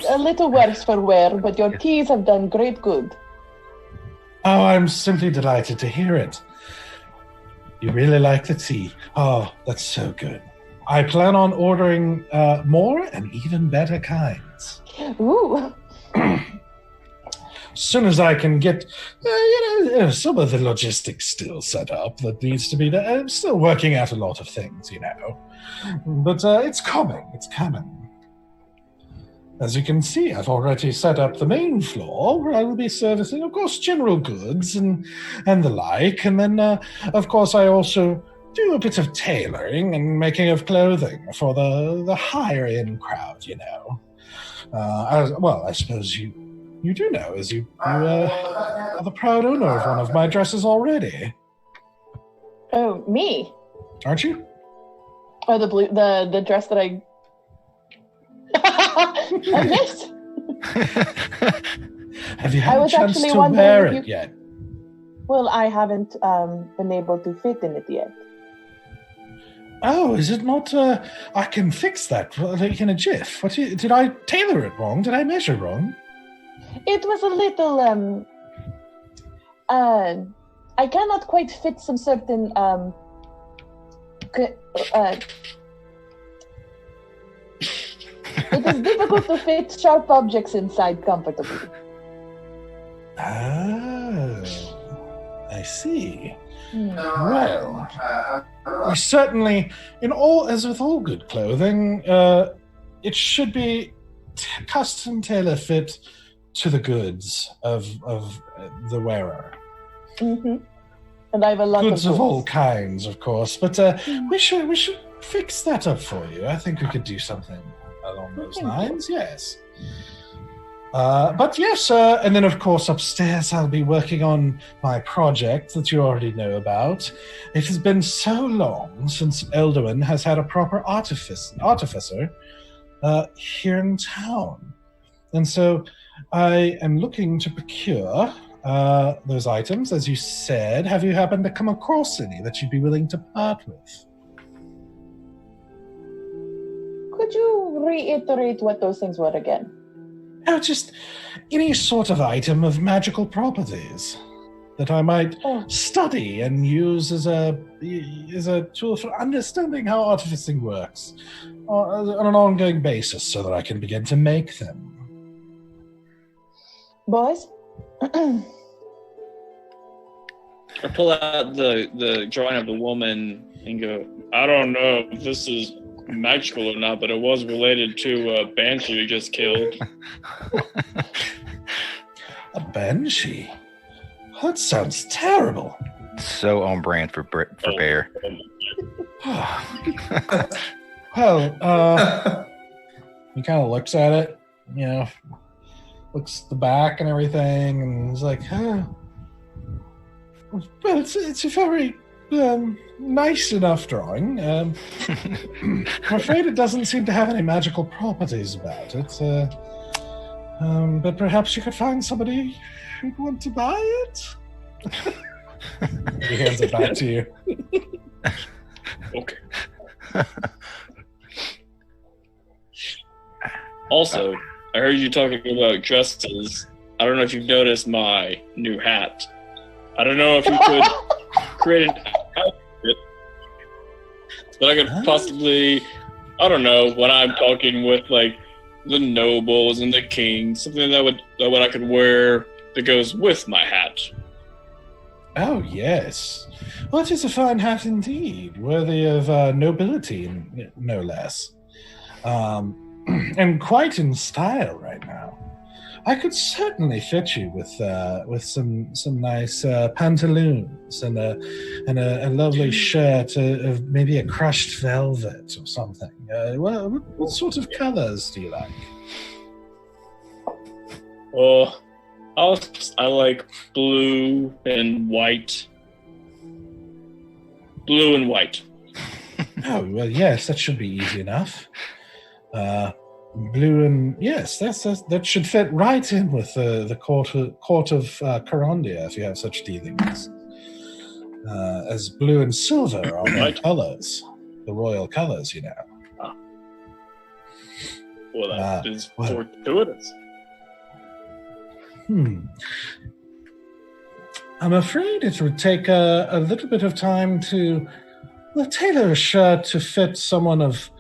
A little worse for wear, but your teas have done great good. Oh, I'm simply delighted to hear it. You really like the tea. Oh, that's so good. I plan on ordering more and even better kinds. Ooh. As soon as I can get some of the logistics still set up that needs to be done. I'm still working out a lot of things, But it's coming. It's coming. As you can see, I've already set up the main floor where I will be servicing, of course, general goods and the like. And then, of course, I also do a bit of tailoring and making of clothing for the higher-end crowd, I suppose you do know, as you are the proud owner of one of my dresses already. Oh, me? Aren't you? Oh, the dress that I missed. Have you had a chance to wear it yet? Well, I haven't been able to fit in it yet. Oh, is it not? I can fix that like in a jiff. Did I tailor it wrong? Did I measure wrong? It was a little. I cannot quite fit some certain. It is difficult to fit sharp objects inside comfortably. Oh, I see. Well, we certainly, as with all good clothing, it should be custom tailor fit to the goods of the wearer. Mm-hmm. And I have a lot goods of of all kinds, of course. But we should fix that up for you. I think we could do something along those lines. Yes. But yes, and then of course upstairs I'll be working on my project that you already know about. It has been so long since Eldowyn has had a proper artificer here in town. And so I am looking to procure those items, as you said. Have you happened to come across any that you'd be willing to part with? Could you reiterate what those things were again? Oh, just any sort of item of magical properties that I might study and use as a tool for understanding how artificing works on an ongoing basis so that I can begin to make them. Boys? I pull out the drawing of the woman and go, I don't know if this is magical or not, but it was related to a Banshee we just killed. A Banshee? That sounds terrible. So on brand for Bear. Well, he kind of looks at it, looks at the back and everything, and he's like, well, it's a very nice enough drawing. I'm afraid it doesn't seem to have any magical properties about it. But perhaps you could find somebody who'd want to buy it? He hands it back to you. Okay. Also, I heard you talking about dresses. I don't know if you've noticed my new hat. I don't know if you could create an outfit that I could possibly, I don't know, when I'm talking with like the nobles and the kings, something that I could wear that goes with my hat. Oh, yes. Well, it is a fine hat indeed, worthy of nobility, no less. And quite in style right now. I could certainly fit you with some nice pantaloons and a lovely shirt of maybe a crushed velvet or something. What sort of colors do you like? Well, I like blue and white. Blue and white. Oh, well, yes, that should be easy enough. Blue and yes, that should fit right in with the court of Carondia, if you have such dealings. As blue and silver are their colors, the royal colors, you know. Well, that is fortuitous. I'm afraid it would take a little bit of time to tailor a shirt to fit someone of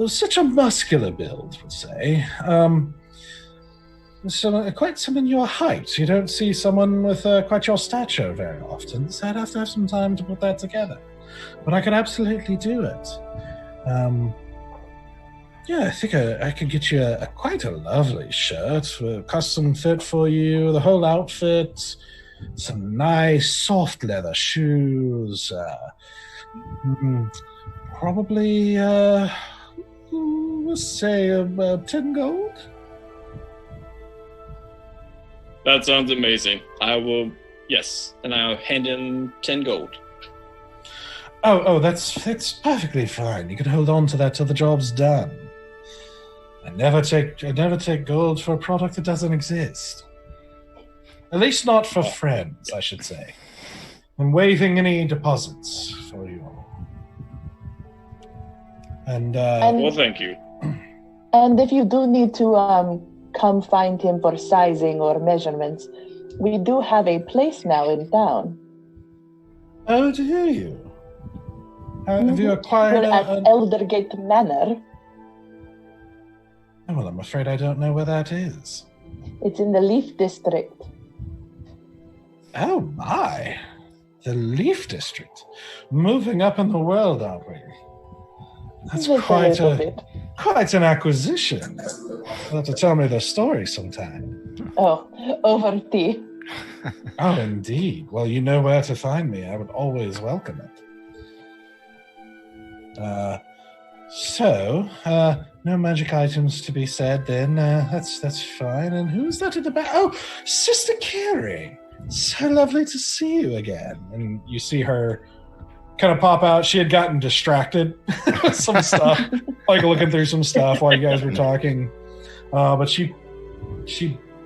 such a muscular build, would say. Quite someone your height. You don't see someone with quite your stature very often, so I'd have to have some time to put that together. But I could absolutely do it. Yeah, I think I could get you quite a lovely shirt, a custom fit for you, the whole outfit, some nice soft leather shoes, probably, let's say, 10 gold? That sounds amazing. I will, yes, and I'll hand in 10 gold. Oh, that's perfectly fine. You can hold on to that till the job's done. I never take gold for a product that doesn't exist. At least not for friends, I should say. I'm waiving any deposits for you all. And well, thank you. And if you do need to come find him for sizing or measurements, we do have a place now in town. Oh, do you? Have you acquired We're at Eldergate Manor. Oh, well, I'm afraid I don't know where that is. It's in the Leaf District. Oh, my. The Leaf District. Moving up in the world, aren't we? That's Just quite a little bit. quite an acquisition. You'll have to tell me the story sometime. Oh, over tea. Oh, indeed. Well, you know where to find me. I would always welcome it. No magic items to be said then. That's fine. And who's that at the back? Oh, Sister Carrie. So lovely to see you again. And you see her kind of pop out. She had gotten distracted with some stuff, like looking through some stuff while you guys were talking. But she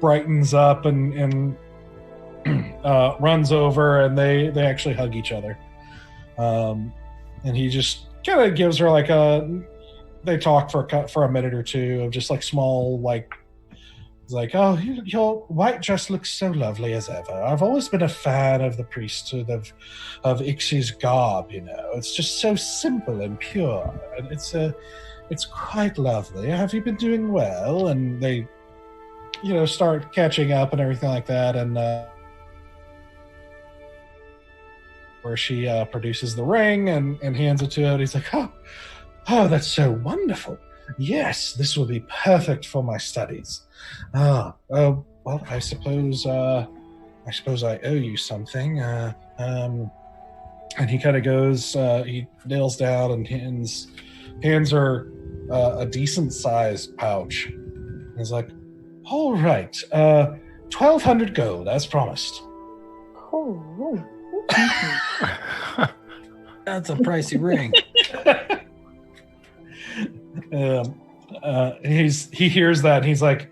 brightens up and runs over, and they actually hug each other. And he just kind of gives her like they talk for a minute or two of just like small, like, it's like, oh, your white dress looks so lovely as ever. I've always been a fan of the priesthood of Ixie's garb, you know. It's just so simple and pure, and it's quite lovely. Have you been doing well? And they, start catching up and everything like that, and where she produces the ring and hands it to him. He's like, oh, that's so wonderful. Yes, this will be perfect for my studies. Well, I suppose I owe you something. And he kind of goes, he kneels down and hands her a decent sized pouch. And he's like, all right, 1,200 gold as promised. Oh, That's a pricey ring. He hears that and he's like,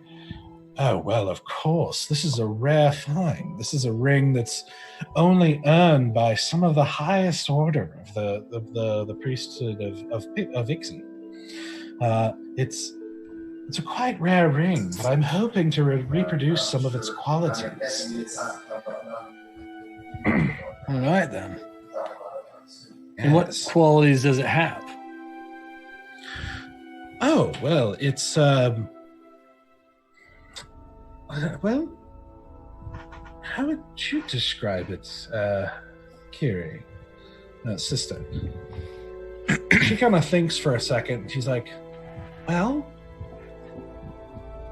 oh, well, of course, this is a rare find. This is a ring that's only earned by some of the highest order of the priesthood of Ixie. It's a quite rare ring, but I'm hoping to reproduce some of its qualities. All right, then. And what qualities does it have? Oh, well, it's, well, how would you describe it, Kiri, sister? She kind of thinks for a second. She's like, well,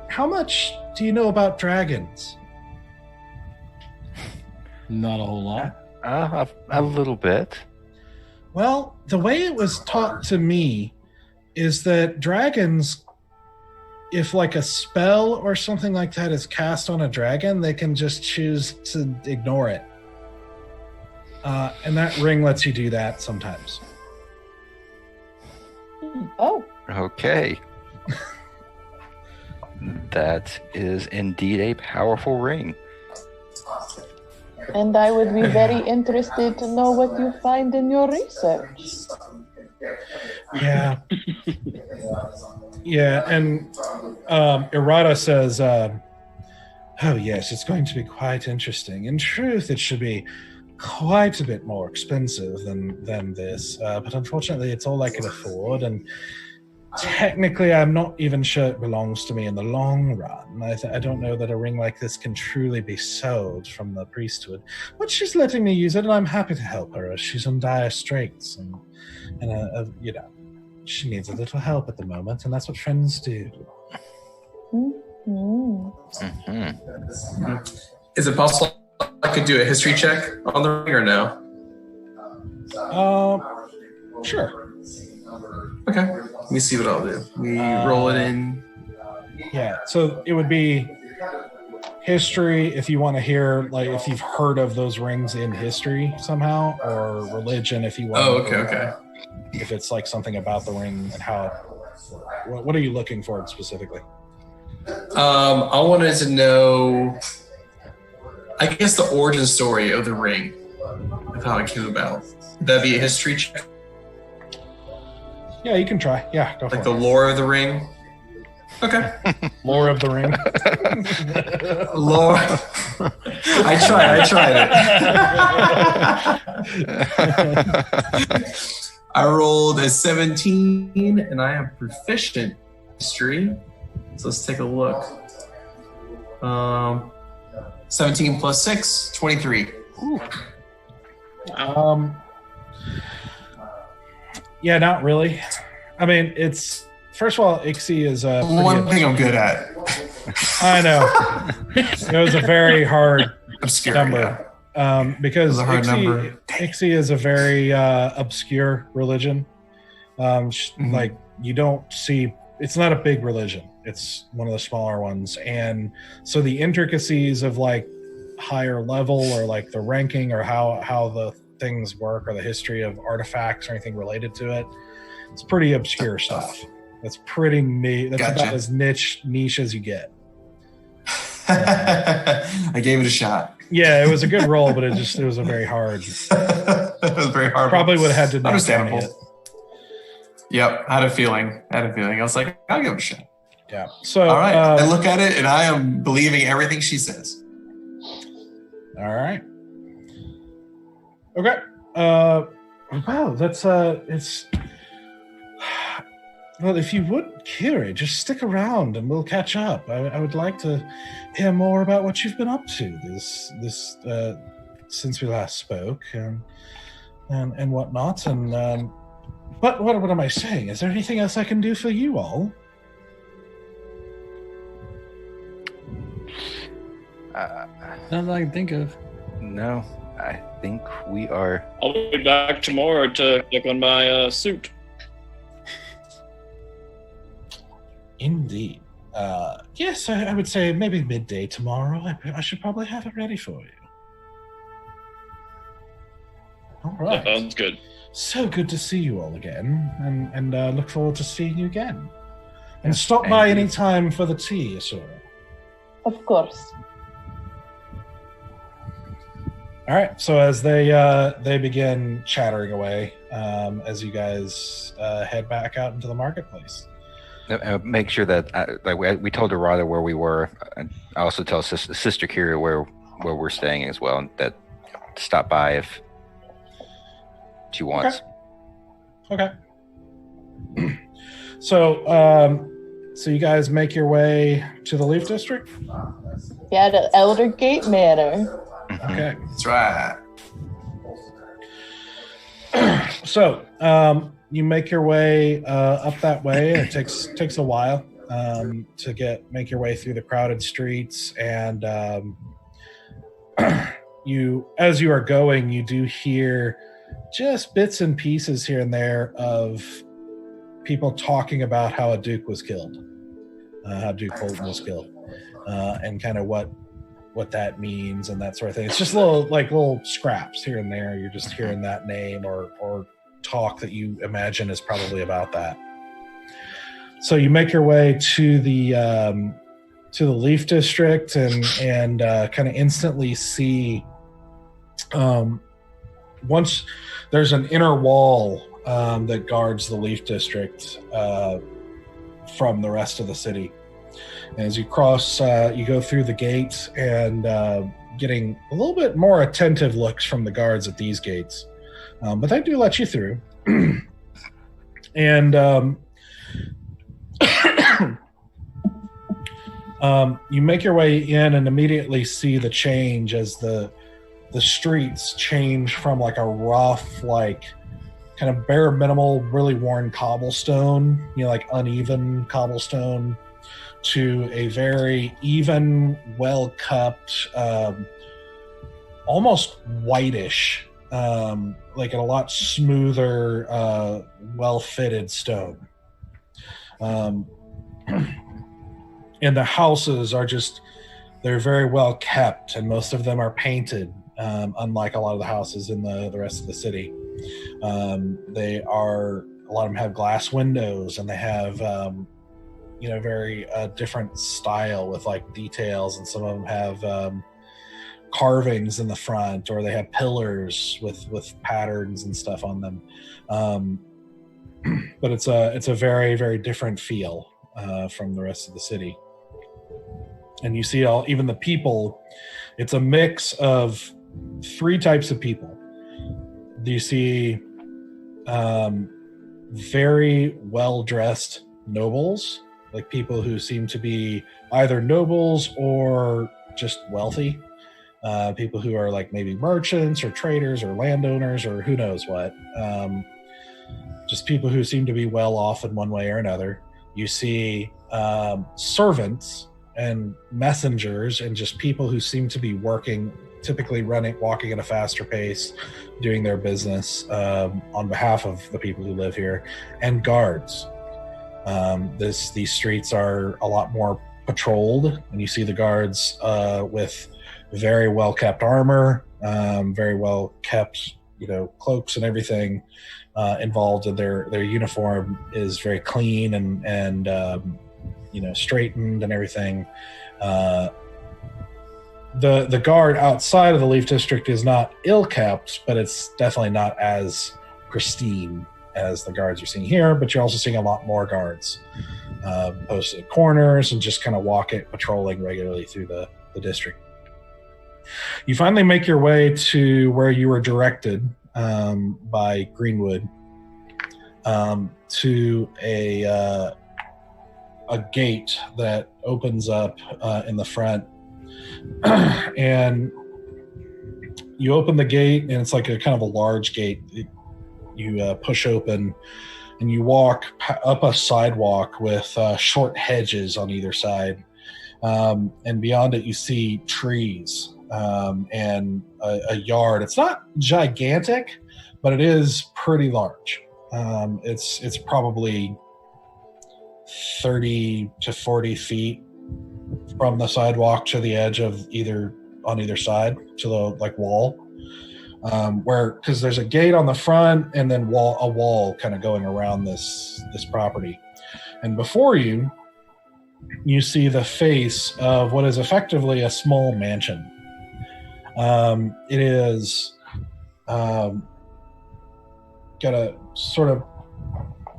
how much do you know about dragons? Not a whole lot. A little bit. Well, the way it was taught to me is that dragons, if like a spell or something like that is cast on a dragon, they can just choose to ignore it. And that ring lets you do that sometimes. Oh, Okay. That is indeed a powerful ring. and I would be very interested to know what you find in your research. Yeah. Yeah, and Errata says, oh yes, it's going to be quite interesting. In truth, it should be quite a bit more expensive than this, but unfortunately it's all I can afford, and technically I'm not even sure it belongs to me in the long run. I don't know that a ring like this can truly be sold from the priesthood, but she's letting me use it, and I'm happy to help her as she's in dire straits, and you know, she needs a little help at the moment, and that's what friends do. Is it possible I could do a history check on the ring or no? Sure. Okay. Let me see what I'll do. We roll it in. Yeah, so it would be history if you want to hear, like, if you've heard of those rings in history somehow, or religion if you want. Oh, okay. If it's like something about the ring and how. What are you looking for specifically? I wanted to know, I guess, the origin story of the ring, of how it came about. Would that be a history check? Yeah, you can try. Yeah, go for Like it. the lore of the ring? Okay. Lore of the ring. Lore. I tried it. I rolled a 17, and I am proficient in history. So let's take a look. 17 plus 6, 23. Yeah, not really. I mean, it's first of all, Ixie is One thing I'm good at. I know. It was a very hard Obscure number. Because It was a hard number. Ixie is a very obscure religion. Like, you don't see, it's not a big religion. It's one of the smaller ones. And so the intricacies of like higher level, or like the ranking, or how the things work, or the history of artifacts or anything related to it, it's pretty obscure stuff. That's pretty That's Gotcha. about as niche as you get. I gave it a shot. Yeah, it was a good roll, but it was a very hard. It was very hard. Probably would have had to Understandable. it. Yep, I had a feeling. I was like, I'll give it a shot. Yeah. So All right. I look at it and I am believing everything she says. All right. Okay. Wow, that's it's. Well, if you would, Kiri, just stick around and we'll catch up. I would like to hear more about what you've been up to this since we last spoke, and whatnot. And what am I saying? Is there anything else I can do for you all? Nothing I can think of. No, I think we are. I'll be back tomorrow to look on my suit. Indeed. Yes, I would say maybe midday tomorrow. I should probably have it ready for you. All right. That sounds good. So good to see you all again, and look forward to seeing you again. And stop by any time for the tea, Asura. Of course. All right. So as they begin chattering away, as you guys head back out into the marketplace. Make sure that we told Arada where we were. I also tell Sister Kira where we're staying as well, and that to stop by if she wants. Okay. So you guys make your way to the Leaf District? Yeah, to Eldergate Manor. Okay. That's right. So you make your way up that way. It takes a while to make your way through the crowded streets, and as you are going, you do hear just bits and pieces here and there of people talking about how a duke was killed, how Duke Bolton was killed, and kind of what that means and that sort of thing. It's just little scraps here and there. You're just hearing that name or talk that you imagine is probably about that. So you make your way to the Leaf District and kind of instantly see once there's an inner wall that guards the Leaf District from the rest of the city. And as you cross, you go through the gates and getting a little bit more attentive looks from the guards at these gates. But they do let you through. And you make your way in and immediately see the change as the streets change from like a rough, like kind of bare minimal, really worn cobblestone, like uneven cobblestone, to a very even, well-kept, almost whitish, like a lot smoother, well-fitted stone. And the houses are they're very well kept, and most of them are painted, unlike a lot of the houses in the rest of the city. A lot of them have glass windows, and they have, very different style with like details, and some of them have carvings in the front, or they have pillars with patterns and stuff on them. But it's a very, very different feel from the rest of the city. And you see even the people, it's a mix of 3 types of people. You see very well-dressed nobles, like people who seem to be either nobles or just wealthy. People who are like maybe merchants or traders or landowners or who knows what. Just people who seem to be well off in one way or another. You see servants and messengers and just people who seem to be working, typically walking at a faster pace, doing their business on behalf of the people who live here, and guards. These streets are a lot more patrolled, and you see the guards with very well-kept armor, very well-kept, cloaks and everything involved in their uniform is very clean and straightened and everything. The guard outside of the Leaf District is not ill-kept, but it's definitely not as pristine as the guards you're seeing here. But you're also seeing a lot more guards posted at corners and just kind of patrolling regularly through the district. You finally make your way to where you were directed by Greenwood, to a gate that opens up in the front. And you open the gate, and it's like a kind of a large gate. You push open, and you walk up a sidewalk with short hedges on either side. And beyond it, you see trees and a yard. It's not gigantic, but it is pretty large. It's probably 30 to 40 feet from the sidewalk to the edge of on either side to the wall, because there's a gate on the front and then a wall kind of going around this property. And before you see the face of what is effectively a small mansion. It is got a sort of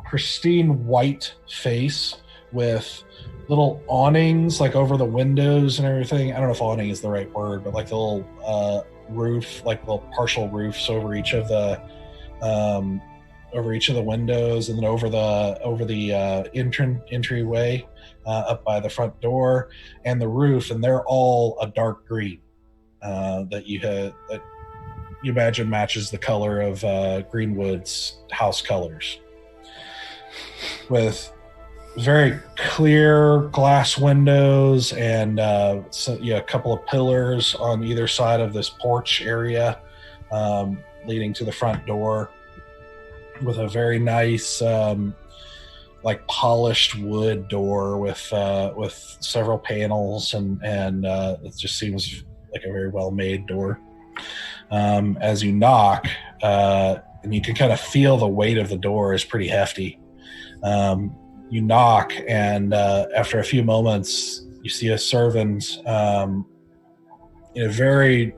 pristine white face with little awnings over the windows and everything. I don't know if awning is the right word, but the little roof, little partial roofs over each of the windows, and then over the entryway up by the front door and the roof, and they're all a dark green that you imagine matches the color of Greenwood's house colors, with very clear glass windows and a couple of pillars on either side of this porch area leading to the front door, with a very nice polished wood door with several panels, and it just seems like a very well made door. As you knock, and you can kind of feel the weight of the door is pretty hefty. you knock, and after a few moments, you see a servant in a very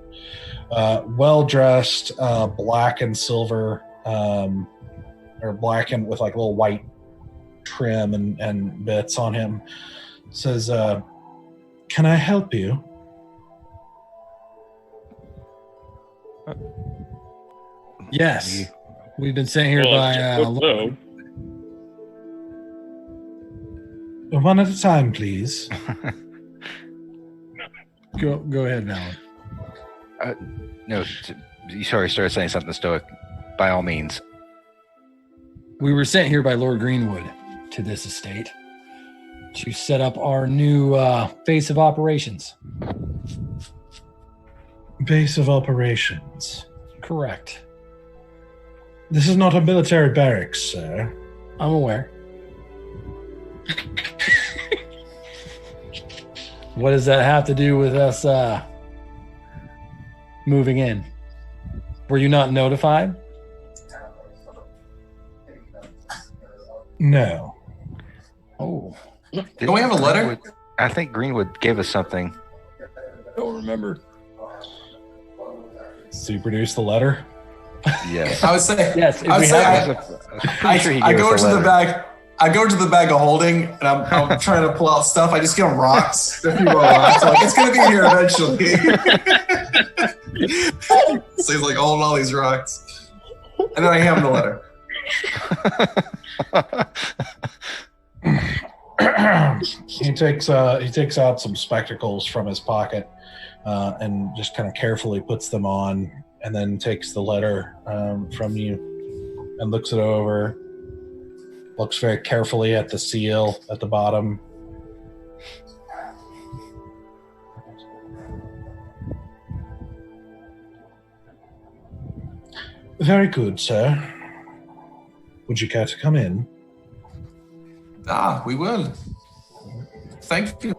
well-dressed, black and silver, or black and with like little white trim and bits on him. Says, "Can I help you?" Yes. We've been sent here by... Hello. One at a time, please. Go ahead, Valen. No, you started saying something stoic. By all means. We were sent here by Lord Greenwood to this estate to set up our new base of operations. Base of operations. Correct. This is not a military barracks, sir. I'm aware. What does that have to do with us moving in? Were you not notified? No. Oh. Don't we have a letter? I think Greenwood gave us something. Don't remember. So you produce the letter? Yes. I would say Yes. I would say I go into the bag. bag. I go to the bag of holding, and I'm trying to pull out stuff. I just give him rocks. A few more rocks. I'm like, it's gonna be here eventually. So he's like holding all these rocks, and then I hand him the letter. He takes out some spectacles from his pocket and just kind of carefully puts them on, and then takes the letter from you and looks it over. Looks very carefully at the seal at the bottom. Very good, sir. Would you care to come in? We will. Thank you.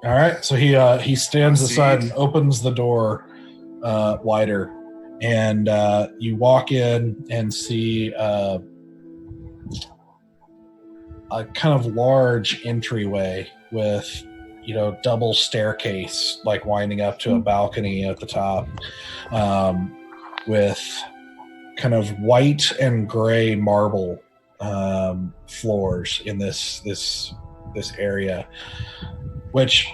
All right, so he stands aside and opens the door wider, and you walk in and see a kind of large entryway with, double staircase, like winding up to a balcony at the top, with kind of white and gray marble floors in this area. Which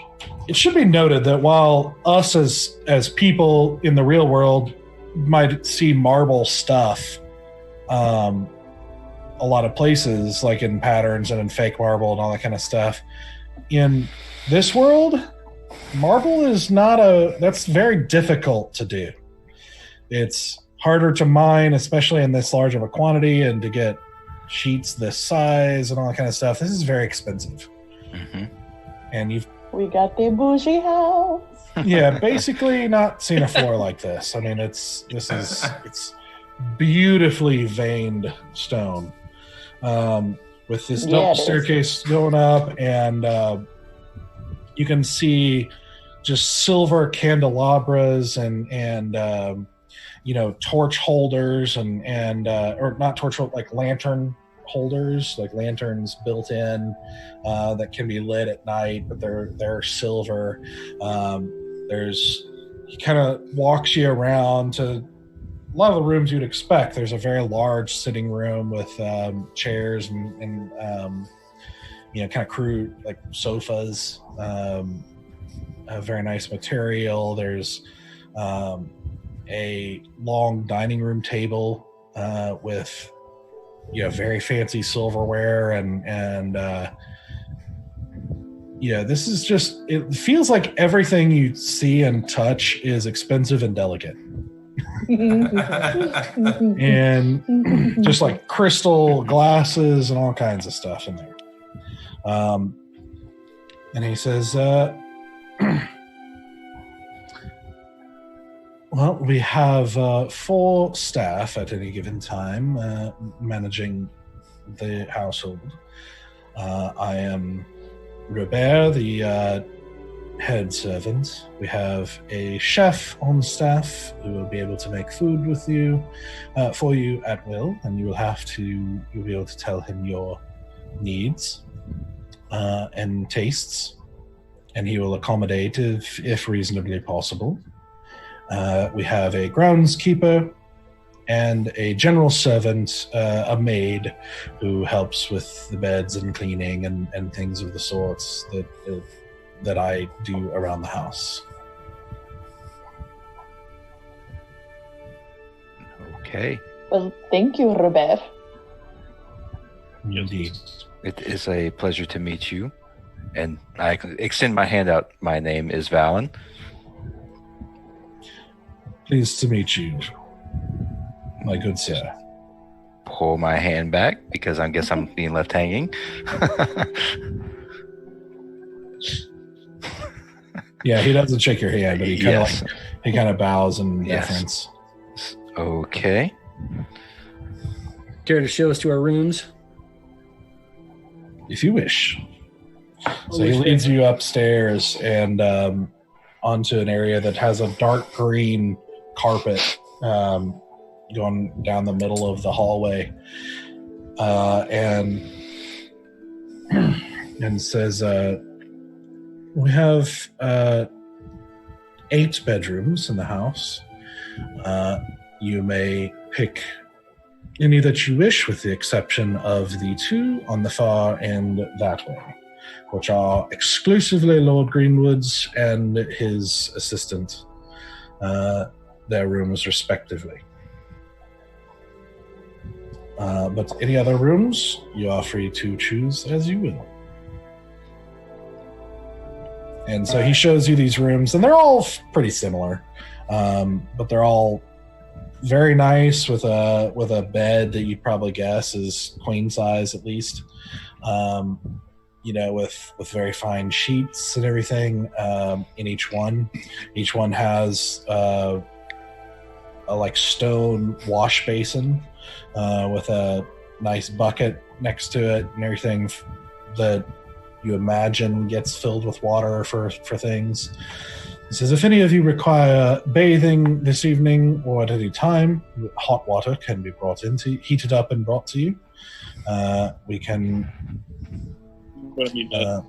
it should be noted that while us as people in the real world might see marble stuff a lot of places, like in patterns and in fake marble and all that kind of stuff, in this world, marble is that's very difficult to do. It's harder to mine, especially in this large of a quantity, and to get sheets this size and all that kind of stuff. This is very expensive. Mm-hmm. And we got the bougie house. Yeah, basically not seen a floor like this. I mean, it's beautifully veined stone, with this double staircase going up, and you can see just silver candelabras and torch holders and or not torch, like lantern holders, like lanterns built in that can be lit at night, but they're silver. He kind of walks you around to a lot of the rooms you'd expect. There's a very large sitting room with chairs and kind of crude like sofas, a very nice material. There's a long dining room table with very fancy silverware and this is just, it feels like everything you see and touch is expensive and delicate. And just like crystal glasses and all kinds of stuff in there. And he says, well, we have 4 staff at any given time managing the household. I am Robert, the head servant. We have a chef on staff who will be able to make food with you, for you at will, and you'll be able to tell him your needs and tastes, and he will accommodate if reasonably possible. We have a groundskeeper and a general servant, a maid, who helps with the beds and cleaning and things of the sorts that I do around the house. Okay. Well, thank you, Robert. Indeed. It is a pleasure to meet you. And I extend my hand out. My name is Valen. Pleased to meet you, my good sir. Pull my hand back because I guess I'm being left hanging. Yeah, he doesn't shake your hand, but he kind of bows in deference. Okay. Care to show us to our rooms? If you wish. So he leads you upstairs and onto an area that has a dark green carpet going down the middle of the hallway, and says, we have 8 bedrooms in the house. You may pick any that you wish, with the exception of the 2 on the far end that way, which are exclusively Lord Greenwood's and his assistant, their rooms respectively. But any other rooms, you are free to choose as you will. And so he shows you these rooms, and they're all pretty similar, but they're all very nice, with a bed that you'd probably guess is queen size at least. With very fine sheets and everything in each one. Each one has a stone wash basin with a nice bucket next to it, and everything that you imagine gets filled with water for things. It says, if any of you require bathing this evening or at any time, hot water can be heated up and brought to you. We can... What have you done?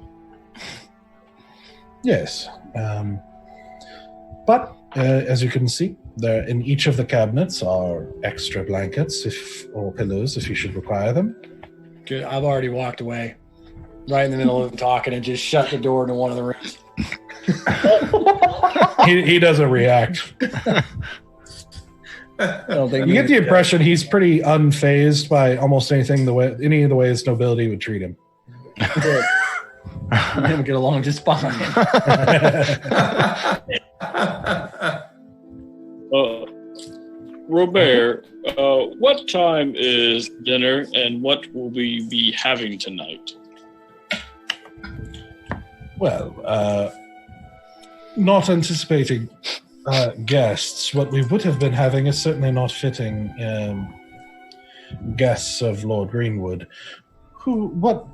Yes. But as you can see, there in each of the cabinets are extra blankets or pillows if you should require them. Good. I've already walked away right in the middle of them talking and just shut the door to one of the rooms. He doesn't react. I don't think You get the impression he's pretty unfazed by almost any of the ways nobility would treat him. Good. We don't get along just fine. Robert, what time is dinner, and what will we be having tonight? Well, not anticipating guests. What we would have been having is certainly not fitting guests of Lord Greenwood. What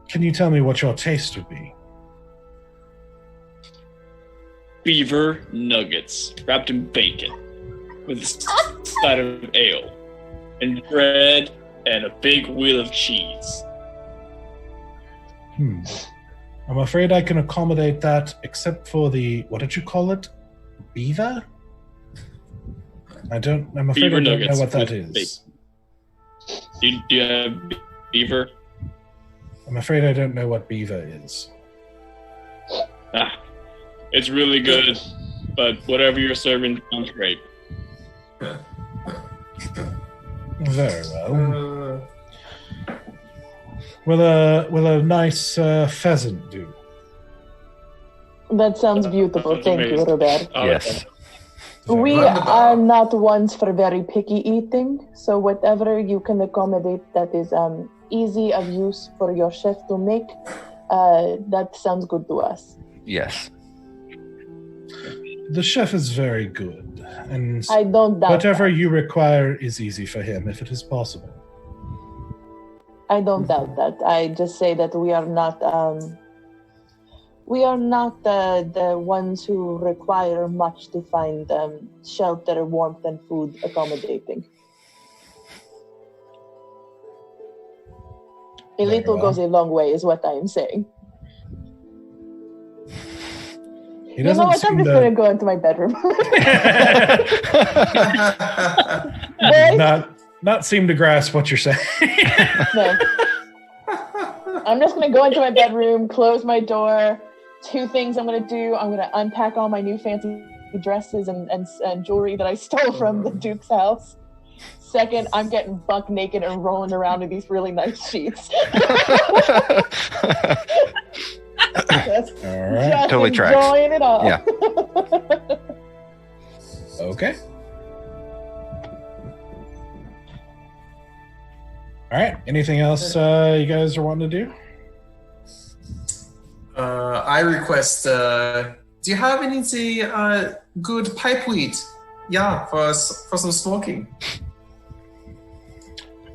can you tell me what your taste would be? Beaver nuggets wrapped in bacon with a side of ale and bread and a big wheel of cheese. I'm afraid I can accommodate that, except for what did you call it? Beaver? I'm afraid Beaver I don't nuggets know what that with is. Do you have beaver? I'm afraid I don't know what beaver is. It's really good, but whatever you're serving sounds great. Very well. Will a nice pheasant do? That sounds beautiful. Sounds Thank you, amazing. Robert. Yes. We are not ones for very picky eating, so whatever you can accommodate that is easy of use for your chef to make, that sounds good to us. Yes. The chef is very good, and I don't doubt whatever that. you require is easy for him, if it is possible. I don't doubt that. I just say that we are not We are not the ones who require much to find shelter, warmth, and food accommodating. A little goes a long way, is what I am saying. You know what? I'm just going to go into my bedroom. not seem to grasp what you're saying. No. I'm just going to go into my bedroom, close my door. 2 things I'm going to do. I'm going to unpack all my new fancy dresses and jewelry that I stole from the Duke's house. Second, I'm getting buck naked and rolling around in these really nice sheets. All right. Totally tracks. Enjoying it all. Yeah. Okay. All right. Anything else you guys are wanting to do? I request. Do you have any good pipe weed? Yeah, for some smoking.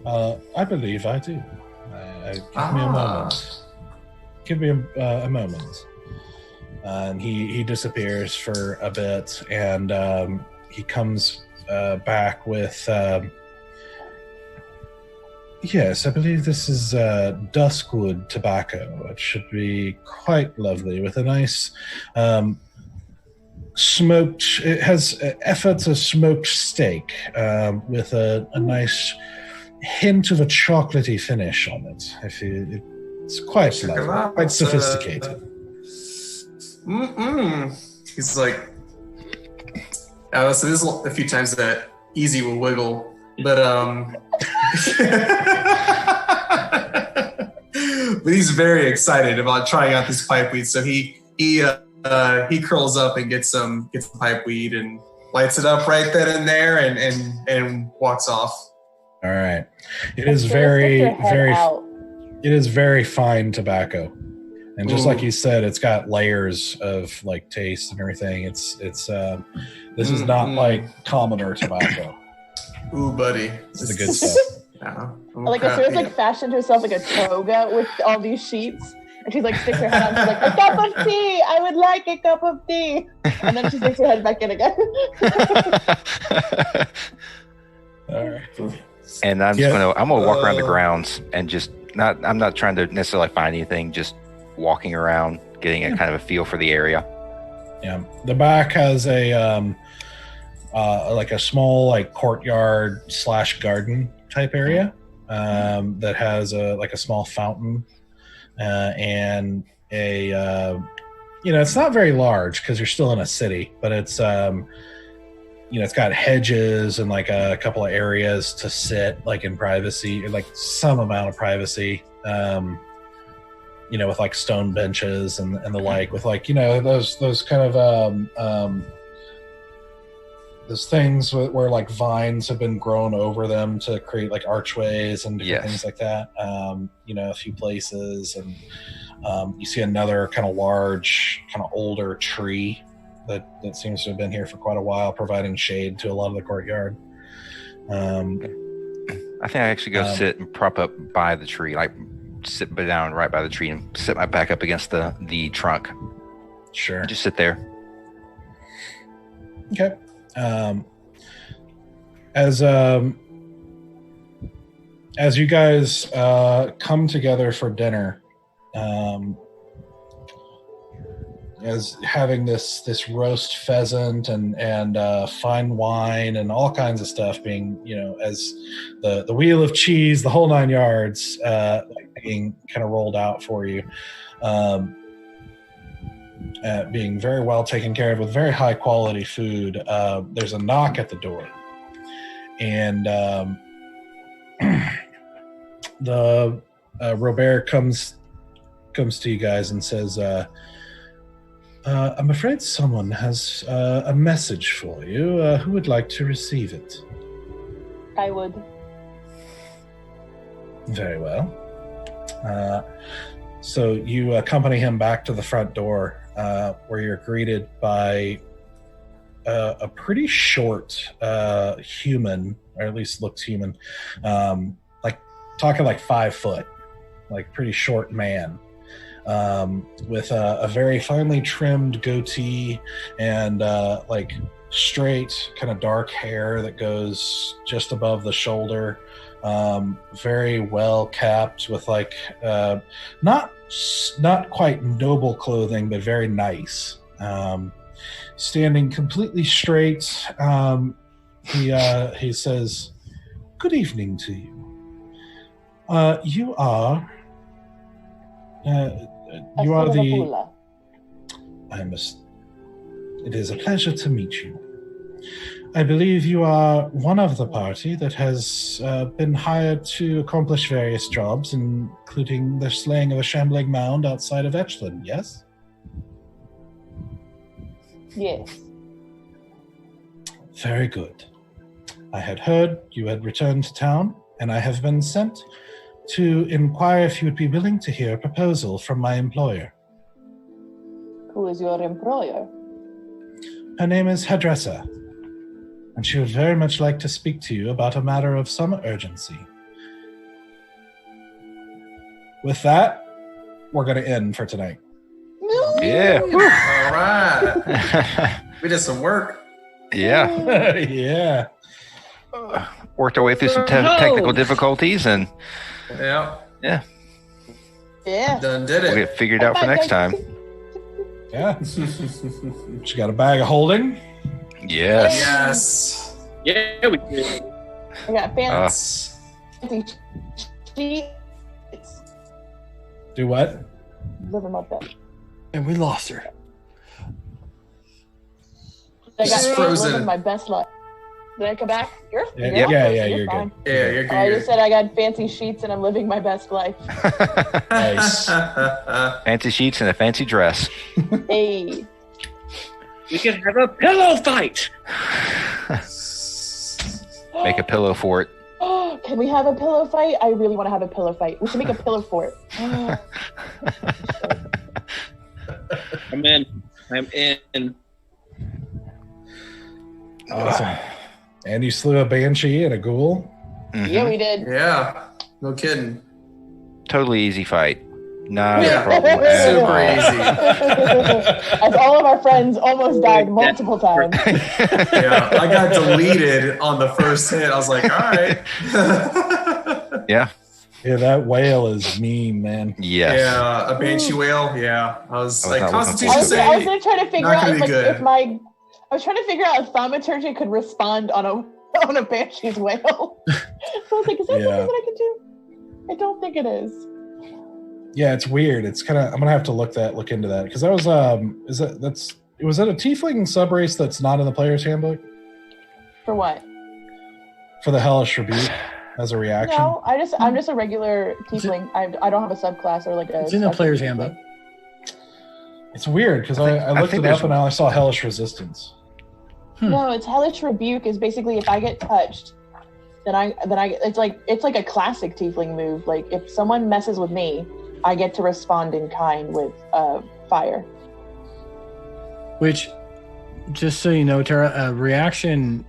I believe I do. Give me a moment. Give me a moment. And he disappears for a bit, and he comes back with. Yes, I believe this is duskwood tobacco. It should be quite lovely with a nice smoked. It has efforts of smoked steak with a nice hint of a chocolately finish on it. It's quite lovely, quite sophisticated. He's like, so there's a few times that Easy will wiggle, but but he's very excited about trying out this pipe weed. So he curls up and gets some pipe weed and lights it up right then and there and walks off. All right. It is very fine tobacco. And just like you said, it's got layers of like taste and everything. This is not like commoner tobacco. Ooh, buddy. This is the good stuff. Like Asura's like fashioned herself like a toga with all these sheets. And she's like sticks her head out and she's like, a cup of tea! I would like a cup of tea. And then she sticks her head back in again. All right. And I'm gonna walk around the grounds and I'm not trying to necessarily find anything, just walking around, getting a kind of a feel for the area. Yeah. The back has a like a small like courtyard / garden type area that has a small fountain and a it's not very large because you're still in a city, but it's it's got hedges and like a couple of areas to sit like in privacy, like some amount of privacy, with like stone benches and the like, with like, those kind of those things where like vines have been grown over them to create like archways and different things like that. A few places, and you see another kind of large, kind of older tree that seems to have been here for quite a while, providing shade to a lot of the courtyard. I think I actually go sit and prop up by the tree, like sit down right by the tree and sit my back up against the trunk. Sure. Just sit there. Okay. As you guys come together for dinner, as having this roast pheasant and fine wine and all kinds of stuff being, as the wheel of cheese, the whole 9 yards, being kind of rolled out for you, being very well taken care of with very high quality food. There's a knock at the door, and the Robert comes to you guys and says, I'm afraid someone has a message for you. Who would like to receive it? I would. Very well. So you accompany him back to the front door, where you're greeted by a pretty short human, or at least looks human, like talking like 5 foot, like pretty short man. with a very finely trimmed goatee and like straight, kind of dark hair that goes just above the shoulder. Very well kept, with like not quite noble clothing, but very nice. Standing completely straight, he says, "Good evening to you. You are the. It is a pleasure to meet you. I believe you are one of the party that has been hired to accomplish various jobs, including the slaying of a shambling mound outside of Eldowyn, yes?" Yes. Very good. I had heard you had returned to town, and I have been sent to inquire if you would be willing to hear a proposal from my employer. Who is your employer? Her name is Hairdresser, and she would very much like to speak to you about a matter of some urgency. With that, we're going to end for tonight. Yeah. All right. We did some work. Yeah. Yeah. Worked our way through some technical difficulties, and Yeah. yeah, Done did we'll it. get figured out for next time. Yeah. She got a bag of holding. Yes. Yes. Yeah, we did. I got fancy sheets. Do what? Live in my bed. And we lost her. I got She's frozen. living my best life. Did I come back? You're You're fine. good. Yeah, you're good. I just said I got fancy sheets and I'm living my best life. Nice. Fancy sheets and a fancy dress. Hey. We can have a pillow fight. Make a pillow fort. Oh, can we have a pillow fight? I really want to have a pillow fight. We should make a pillow fort. Oh. I'm in. I'm in. Awesome. And you slew a banshee and a ghoul. Mhm. Yeah, we did. Yeah. No kidding. Totally easy fight. Not Yeah. a problem at Super all. easy. As all of our friends almost died multiple times. Yeah. I got deleted on the first hit. I was like, all right. Yeah. Yeah, that whale is mean, man. Yes. Yeah. A banshee whale. Yeah. I was I was like, not looking Constitution I was saving. gonna try to figure Not out gonna if, be like, good. if my I was trying to figure out if thaumaturgy could respond on a banshee's wail. So I was like, is that something that I can do? I don't think it is. Yeah, it's weird. It's kind of. I'm gonna have to look into that because that was was that a tiefling subrace that's not in the player's handbook For what? for the hellish rebuke as a reaction? No, I'm just a regular tiefling. I don't have a subclass or like a. It's in the special player's tiefling. handbook. It's weird because I looked think it up there's- and I saw hellish resistance. No, it's hellish rebuke is basically if I get touched, then I it's like a classic tiefling move. Like if someone messes with me, I get to respond in kind with fire. Which, just so you know, Tara, a reaction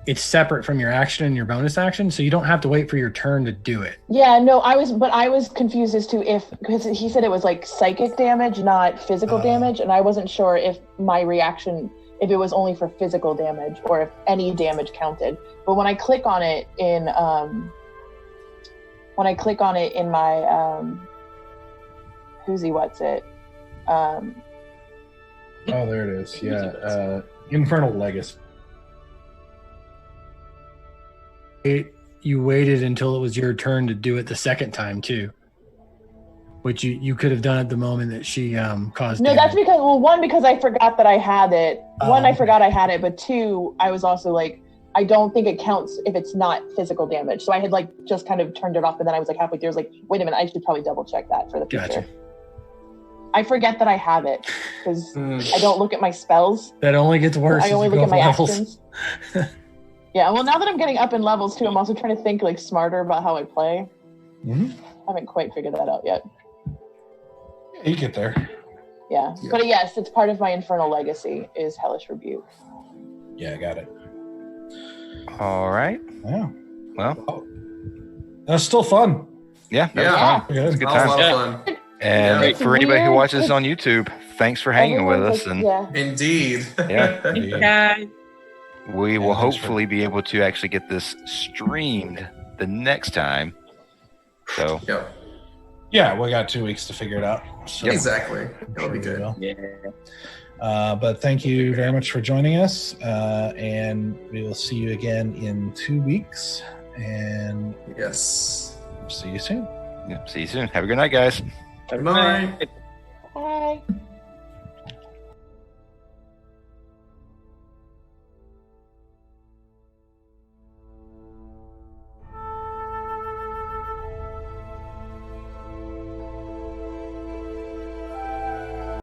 it's separate from your action and your bonus action, so you don't have to wait for your turn to do it. Yeah, no, I was confused as to because he said it was like psychic damage, not physical damage, and I wasn't sure if my reaction, if it was only for physical damage or if any damage counted. But when I click on it in my who's what's it? Oh, there it is. Yeah, Infernal Legacy. You waited until it was your turn to do it the second time too, which you could have done at the moment that she caused. No, damage. that's because I forgot that I had it. I forgot I had it, but two, I was also like, I don't think it counts if it's not physical damage. So I had like just kind of turned it off, and then I was like halfway through, I was like, wait a minute, I should probably double check that for the future. Gotcha. I forget that I have it because I don't look at my spells. That only gets worse. I as only you look go at my up levels. actions. Yeah, well, now that I'm getting up in levels too, I'm also trying to think like smarter about how I play. Mm-hmm. I haven't quite figured that out yet. Yeah, you get there. Yeah. But yes, it's part of my Infernal Legacy is Hellish Rebuke. Yeah, I got it. All right. Yeah. Well, That's still fun. Yeah, that Yeah. was fun. Good. It was a good That was a time. lot of fun. And Yeah. It's for anybody who weird. watches on YouTube, thanks for hanging with Everyone's us. like, And yeah. Indeed. Yeah. Guys. we will Yeah, thanks for- hopefully be able to actually get this streamed the next time. So, Yep. Yeah, we got 2 weeks to figure it out. So Exactly. I'm That'll be we good. will. Yeah. But thank you very much for joining us. And we will see you again in 2 weeks. And Yes. see you soon. yeah, see you soon. Have a good night, guys. Good night. Bye.